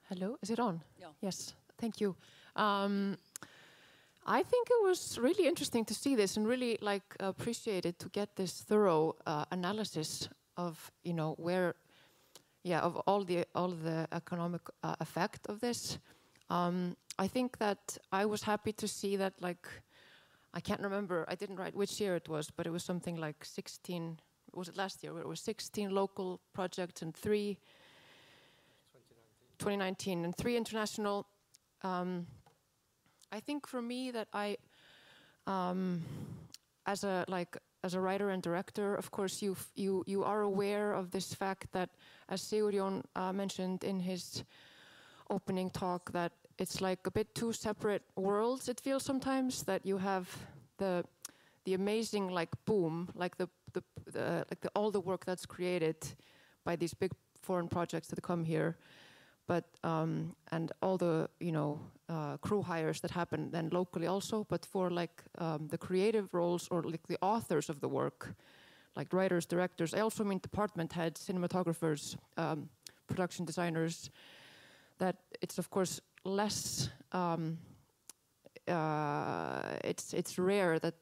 Hello, is it on?
Yeah.
Yes, thank you. I think it was really interesting to see this and really appreciated to get this thorough analysis of of all the economic effect of this. I think that I was happy to see that I can't remember, I didn't write which year it was, but it was something like 16, was it last year, where it was 16 local projects and 2019 and 3 international. I think for me that I, as a writer and director, of course, you are aware of this fact that, as Sigurjón mentioned in his opening talk, that it's like a bit two separate worlds. It feels sometimes that you have the amazing boom, all the work that's created by these big foreign projects that come here, but and all the crew hires that happen then locally also, but for the creative roles or the authors of the work, like writers, directors. I also mean department heads, cinematographers, production designers. That it's of course less. It's rare that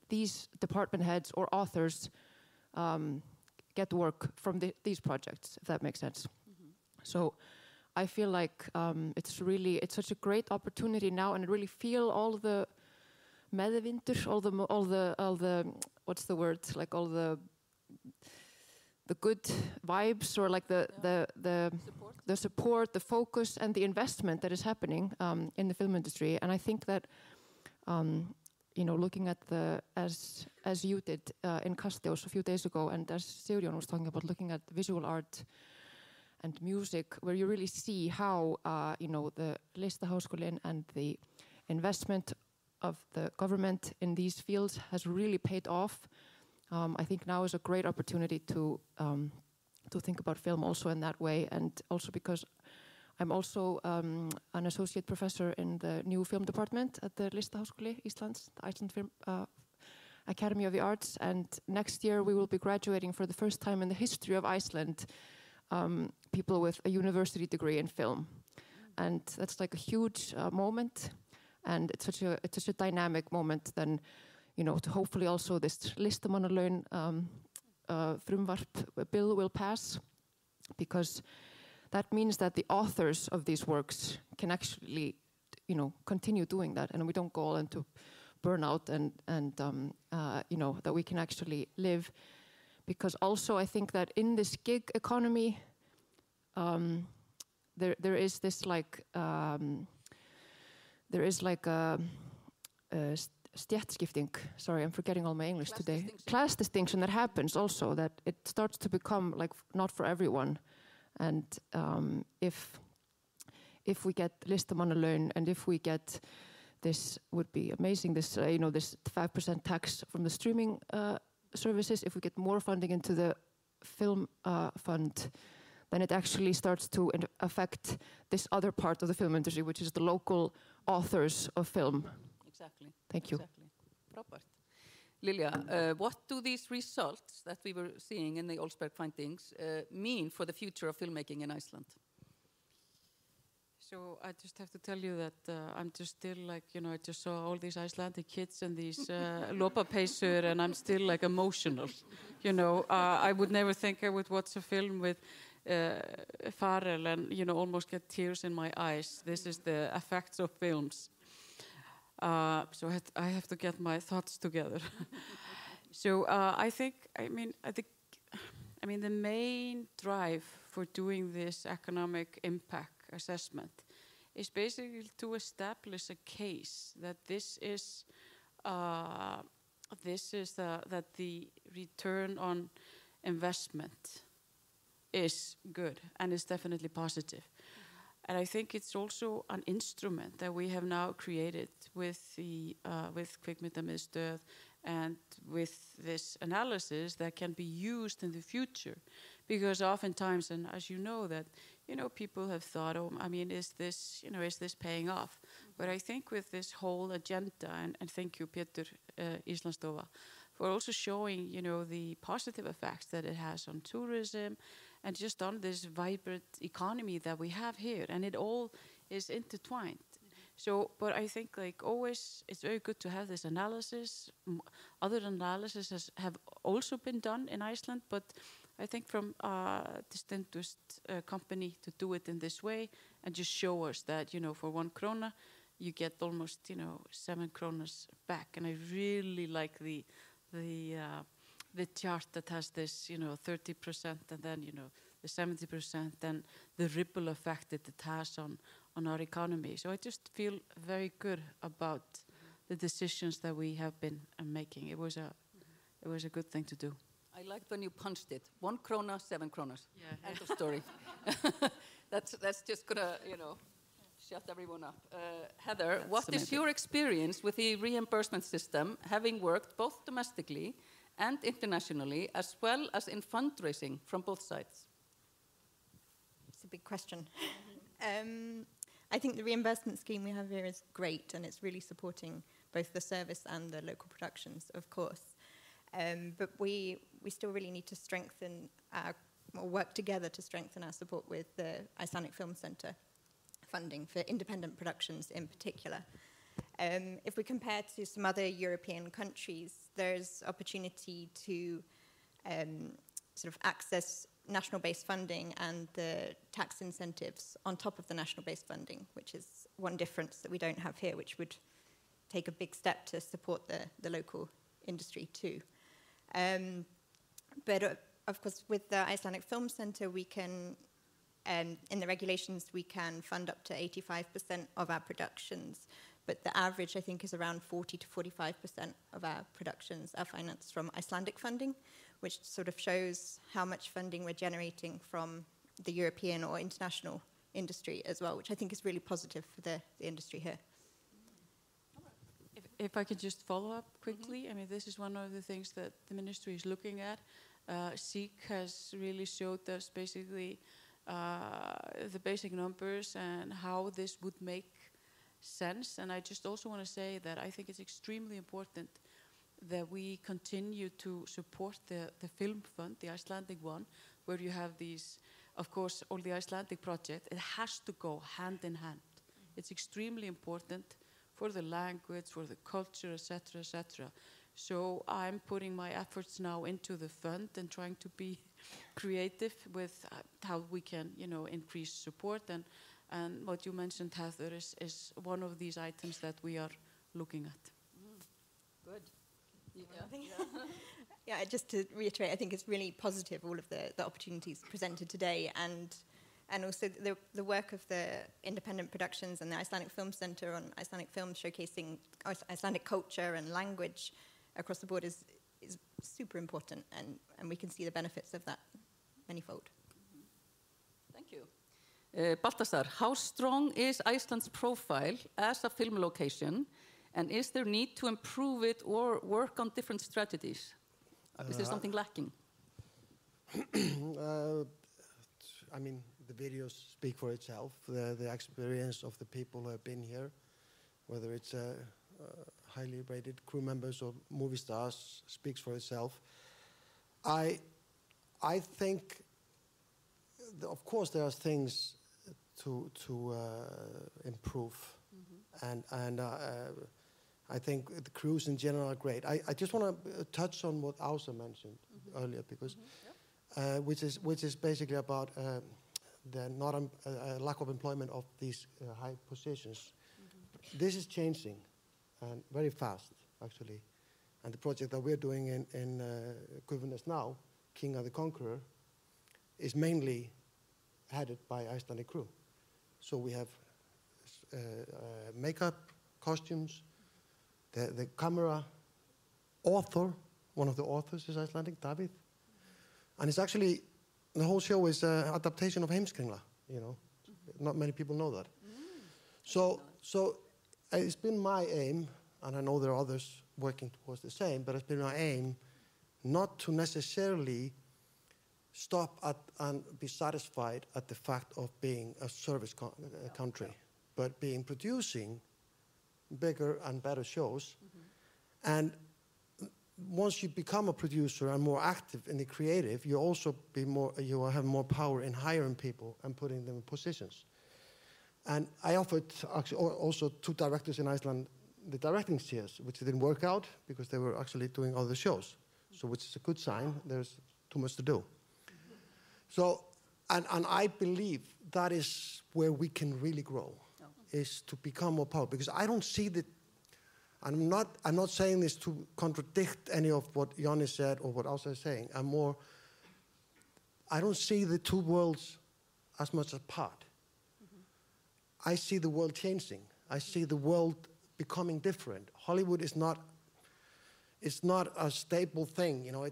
these department heads or authors get work from these projects, if that makes sense. So I feel like it's such a great opportunity now, and I really feel all the meðvindur, all the what's the word, all the good vibes, or like the support, the focus, and the investment that is happening in the film industry. And I think that, looking at as you did in Kastljósið a few days ago, and as Sigurjón was talking about, looking at visual art and music, where you really see how the Listaháskólinn and the investment of the government in these fields has really paid off. I think now is a great opportunity to think about film also in that way, and also because I'm also an associate professor in the new film department at the Listaháskóli Íslands, the Iceland Film Academy of the Arts, and next year we will be graduating for the first time in the history of Iceland people with a university degree in film, and that's like a huge moment, and it's such a dynamic moment. Then, to hopefully also this listamannalaun frumvarp bill will pass, because that means that the authors of these works can actually, continue doing that, and we don't go all into burnout, and that we can actually live. Because also I think that in this gig economy, there is this like stéttskipting. Sorry, I'm forgetting all my English today. Class distinction that happens also, that it starts to become like not for everyone. And if we get listamannalaun, and if we get this, would be amazing, this this 5% tax from the streaming services, if we get more funding into the film fund, then it actually starts to affect this other part of the film industry, which is the local authors of film.
Exactly.
Thank you.
Exactly. Proper. Lilja, what do these results that we were seeing in the Olsberg findings mean for the future of filmmaking in Iceland?
So I just have to tell you that I'm just still like, I just saw all these Icelandic kids and these lopapeysur, and I'm still like emotional. I would never think I would watch a film with Pharrell and, almost get tears in my eyes. This is the effects of films. So I have to get my thoughts together. So I think the main drive for doing this economic impact assessment is basically to establish a case that that the return on investment is good and is definitely positive. And I think it's also an instrument that we have now created with the with Kvikmyndamiðstöð and with this analysis that can be used in the future, because oftentimes, and as you know, that people have thought, is this paying off? But I think with this whole agenda, and thank you, Pétur Íslandsstofa, for also showing the positive effects that it has on tourism and just on this vibrant economy that we have here, and it all is intertwined. So, but I think like always, it's very good to have this analysis. Other analyses have also been done in Iceland, but I think from a distinguished company to do it in this way and just show us that, for 1 krona, you get almost, 7 kronas back. And I really like the chart that has this, 30% and then, the 70% and the ripple effect that it has on our economy. So I just feel very good about the decisions that we have been making. It was a good thing to do.
I liked when you punched it. 1 krona, 7 kronas. Yeah. End of story. That's just gonna, shut everyone up. Heather, what is your experience with the reimbursement system, having worked both domestically and internationally, as well as in fundraising from both sides?
It's a big question. I think the reimbursement scheme we have here is great, and it's really supporting both the service and the local productions, of course. But we still really need to strengthen or work together to strengthen our support with the Icelandic Film Centre funding for independent productions in particular. If we compare to some other European countries, there's opportunity to sort of access national-based funding and the tax incentives on top of the national-based funding, which is one difference that we don't have here, which would take a big step to support the local industry too. But of course, with the Icelandic Film Center, we can, in the regulations, we can fund up to 85% of our productions. But the average, I think, is around 40 to 45% of our productions are financed from Icelandic funding, which sort of shows how much funding we're generating from the European or international industry as well, which I think is really positive for the industry here.
If I could just follow up quickly, I mean, this is one of the things that the ministry is looking at. SEEK has really showed us basically the basic numbers and how this would make sense. And I just also want to say that I think it's extremely important that we continue to support the film fund, the Icelandic one, where you have these, of course, all the Icelandic project. It has to go hand in hand. It's extremely important for the language, for the culture, etc., etc. So I'm putting my efforts now into the fund and trying to be creative with how we can, you know, increase support. And what you mentioned, Heather, is one of these items that we are looking at.
Good. Yeah, just to reiterate, I think it's really positive, all of the opportunities presented today, and also the work of the independent productions and the Icelandic Film Center on Icelandic films showcasing Icelandic culture and language across the board is super important, and we can see the benefits of that manifold.
Thank you. Baltasar, how strong is Iceland's profile as a film location, and is there need to improve it or work on different strategies? Is there something lacking?
I mean, the videos speak for itself. The experience of the people who have been here, whether it's highly rated crew members or movie stars, speaks for itself. I think, of course, there are things to improve, and I think the crews in general are great. I just want to touch on what Ása mentioned earlier, because which is basically about the lack of employment of these high positions. This is changing, and very fast, actually. And the project that we're doing in Guðnes now, King of the Conqueror, is mainly headed by Icelandic crew. So we have makeup, costumes, the camera, author, one of the authors is Icelandic, David. And it's actually, the whole show is an adaptation of Heimskringla, you know. Not many people know that. So it's been my aim, and I know there are others working towards the same, but it's been my aim not to necessarily stop at and be satisfied at the fact of being a service country, but producing bigger and better shows. And once you become a producer and more active in the creative, you also you will have more power in hiring people and putting them in positions. And I offered actually also 2 directors in Iceland the directing chairs, which didn't work out because they were actually doing other shows. So which is a good sign. There's too much to do. So, and I believe that is where we can really grow, is to become more powerful. Because I don't see that. I'm not saying this to contradict any of what Jonni said or what Ása is saying. I don't see the two worlds as much apart. I see the world changing. I see the world becoming different. Hollywood is not a stable thing. You know,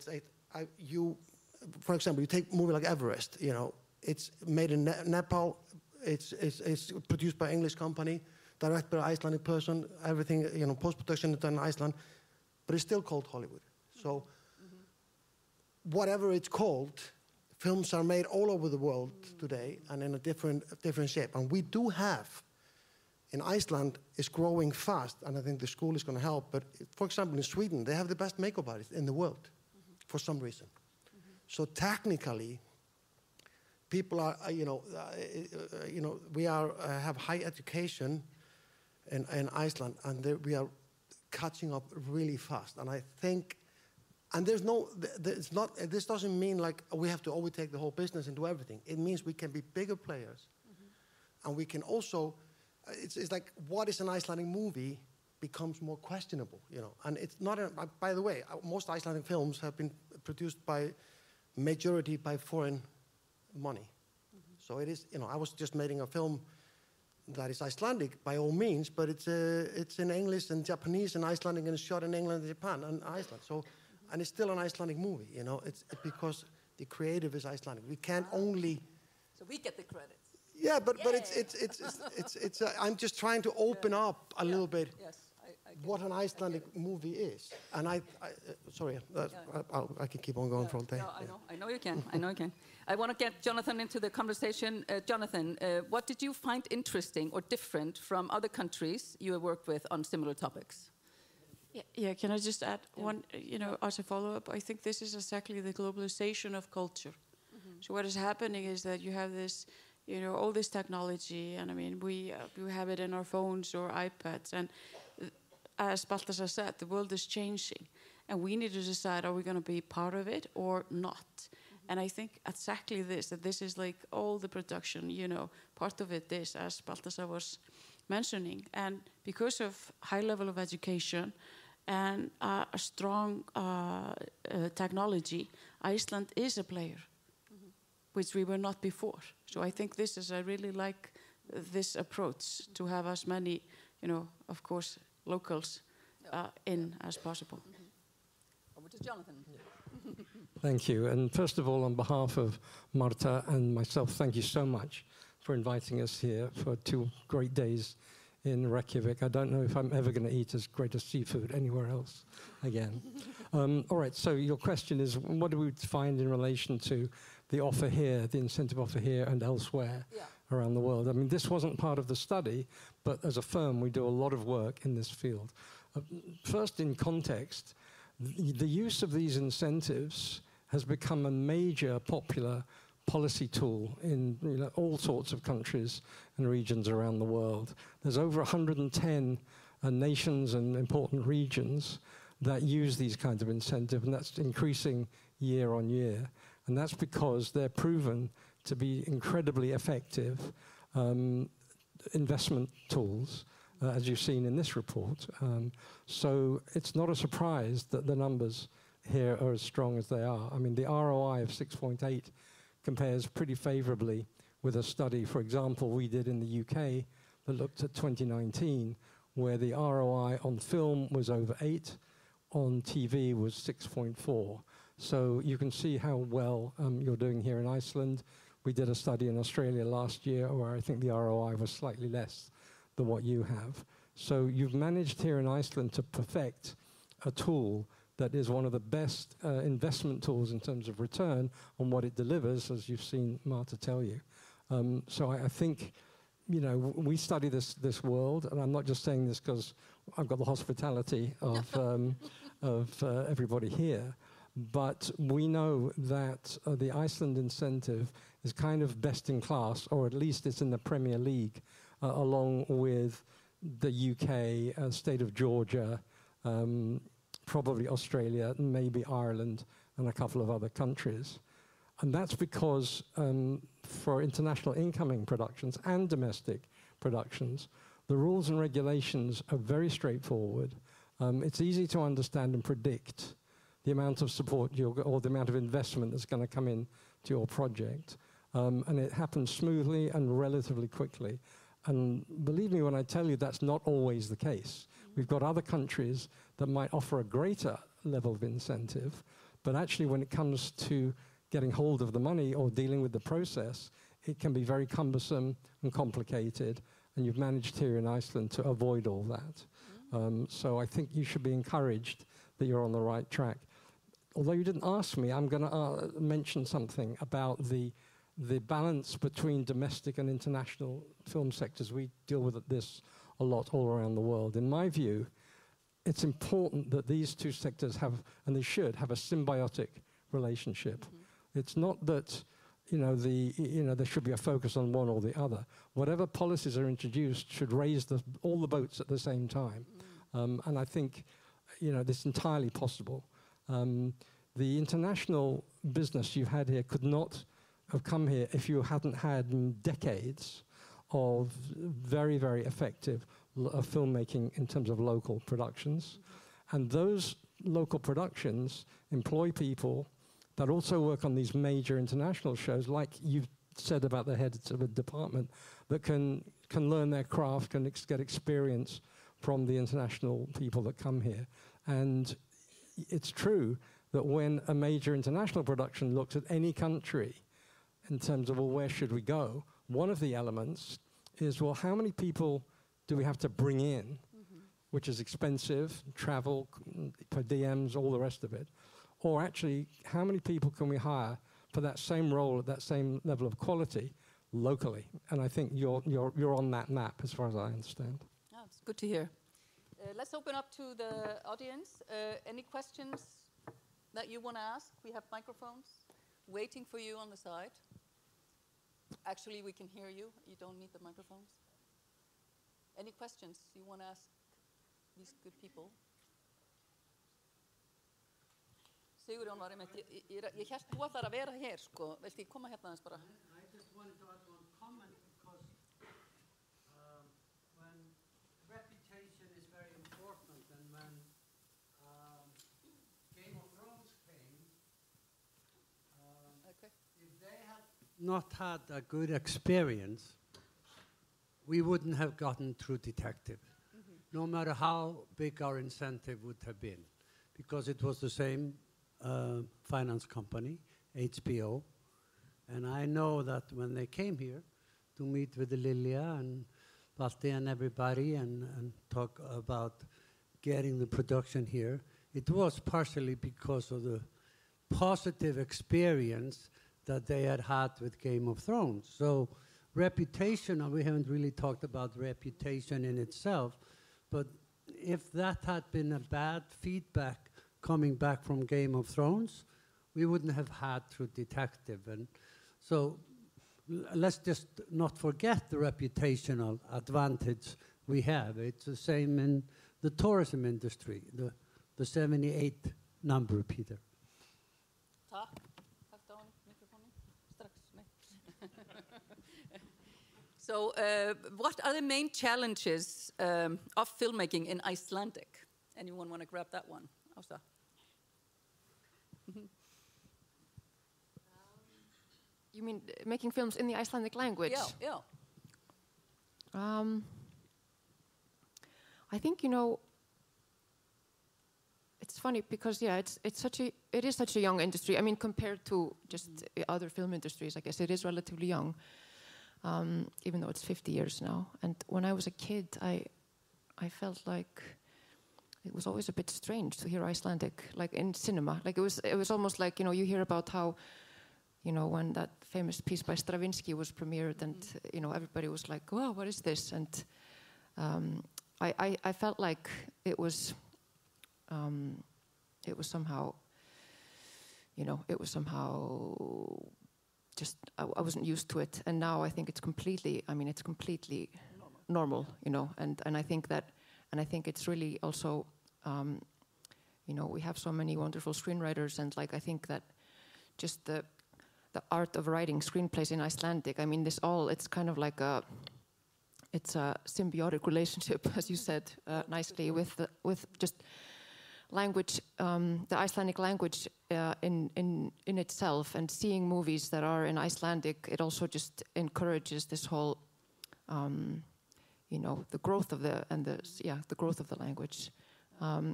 for example, you take a movie like Everest. You know, it's made in Nepal. It's produced by an English company, directed by an Icelandic person. Everything, you know, post-production is done in Iceland, but it's still called Hollywood. So, whatever it's called, films are made all over the world today and in a different shape. And we do have, in Iceland, it's growing fast, and I think the school is going to help. But for example, in Sweden, they have the best makeup artists in the world, for some reason. So technically, people are, we have high education in Iceland, and we are catching up really fast. And I think, and this doesn't mean like we have to overtake the whole business and do everything. It means we can be bigger players, and we can also. It's like what is an Icelandic movie becomes more questionable, you know. And it's not. By the way, most Icelandic films have been produced by majority by foreign money. So it is, I was just making a film that is Icelandic by all means, but it's in English and Japanese and Icelandic, and it's shot in England and Japan and Iceland. So, and it's still an Icelandic movie, It's because the creative is Icelandic. We can't only.
So we get the credits.
Yeah, but it's I'm just trying to open up a little bit.
Yes.
What an Icelandic movie is, and I can keep on going for all day.
No, I know you can. I want to get Jonathan into the conversation. Jonathan, what did you find interesting or different from other countries you have worked with on similar topics?
Yeah. Can I just add one? As a follow-up, I think this is exactly the globalization of culture. So what is happening is that you have this, all this technology, and I mean we have it in our phones or iPads, and as Baltasar said, the world is changing, and we need to decide, are we going to be part of it or not? And I think exactly that this is like all the production, part of it is, as Baltasar was mentioning. And because of high level of education and a strong technology, Iceland is a player, which we were not before. So I think I really like this approach to have as many, of course, locals in as possible.
Over to Jonathan.
Thank you. And first of all, on behalf of Marta and myself, thank you so much for inviting us here for 2 great days in Reykjavik. I don't know if I'm ever going to eat as great as seafood anywhere else again. All right, so your question is, what do we find in relation to the offer here, the incentive offer here and elsewhere around the world? I mean, this wasn't part of the study, but as a firm, we do a lot of work in this field. First, in context, the use of these incentives has become a major popular policy tool in all sorts of countries and regions around the world. There's over 110 nations and important regions that use these kinds of incentives, and that's increasing year on year. And that's because they're proven to be incredibly effective investment tools, as you've seen in this report. So it's not a surprise that the numbers here are as strong as they are. I mean, the ROI of 6.8 compares pretty favorably with a study, for example, we did in the UK that looked at 2019, where the ROI on film was over 8, on TV was 6.4. So you can see how well you're doing here in Iceland. We did a study in Australia last year where I think the ROI was slightly less than what you have. So you've managed here in Iceland to perfect a tool that is one of the best investment tools in terms of return on what it delivers, as you've seen Marta tell you. So I think, we study this world, and I'm not just saying this because I've got the hospitality of everybody here, but we know that the Iceland incentive is kind of best in class, or at least it's in the Premier League, along with the UK, state of Georgia, probably Australia, maybe Ireland, and a couple of other countries. And that's because for international incoming productions and domestic productions, the rules and regulations are very straightforward. It's easy to understand and predict the amount of support or the amount of investment that's going to come in to your project. And it happens smoothly and relatively quickly. And believe me when I tell you that's not always the case. We've got other countries that might offer a greater level of incentive, but actually when it comes to getting hold of the money or dealing with the process, it can be very cumbersome and complicated, and you've managed here in Iceland to avoid all that. So I think you should be encouraged that you're on the right track. Although you didn't ask me, I'm going to mention something about the balance between domestic and international film sectors. We deal with this a lot all around the world. In my view, it's important that these two sectors have, and they should, have a symbiotic relationship. It's not that there should be a focus on one or the other. Whatever policies are introduced should raise all the boats at the same time. And I think this is entirely possible. The international business you've had here could not have come here if you hadn't had decades of very, very effective filmmaking in terms of local productions. And those local productions employ people that also work on these major international shows, like you've said about the heads of a department, that can learn their craft, can get experience from the international people that come here. And it's true that when a major international production looks at any country in terms of, well, where should we go? One of the elements is, well, how many people do we have to bring in, which is expensive, travel, per diems, all the rest of it. Or actually, how many people can we hire for that same role at that same level of quality locally? And I think you're on that map as far as I understand.
Oh, it's good to hear. Let's open up to the audience. Any questions that you want to ask? We have microphones waiting for you on the side. Actually, we can hear you. You don't need the microphones. Any questions you want to ask these good people? Sigurjón var einmitt, ég hélt þú ætlar að vera hér, sko. Viltu koma hérna aðeins bara?
I just wanted to add one comment because when reputation is very important, and when Game of Thrones came, if they had not had a good experience, we wouldn't have gotten True Detective, no matter how big our incentive would have been, because it was the same finance company, HBO, and I know that when they came here to meet with Lilia and Balti and everybody and talk about getting the production here, it was partially because of the positive experience that they had had with Game of Thrones. So reputation, we haven't really talked about reputation in itself, but if that had been a bad feedback coming back from Game of Thrones, we wouldn't have had True Detective. And so let's just not forget the reputational advantage we have. It's the same in the tourism industry, the 78 number, Peter.
Takk. Takk á mikrofonin. Strax. So, what are the main challenges of filmmaking in Icelandic? Anyone want to grab that one? Ása.
You mean making films in the Icelandic language?
Yeah.
I think, it's funny because it is such a young industry. I mean, compared to just other film industries, I guess it is relatively young, even though it's 50 years now. And when I was a kid, I felt like it was always a bit strange to hear Icelandic, like in cinema. Like it was almost like, you hear about how, when that famous piece by Stravinsky was premiered, and everybody was like, "Oh, what is this?" And I felt like it was somehow, just I wasn't used to it. And now I think it's completely normal, And I think that. And I think it's really also, we have so many wonderful screenwriters, and I think that just the art of writing screenplays in Icelandic, I mean, it's kind of like it's a symbiotic relationship, as you said nicely, with just language, the Icelandic language in itself, and seeing movies that are in Icelandic, it also just encourages this whole, the growth of the growth of the language.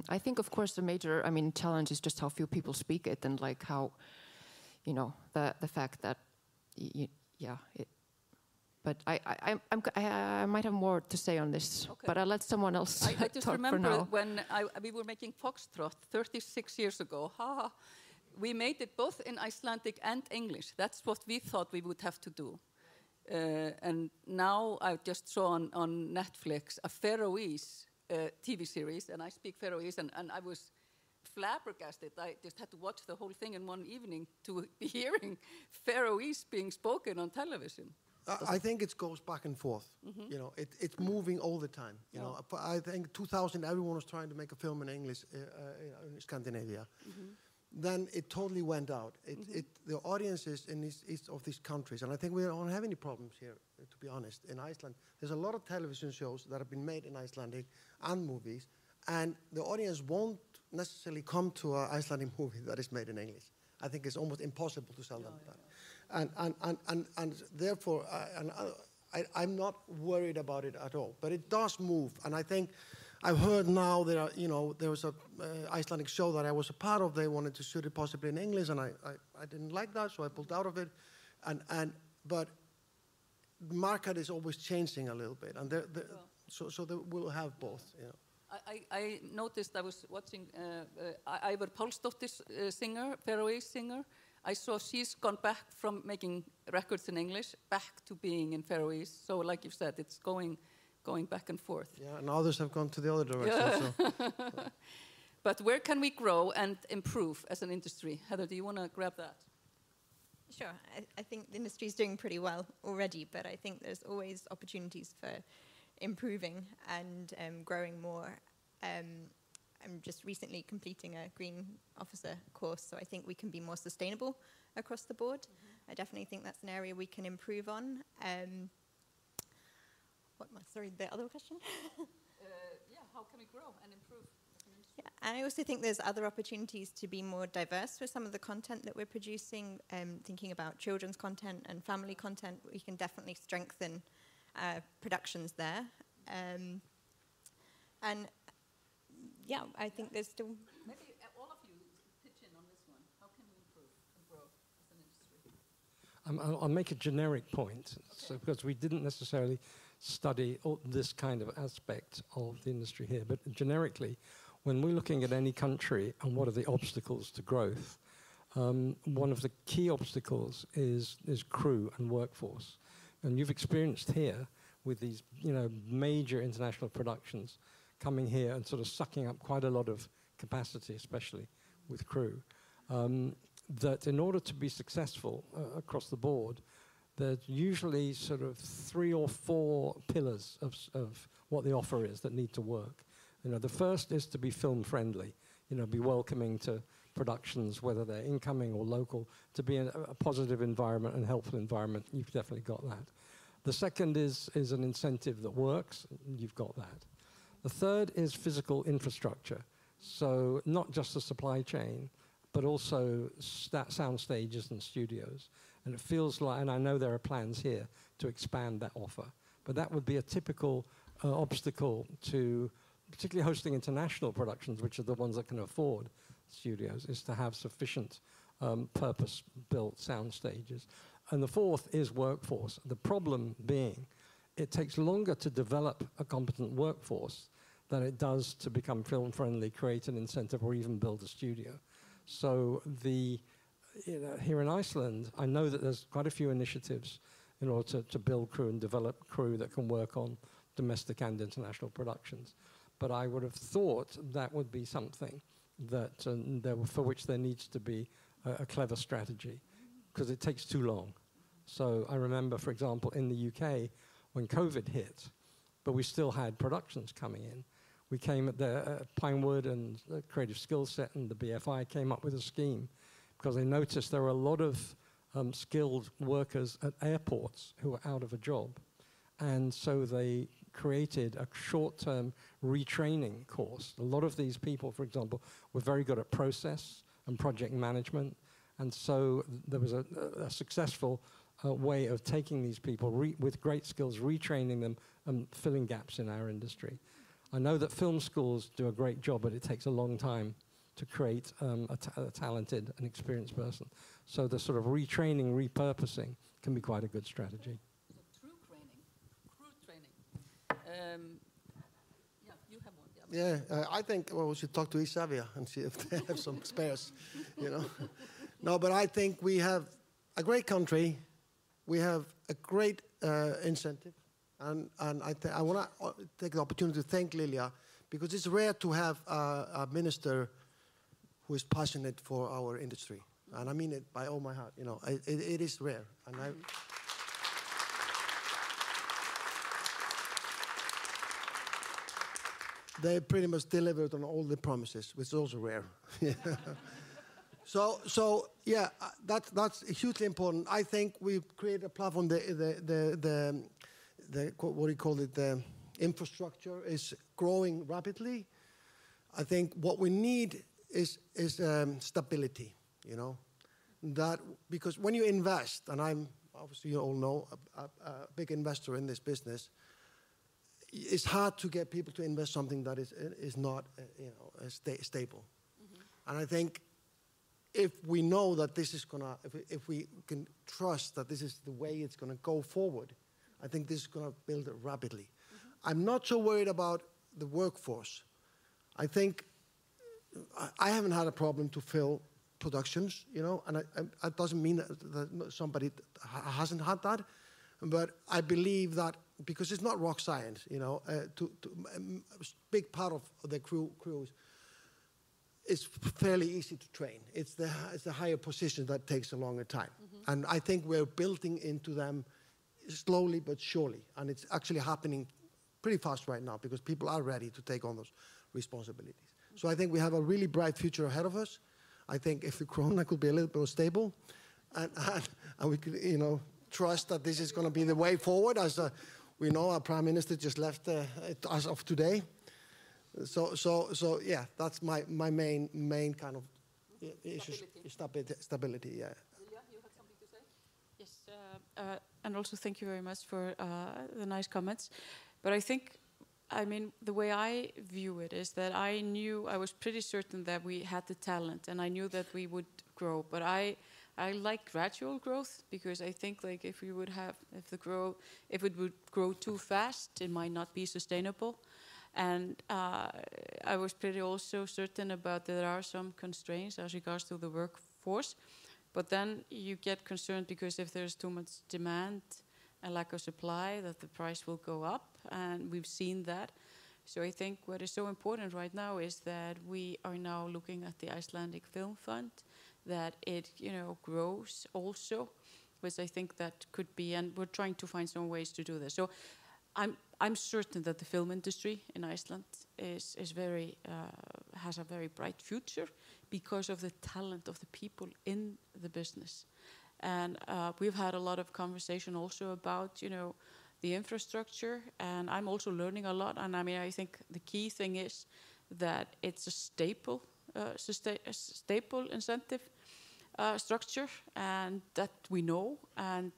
I think, of course, the major, challenge is just how few people speak it, and how, the fact that, But I might have more to say on this, but I'll let someone else
I just
talk
remember
for now.
when we were making Foxtrot 36 years ago. We made it both in Icelandic and English. That's what we thought we would have to do. And now I just saw on Netflix a Faroese TV series, and I speak Faroese, and I was flabbergasted. I just had to watch the whole thing in one evening to be hearing Faroese being spoken on television.
I think it goes back and forth.
Mhm.
You know, it's moving all the time. You know, I think 2000 everyone was trying to make a film in English in Scandinavia. Then it totally went out. The audiences in each of these countries, and I think we don't have any problems here, to be honest. In Iceland, there's a lot of television shows that have been made in Icelandic and movies, and the audience won't necessarily come to an Icelandic movie that is made in English. I think it's almost impossible to sell them that. And therefore, I'm not worried about it at all. But it does move, and I think I've heard now there was a Icelandic show that I was a part of. They wanted to shoot it possibly in English, and I didn't like that, so I pulled out of it. But the market is always changing a little bit, and so they will have both. You know.
I noticed, I was watching Ivar Pálsdóttir, singer, Faroese singer. I saw she's gone back from making records in English back to being in Faroese. So like you said, it's going back and forth.
Yeah, and others have gone to the other direction.
Yeah. So. But where can we grow and improve as an industry? Heather, do you want to grab that?
Sure. I think the industry is doing pretty well already, but I think there's always opportunities for improving and growing more. I'm just recently completing a green officer course, so I think we can be more sustainable across the board. I definitely think that's an area we can improve on. The other question?
How can we grow and improve?
Yeah, and I also think there's other opportunities to be more diverse with some of the content that we're producing. Thinking about children's content and family content, we can definitely strengthen productions there. And yeah, I think there's still...
Maybe all of you pitch in on this one. How can we improve and grow as an industry?
I'll make a generic point, so because we didn't necessarily study this kind of aspect of the industry here, but generically, when we're looking at any country and what are the obstacles to growth, one of the key obstacles is crew and workforce. And you've experienced here with these major international productions coming here and sort of sucking up quite a lot of capacity, especially with crew, that in order to be successful across the board, there's usually sort of 3 or 4 pillars of what the offer is that need to work. The first is to be film friendly, be welcoming to productions, whether they're incoming or local, to be a positive environment and helpful environment. You've definitely got that. The second is an incentive that works. You've got that. The third is physical infrastructure. So not just the supply chain, but also sound stages and studios. And it feels like, and I know there are plans here to expand that offer, but that would be a typical obstacle to particularly hosting international productions, which are the ones that can afford studios, is to have sufficient purpose-built sound stages. And the fourth is workforce. The problem being, it takes longer to develop a competent workforce than it does to become film-friendly, create an incentive, or even build a studio. So here in Iceland, I know that there's quite a few initiatives in order to build crew and develop crew that can work on domestic and international productions. But I would have thought that would be something that for which there needs to be a clever strategy, because it takes too long. So I remember, for example, in the UK, when COVID hit, but we still had productions coming in. We came at the Pinewood and the Creative Skills Set and the BFI came up with a scheme because they noticed there were a lot of skilled workers at airports who were out of a job. And so they created a short-term retraining course. A lot of these people, for example, were very good at process and project management. And so there was a successful way of taking these people with great skills, retraining them, and filling gaps in our industry. I know that film schools do a great job, but it takes a long time to create a talented and experienced person. So the sort of retraining, repurposing can be quite a good strategy.
So crew training. Yeah, you have one.
Yeah, I think we should talk to Isavia and see if they have some spares, No, but I think we have a great country. We have a great incentive. And I want to take the opportunity to thank Lilia, because it's rare to have a minister who is passionate for our industry. And I mean it by all my heart. It is rare. And they pretty much delivered on all the promises, which is also rare. So yeah, that's hugely important. I think we've created a platform. What do you call it? The infrastructure is growing rapidly. I think what we need is stability. that, because when you invest, and I'm, obviously you all know, a big investor in this business, it's hard to get people to invest something that is not, stable. And I think if we know that this is gonna, if we can trust that this is the way it's gonna go forward, I think this is gonna build it rapidly. I'm not so worried about the workforce. I think I haven't had a problem to fill productions, and it doesn't mean that somebody hasn't had that, but I believe that because it's not rock science, a big part of the crews is fairly easy to train. It's the higher position that takes a longer time, and I think we're building into them slowly but surely, and it's actually happening pretty fast right now because people are ready to take on those responsibilities. So I think we have a really bright future ahead of us. I think if the krona could be a little bit more stable, and we could, trust that this is going to be the way forward, as we know our Prime Minister just left as of today. So yeah, that's my main kind of issue, stability. Yeah.
Julia, you have something to say? Yes, and also thank you very much for the nice comments. But I mean, the way I view it is that I was pretty certain that we had the talent, and I knew that we would grow. But I like gradual growth, because I think like if it would grow too fast, it might not be sustainable. And I was pretty also certain about that there are some constraints as regards to the workforce. But then you get concerned because if there's too much demand and lack of supply, that the price will go up, and we've seen that. So I think what is so important right now is that we are now looking at the Icelandic Film Fund, that it grows also, which I think that could be, and we're trying to find some ways to do this. So I'm certain that the film industry in Iceland is very has a very bright future because of the talent of the people in the business. And we've had a lot of conversation also about, the infrastructure, and I'm also learning a lot. And I mean, I think the key thing is that it's a staple incentive structure, and that we know. And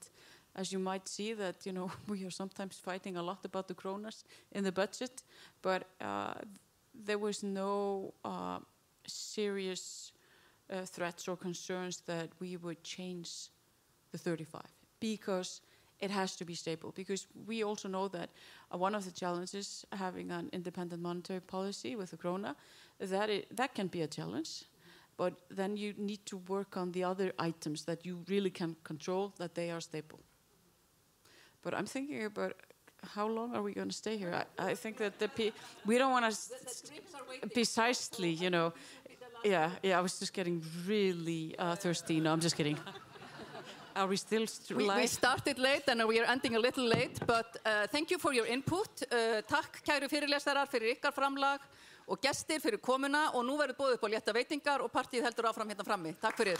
as you might see that, we are sometimes fighting a lot about the kronas in the budget, but there was no serious threats or concerns that we would change the 35, because it has to be stable. Because we also know that one of the challenges having an independent monetary policy with the krona, that can be a challenge, but then you need to work on the other items that you really can control, that they are stable. But I'm thinking about how long are we going to stay here? I think that we don't want to precisely, Yeah, I was just getting really thirsty. No, I'm just kidding. Are we still live?
We started late and we are ending a little late, but thank you for your input. Takk kæru fyrirlesarar fyrir ykkar framlag og gestir fyrir komuna, og nú verður boðið upp á létta veitingar og partíið heldur áfram hérna frammi. Takk fyrir.